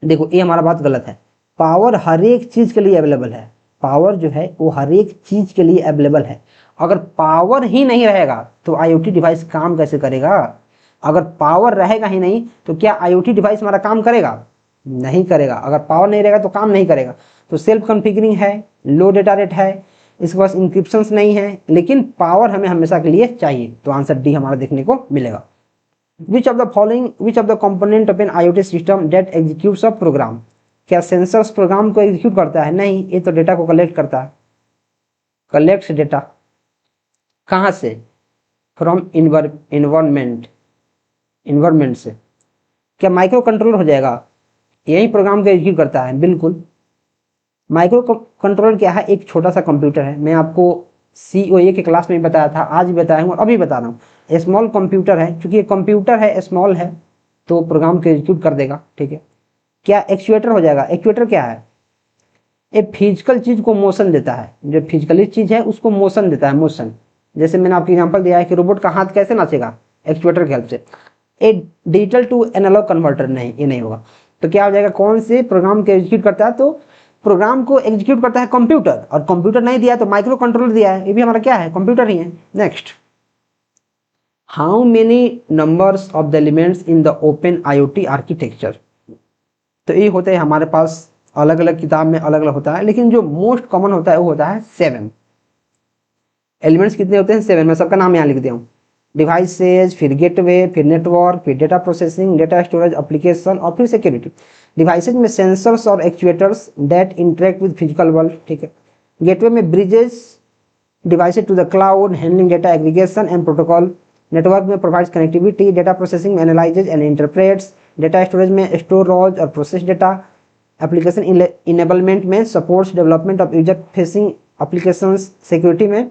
देखो ये हमारा बात गलत है, पावर हर एक चीज के लिए अवेलेबल है, पावर जो है वो हर एक चीज के लिए अवेलेबल है। अगर पावर ही नहीं रहेगा तो IoT डिवाइस काम कैसे करेगा? अगर पावर रहेगा ही नहीं तो क्या IoT डिवाइस हमारा काम करेगा? नहीं करेगा। अगर पावर नहीं रहेगा तो काम नहीं करेगा। तो सेल्फ कॉन्फ़िगरिंग है, लो डेटा रेट है, इसके पास इंक्रिप्शंस नहीं है, लेकिन पावर हमें हमेशा के लिए चाहिए, तो आंसर डी हमारा देखने को मिलेगा। Which of the component of an IoT system that executes a program, क्या सेंसर्स प्रोग्राम को एग्जीक्यूट करता है? नहीं, ये तो डेटा को कलेक्ट करता है, कलेक्ट्स डेटा, कहाँ से? फ्रॉम इन्वायरमेंट से। क्या माइक्रो कंट्रोलर हो जाएगा? यही प्रोग्राम को एग्जीक्यूट करता है। बिल्कुल। माइक्रो कंट्रोलर क्या है? एक छोटा सा कंप्यूटर है। मैं आपको COA के क्लास में बताया था, आज भी बताया हूँ, अभी बता रहा हूँ। स्मॉल कंप्यूटर है, क्योंकि ये कंप्यूटर है, स्मॉल है, तो प्रोग्राम को एग्जीक्यूट कर देगा। ठीक है। क्या एक्चुएटर हो जाएगा? एक्चुएटर क्या है? एक फिजिकल चीज को मोशन देता है। जो फिजिकली चीज है उसको मोशन देता है, मोशन। जैसे मैंने आपको एग्जांपल दिया है कि रोबोट का हाथ कैसे नाचेगा? एक्चुएटर की हेल्प से। ए डिजिटल टू एनालॉग कन्वर्टर, नहीं, ये नहीं होगा। तो क्या हो जाएगा? कौन से प्रोग्राम को एग्जीक्यूट करता है? तो प्रोग्राम को एग्जीक्यूट करता है कंप्यूटर, और कंप्यूटर नहीं दिया तो माइक्रो कंट्रोलर दिया है, ये भी हमारा क्या है? कंप्यूटर ही है। Next, how many numbers of the elements in the open IoT architecture? तो ये होते हैं हमारे पास, अलग अलग किताब में अलग अलग होता है, लेकिन जो मोस्ट कॉमन होता है वो होता है 7 एलिमेंट्स। कितने होते हैं? 7। मैं सबका नाम यहाँ लिख दिया हूँ। डिवाइसेज, फिर गेटवे, फिर नेटवर्क, फिर data processing, data storage, application, और फिर सिक्योरिटी। डिवाइसेज में सेंसर्स और actuators that interact with physical world. ठीक है। गेटवे में bridges devices to the cloud, handling data aggregation and protocol. Network में प्रोवाइड्स कनेक्टिविटी, डेटा प्रोसेसिंग में analyses and interprets. Data storage में स्टोरेज और process data. Application enablement में supports development of user facing applications. Security में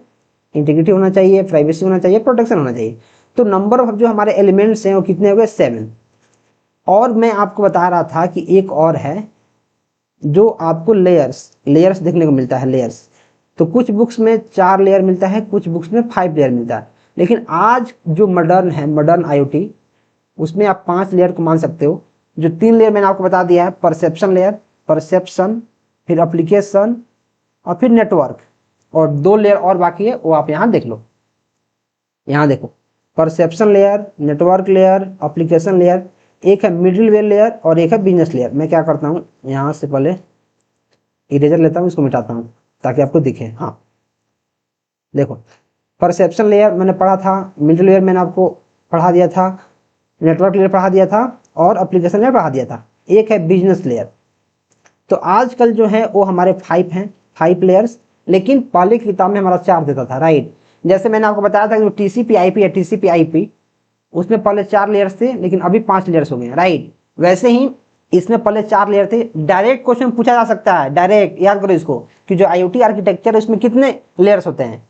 integrity होना चाहिए, privacy होना चाहिए, प्रोटेक्शन होना चाहिए। तो नंबर ऑफ जो हमारे एलिमेंट्स हैं वो कितने हो गए? 7। और मैं आपको बता रहा था कि एक और है जो आपको लेयर्स देखने को मिलता है, लेयर्स। तो कुछ बुक्स में 4 लेयर मिलता है, कुछ बुक्स में 5 लेयर मिलता है, लेकिन आज जो मॉडर्न है, मॉडर्न IoT, उसमें आप 5 लेयर को मान सकते हो। जो 3 लेयर मैंने आपको बता दिया है, परसेप्शन लेयर, फिर एप्लीकेशन, और फिर नेटवर्क, और 2 लेयर और बाकी है, वो आप यहाँ देख लो। यहाँ देखो, perception layer, network layer, application layer, एक है मिडिलवेयर लेयर और एक है बिजनेस लेयर। मैं क्या करता हूँ, यहाँ से पहले इरेजर लेता हूँ, इसको मिटाता हूँ ताकि आपको दिखे। हाँ देखो, परसेप्शन लेयर मैंने पढ़ा था, मिडिलवेयर मैंने आपको पढ़ा दिया था, नेटवर्क लेयर पढ़ा दिया था, और एप्लीकेशन लेयर पढ़ा दिया था। एक है बिजनेस लेयर। तो आजकल जो है वो हमारे 5 हैं, 5 लेयर्स, लेकिन पहले की किताब में हमारा 4 देता था, राइट। जैसे मैंने आपको बताया था कि जो TCP/IP है, TCP/IP, उसमें पहले 4 लेयर्स थे, लेकिन अभी 5 लेयर्स हो गए, राइट। वैसे ही इसमें पहले 4 लेयर थे। डायरेक्ट क्वेश्चन पूछा जा सकता है, डायरेक्ट याद करो इसको, कि जो IoT आर्किटेक्चर है उसमें कितने लेयर्स होते हैं।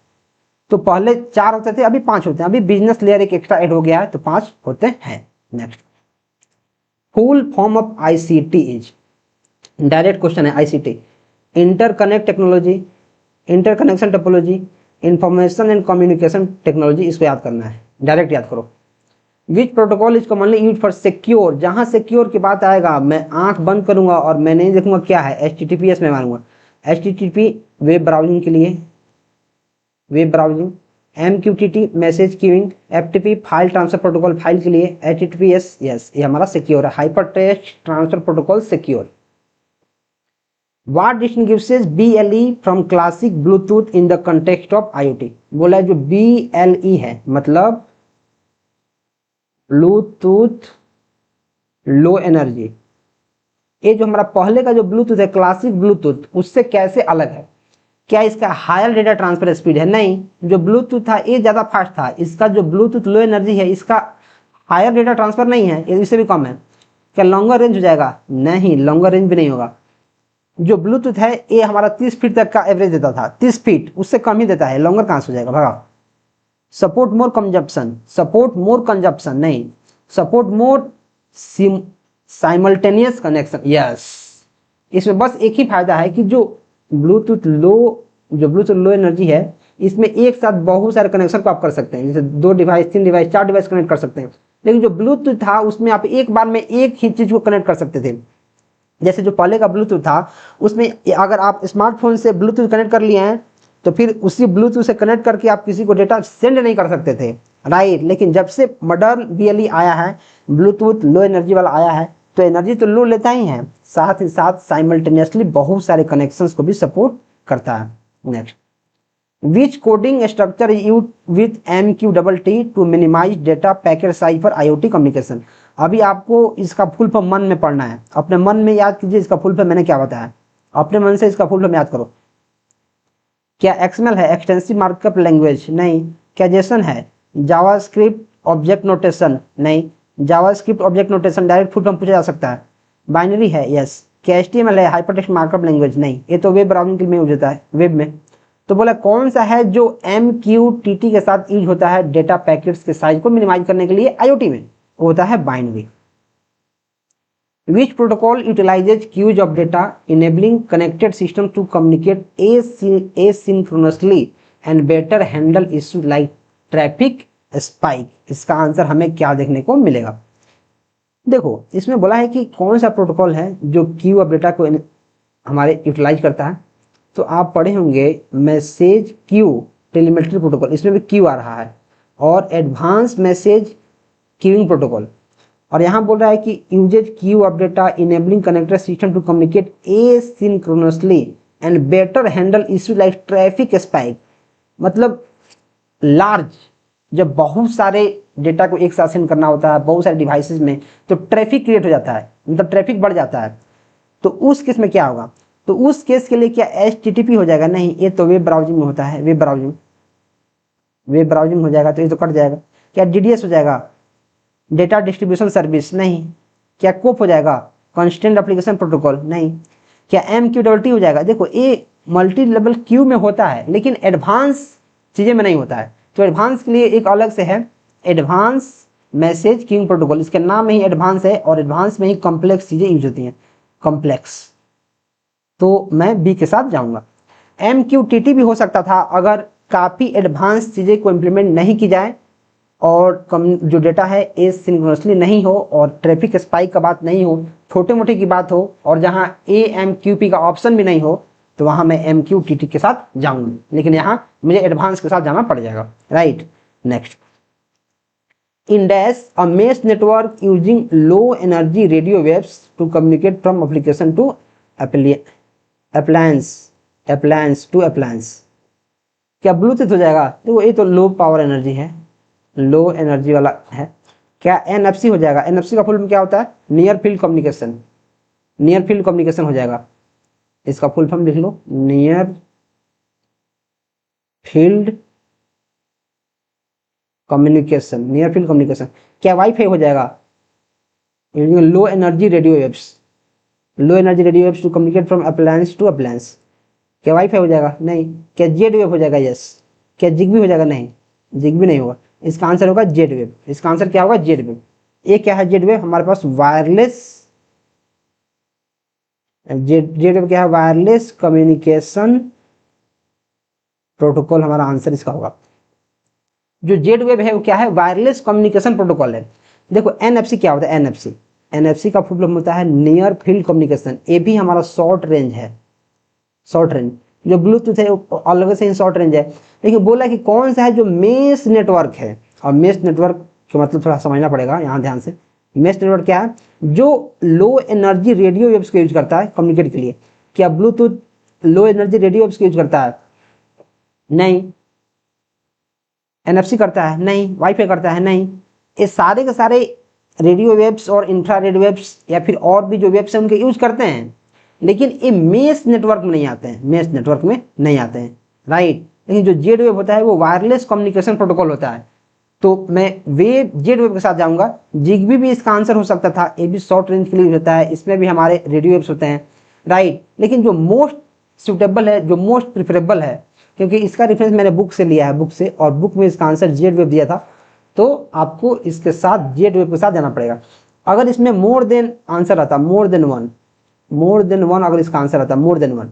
तो पहले 4 होते थे, अभी 5 होते हैं। अभी बिजनेस लेयर एक एक्स्ट्रा ऐड हो गया है, तो 5 होते हैं। Next, full form of ICT is, direct question है। ICT interconnect technology, interconnection topology, information and communication technology. इसको याद करना है, डायरेक्ट याद करो। विच protocol is commonly use for secure, जहां सिक्योर की बात आएगा मैं आंख बंद करूंगा और मैं नहीं देखूंगा क्या है, HTTPS में मारूंगा। HTTP वेब ब्राउजिंग के लिए, web browsing. MQTT message queuing. FTP file transfer protocol file के लिए। HTTPS यस, ये हमारा सिक्योर है, hyper text transfer protocol secure. What distinguishes BLE from classic Bluetooth in the context of IoT? बोला है जो BLE है, मतलब ब्लूटूथ लो एनर्जी। ये जो हमारा पहले का जो ब्लूटूथ है, क्लासिक ब्लूटूथ, उससे कैसे अलग है? क्या इसका हायर डेटा ट्रांसफर स्पीड है? नहीं, जो ब्लूटूथ था ये ज्यादा फास्ट था। इसका जो ब्लूटूथ लो एनर्जी है, इसका हायर डेटा ट्रांसफर नहीं है, इससे भी कम है। क्या लॉन्गर रेंज हो जाएगा? नहीं, लॉन्गर रेंज भी नहीं होगा। जो ब्लूटूथ है ये हमारा 30 फीट तक का एवरेज देता था, 30 फीट, उससे कम ही देता है, लॉन्गर कहां से हो जाएगा, भगा। Support more consumption, support more consumption नहीं, support more simultaneous connection, yes. इसमें बस एक ही फायदा है कि जो ब्लूटूथ लो एनर्जी है, इसमें एक साथ बहुत सारे कनेक्शन को आप कर सकते हैं, जैसे 2 डिवाइस, 3 डिवाइस, 4 डिवाइस कनेक्ट कर सकते हैं। लेकिन जो ब्लूटूथ था उसमें आप एक बार में एक ही चीज को कनेक्ट कर सकते थे। जैसे जो पहले का ब्लूटूथ था उसमें अगर आप स्मार्टफोन से ब्लूटूथ कनेक्ट कर लिए हैं तो फिर उसी ब्लूटूथ से कनेक्ट करके आप किसी को डेटा सेंड नहीं कर सकते थे, राइट। लेकिन जब से मॉडर्न BLE आया है, ब्लूटूथ लो एनर्जी वाला आया है, तो एनर्जी तो लो लेता ही है, साथ ही साथ साइमल्टेनियसली बहुत सारे कनेक्शंस को भी सपोर्ट करता है। Next, which coding structure is used with MQTT to minimise data packet size for IoT communication. अभी आपको इसका फुल फॉर्म मन में पढ़ना है, अपने मन में याद कीजिए इसका फुल फॉर्म मैंने क्या बताया, अपने मन से इसका फुल फॉर्म याद करो। क्या XML है? एक्सटेंसिव मार्कअप लैंग्वेज नहीं। क्या जेसन है? JavaScript object notation? नहीं। JavaScript object notation direct full form पूछा जा सकता है। बाइनरी है? यस। क्या एचटीएमएल है? Hypertext markup language? नहीं, ये तो वेब ब्राउजिंग के लिए यूज होता है, वेब में। तो बोला कौन सा है जो MQTT के साथ यूज होता है डेटा पैकेट्स के साइज को मिनिमाइज करने के लिए आईओटी में? वो होता है binary. Which protocol utilizes queues of data enabling connected systems to communicate asynchronously and better handle issues like traffic spike? इसका आंसर हमें क्या देखने को मिलेगा? देखो इसमें बोला है कि कौन सा प्रोटोकॉल है जो क्यू ऑफ डेटा को हमारे यूटिलाइज करता है। तो आप पढ़े होंगे मैसेज क्यू टेलीमेट्री प्रोटोकॉल, इसमें भी क्यू आ रहा है, और एडवांस मैसेज क्यूइंग प्रोटोकॉल। और यहाँ बोल रहा है कि uses queue of data enabling connected system to communicate asynchronously and better handle issue like traffic spike. मतलब लार्ज, जब बहुत सारे डेटा को एक साथ सेंड करना होता है बहुत सारे डिवाइसेस में, तो ट्रैफिक क्रिएट हो जाता है, मतलब ट्रैफिक बढ़ जाता है। तो उस केस में क्या होगा? तो उस केस के लिए क्या HTTP हो जाएगा? नहीं, ये तो वेब ब्राउजिंग में होता है, वेब ब्राउजिंग हो जाएगा तो ये तो कट जाएगा। क्या DDS हो जाएगा? Data distribution service? नहीं। क्या कोप हो जाएगा? Constant application protocol? नहीं। क्या MQTT हो जाएगा? देखो ये मल्टी लेवल क्यू में होता है लेकिन एडवांस चीजें में नहीं होता है। तो एडवांस के लिए एक अलग से है एडवांस मैसेज क्यूइंग प्रोटोकॉल, इसके नाम में ही एडवांस है, और एडवांस में ही कॉम्प्लेक्स चीजें यूज होती हैं, कॉम्प्लेक्स। तो मैं बी के साथ जाऊंगा। MQTT भी हो सकता था अगर काफी एडवांस चीजें को इम्प्लीमेंट नहीं की जाए और जो डेटा है एसिंक्रोनसली नहीं हो और ट्रैफिक स्पाइक का बात नहीं हो, छोटे मोटे की बात हो, और जहां AMQP का ऑप्शन भी नहीं हो, तो वहां मैं MQTT के साथ जाऊंगा। लेकिन यहाँ मुझे एडवांस के साथ जाना पड़ जाएगा, right. Next, in dash a mesh network using low energy radio waves to communicate from application to appliance to appliance. क्या ब्लूटूथ हो जाएगा? देखो ये तो लो पावर एनर्जी है, लो एनर्जी वाला है। क्या NFC हो जाएगा? NFC का फुल फॉर्म क्या होता है? Near field communication, near field communication हो जाएगा। इसका फुल फॉर्म लिख लो, near field communication, near field communication. क्या वाईफाई हो जाएगा? Low energy radio waves, low energy radio waves to communicate from appliance to appliance. क्या वाईफाई हो जाएगा? नहीं। क्या जेड वेव हो जाएगा? यस। क्या जिग्बी हो जाएगा? नहीं, जिग्बी नहीं होगा। इसका आंसर होगा जेड वेव। इसका आंसर क्या होगा? Z wave. ये क्या है जेड वेव? हमारे पास वायरलेस, जेड वेव क्या है? वायरलेस कम्युनिकेशन प्रोटोकॉल हमारा आंसर इसका होगा। जो जेड वेव है वो क्या है? वायरलेस कम्युनिकेशन प्रोटोकॉल है। देखो NFC क्या होता है? NFC का फुल फॉर्म होता है नियर फील्ड कम्युनिकेशन। ये भी हमारा शॉर्ट रेंज है, शॉर्ट रेंज। जो ब्लूटूथ है अलग से ही शॉर्ट रेंज है। लेकिन बोला कि कौन सा है जो मेश नेटवर्क है, और मेश नेटवर्क का मतलब थोड़ा समझना पड़ेगा यहाँ ध्यान से। मेश नेटवर्क क्या है? जो लो एनर्जी रेडियो वेव्स को यूज करता है कम्युनिकेट के लिए। क्या Bluetooth low energy radio waves को यूज करता है? नहीं। NFC करता है? नहीं। वाईफाई करता है? नहीं। ये सारे के सारे रेडियो वेव्स और इंफ्रारेड वेव्स या फिर और भी जो वेव्स हैं उनके यूज करते हैं, लेकिन ये मेश नेटवर्क में नहीं आते हैं, मेश नेटवर्क में नहीं आते हैं, राइट। लेकिन जो जेड वेव होता है वो वायरलेस कम्युनिकेशन प्रोटोकॉल होता है। तो मैं जेड वेव के साथ जाऊंगा। जिग्बी भी इसका आंसर हो सकता था, ये भी शॉर्ट रेंज के लिए होता है, इसमें भी हमारे रेडियो वेव्स होते हैं, राइट। लेकिन जो मोस्ट सुटेबल है, जो मोस्ट प्रिफरेबल है, क्योंकि इसका रेफरेंस मैंने बुक से लिया है, बुक से, और बुक में इसका आंसर जेड वेव दिया था, तो आपको इसके साथ जेड वेव के साथ जाना पड़ेगा। अगर इसमें मोर देन आंसर आता, मोर देन वन, अगर इसका आंसर आता मोर देन वन,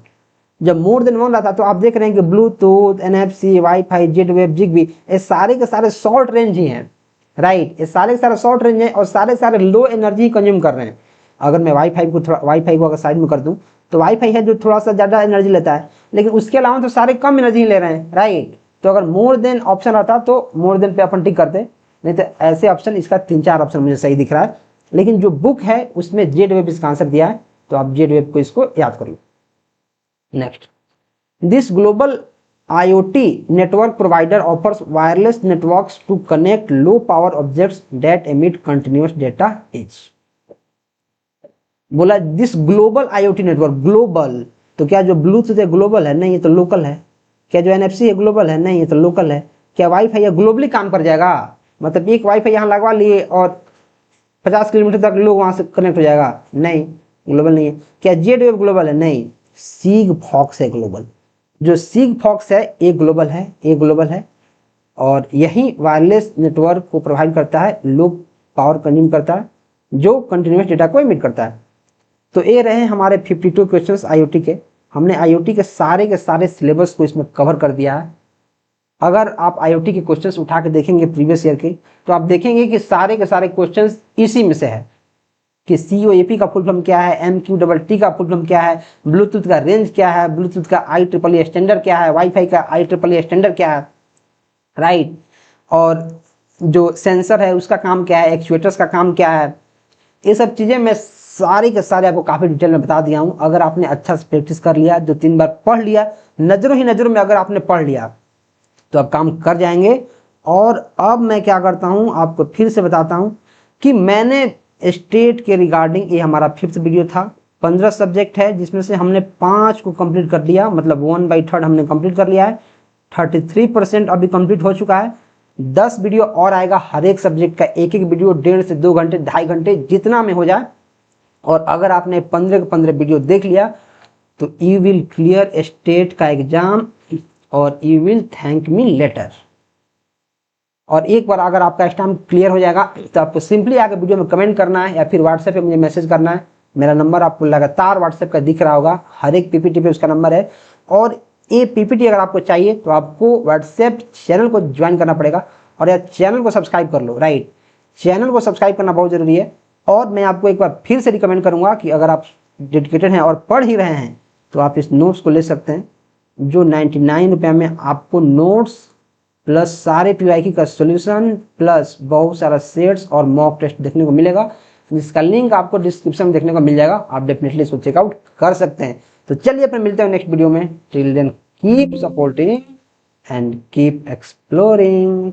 जब मोर देन वन आता तो आप देख रहे हैं कि Bluetooth, NFC, wifi, Z wave, Zigbee, ये सारे के सारे शॉर्ट रेंज ही हैं, राइट। ये सारे के सारे शॉर्ट रेंज हैं और सारे सारे लो एनर्जी कंज्यूम कर रहे हैं। अगर मैं वाईफाई को अगर साइड में कर दूं तो वाईफाई है जो थोड़ा सा ज्यादा एनर्जी लेता है, लेकिन उसके अलावा तो सारे कम एनर्जी ले रहे हैं, राइट। तो अगर मोर देन ऑप्शन आता तो मोर देन पे अपन टिक करते, नहीं तो ऐसे ऑप्शन, इसका 3-4 ऑप्शन मुझे सही दिख रहा है। लेकिन जो बुक है उसमें जेड वेव इसका आंसर दिया है, तो आप जेड वेव को इसको याद कर लो। Next, this global IoT network provider offers wireless networks to connect low power objects that emit continuous data edge. बोला this global IoT network, global, तो क्या जो ब्लूटूथ है ग्लोबल है? नहीं, ये तो लोकल है। क्या जो NFC है ग्लोबल है? नहीं, ये तो लोकल है। क्या वाईफाई या ग्लोबली काम कर जाएगा? मतलब एक वाईफाई यहाँ लगवा लिए और 50 किलोमीटर तक लोग वहां से कनेक्ट हो जाएगा? नहीं, ग्लोबल नहीं है। क्या जेड वेव ग्लोबल है? नहीं, सिगफॉक्स है ग्लोबल। जो सिगफॉक्स है ये ग्लोबल है, ये ग्लोबल है, और यही वायरलेस नेटवर्क को प्रोवाइड करता है, लो पावर कंज्यूम करता है, जो कंटिन्यूस डेटा को इमिट करता है। तो ये रहे हमारे 52 क्वेश्चंस आईओटी के। हमने आईओटी के सारे सिलेबस को इसमें कवर कर दिया है। अगर आप आईओटी के क्वेश्चंस उठा के देखेंगे प्रीवियस ईयर के, तो आप देखेंगे कि सारे के सारे क्वेश्चंस इसी में से है कि COAP का फुल फॉर्म क्या है, MQTT का फुल फॉर्म क्या है, ब्लूटूथ का रेंज क्या है, ब्लूटूथ का IEEE स्टैंडर्ड क्या है, वाईफाई का IEEE स्टैंडर्ड क्या है, राइट, और जो सेंसर है उसका काम क्या है, एक्चुएटर्स का काम क्या है, ये सब चीज़ें मैं सारी के सारे आपको काफ़ी डिटेल में बता दिया हूँ। अगर आपने अच्छा से प्रैक्टिस कर लिया, 2-3 बार पढ़ लिया, नज़रों ही नज़रों में अगर आपने पढ़ लिया तो आप काम कर जाएंगे। और अब मैं क्या करता हूँ, आपको फिर से बताता हूँ कि मैंने स्टेट के रिगार्डिंग, ये हमारा 5th वीडियो था, 15 सब्जेक्ट है जिसमें से हमने 5 को कंप्लीट कर लिया, मतलब 1/3 हमने कंप्लीट कर लिया है। 33% अभी कंप्लीट हो चुका है। 10 वीडियो और आएगा, हर एक सब्जेक्ट का एक वीडियो 1.5 से 2 घंटे, 2.5 घंटे, जितना में हो जाए। और अगर आपने 15 के 15 वीडियो देख लिया तो यू विल क्लियर स्टेट का एग्जाम और you will thank me later. और एक बार अगर आपका एग्जाम क्लियर हो जाएगा तो आपको सिंपली आके वीडियो में कमेंट करना है या फिर व्हाट्सएप पे मुझे मैसेज करना है। मेरा नंबर आपको लगातार व्हाट्सएप का दिख रहा होगा, हर एक पीपीटी पे उसका नंबर है। और ये पीपीटी अगर आपको चाहिए तो आपको व्हाट्सएप चैनल को ज्वाइन करना पड़ेगा, और यार चैनल को सब्सक्राइब कर लो, राइट, चैनल को सब्सक्राइब करना बहुत जरूरी है। और मैं आपको एक बार फिर से रिकमेंड करूंगा कि अगर आप डेडिकेटेड हैं और पढ़ ही रहे हैं तो आप इस नोट्स को ले सकते हैं, जो 99 रुपये में आपको नोट्स प्लस सारे PYQ का सॉल्यूशन प्लस बहुत सारा सेट्स और मॉक टेस्ट देखने को मिलेगा, जिसका लिंक आपको डिस्क्रिप्शन में देखने को मिल जाएगा। आप डेफिनेटली इसको चेकआउट कर सकते हैं। तो चलिए अपने मिलते हैं नेक्स्ट वीडियो में। Till then keep supporting and keep exploring.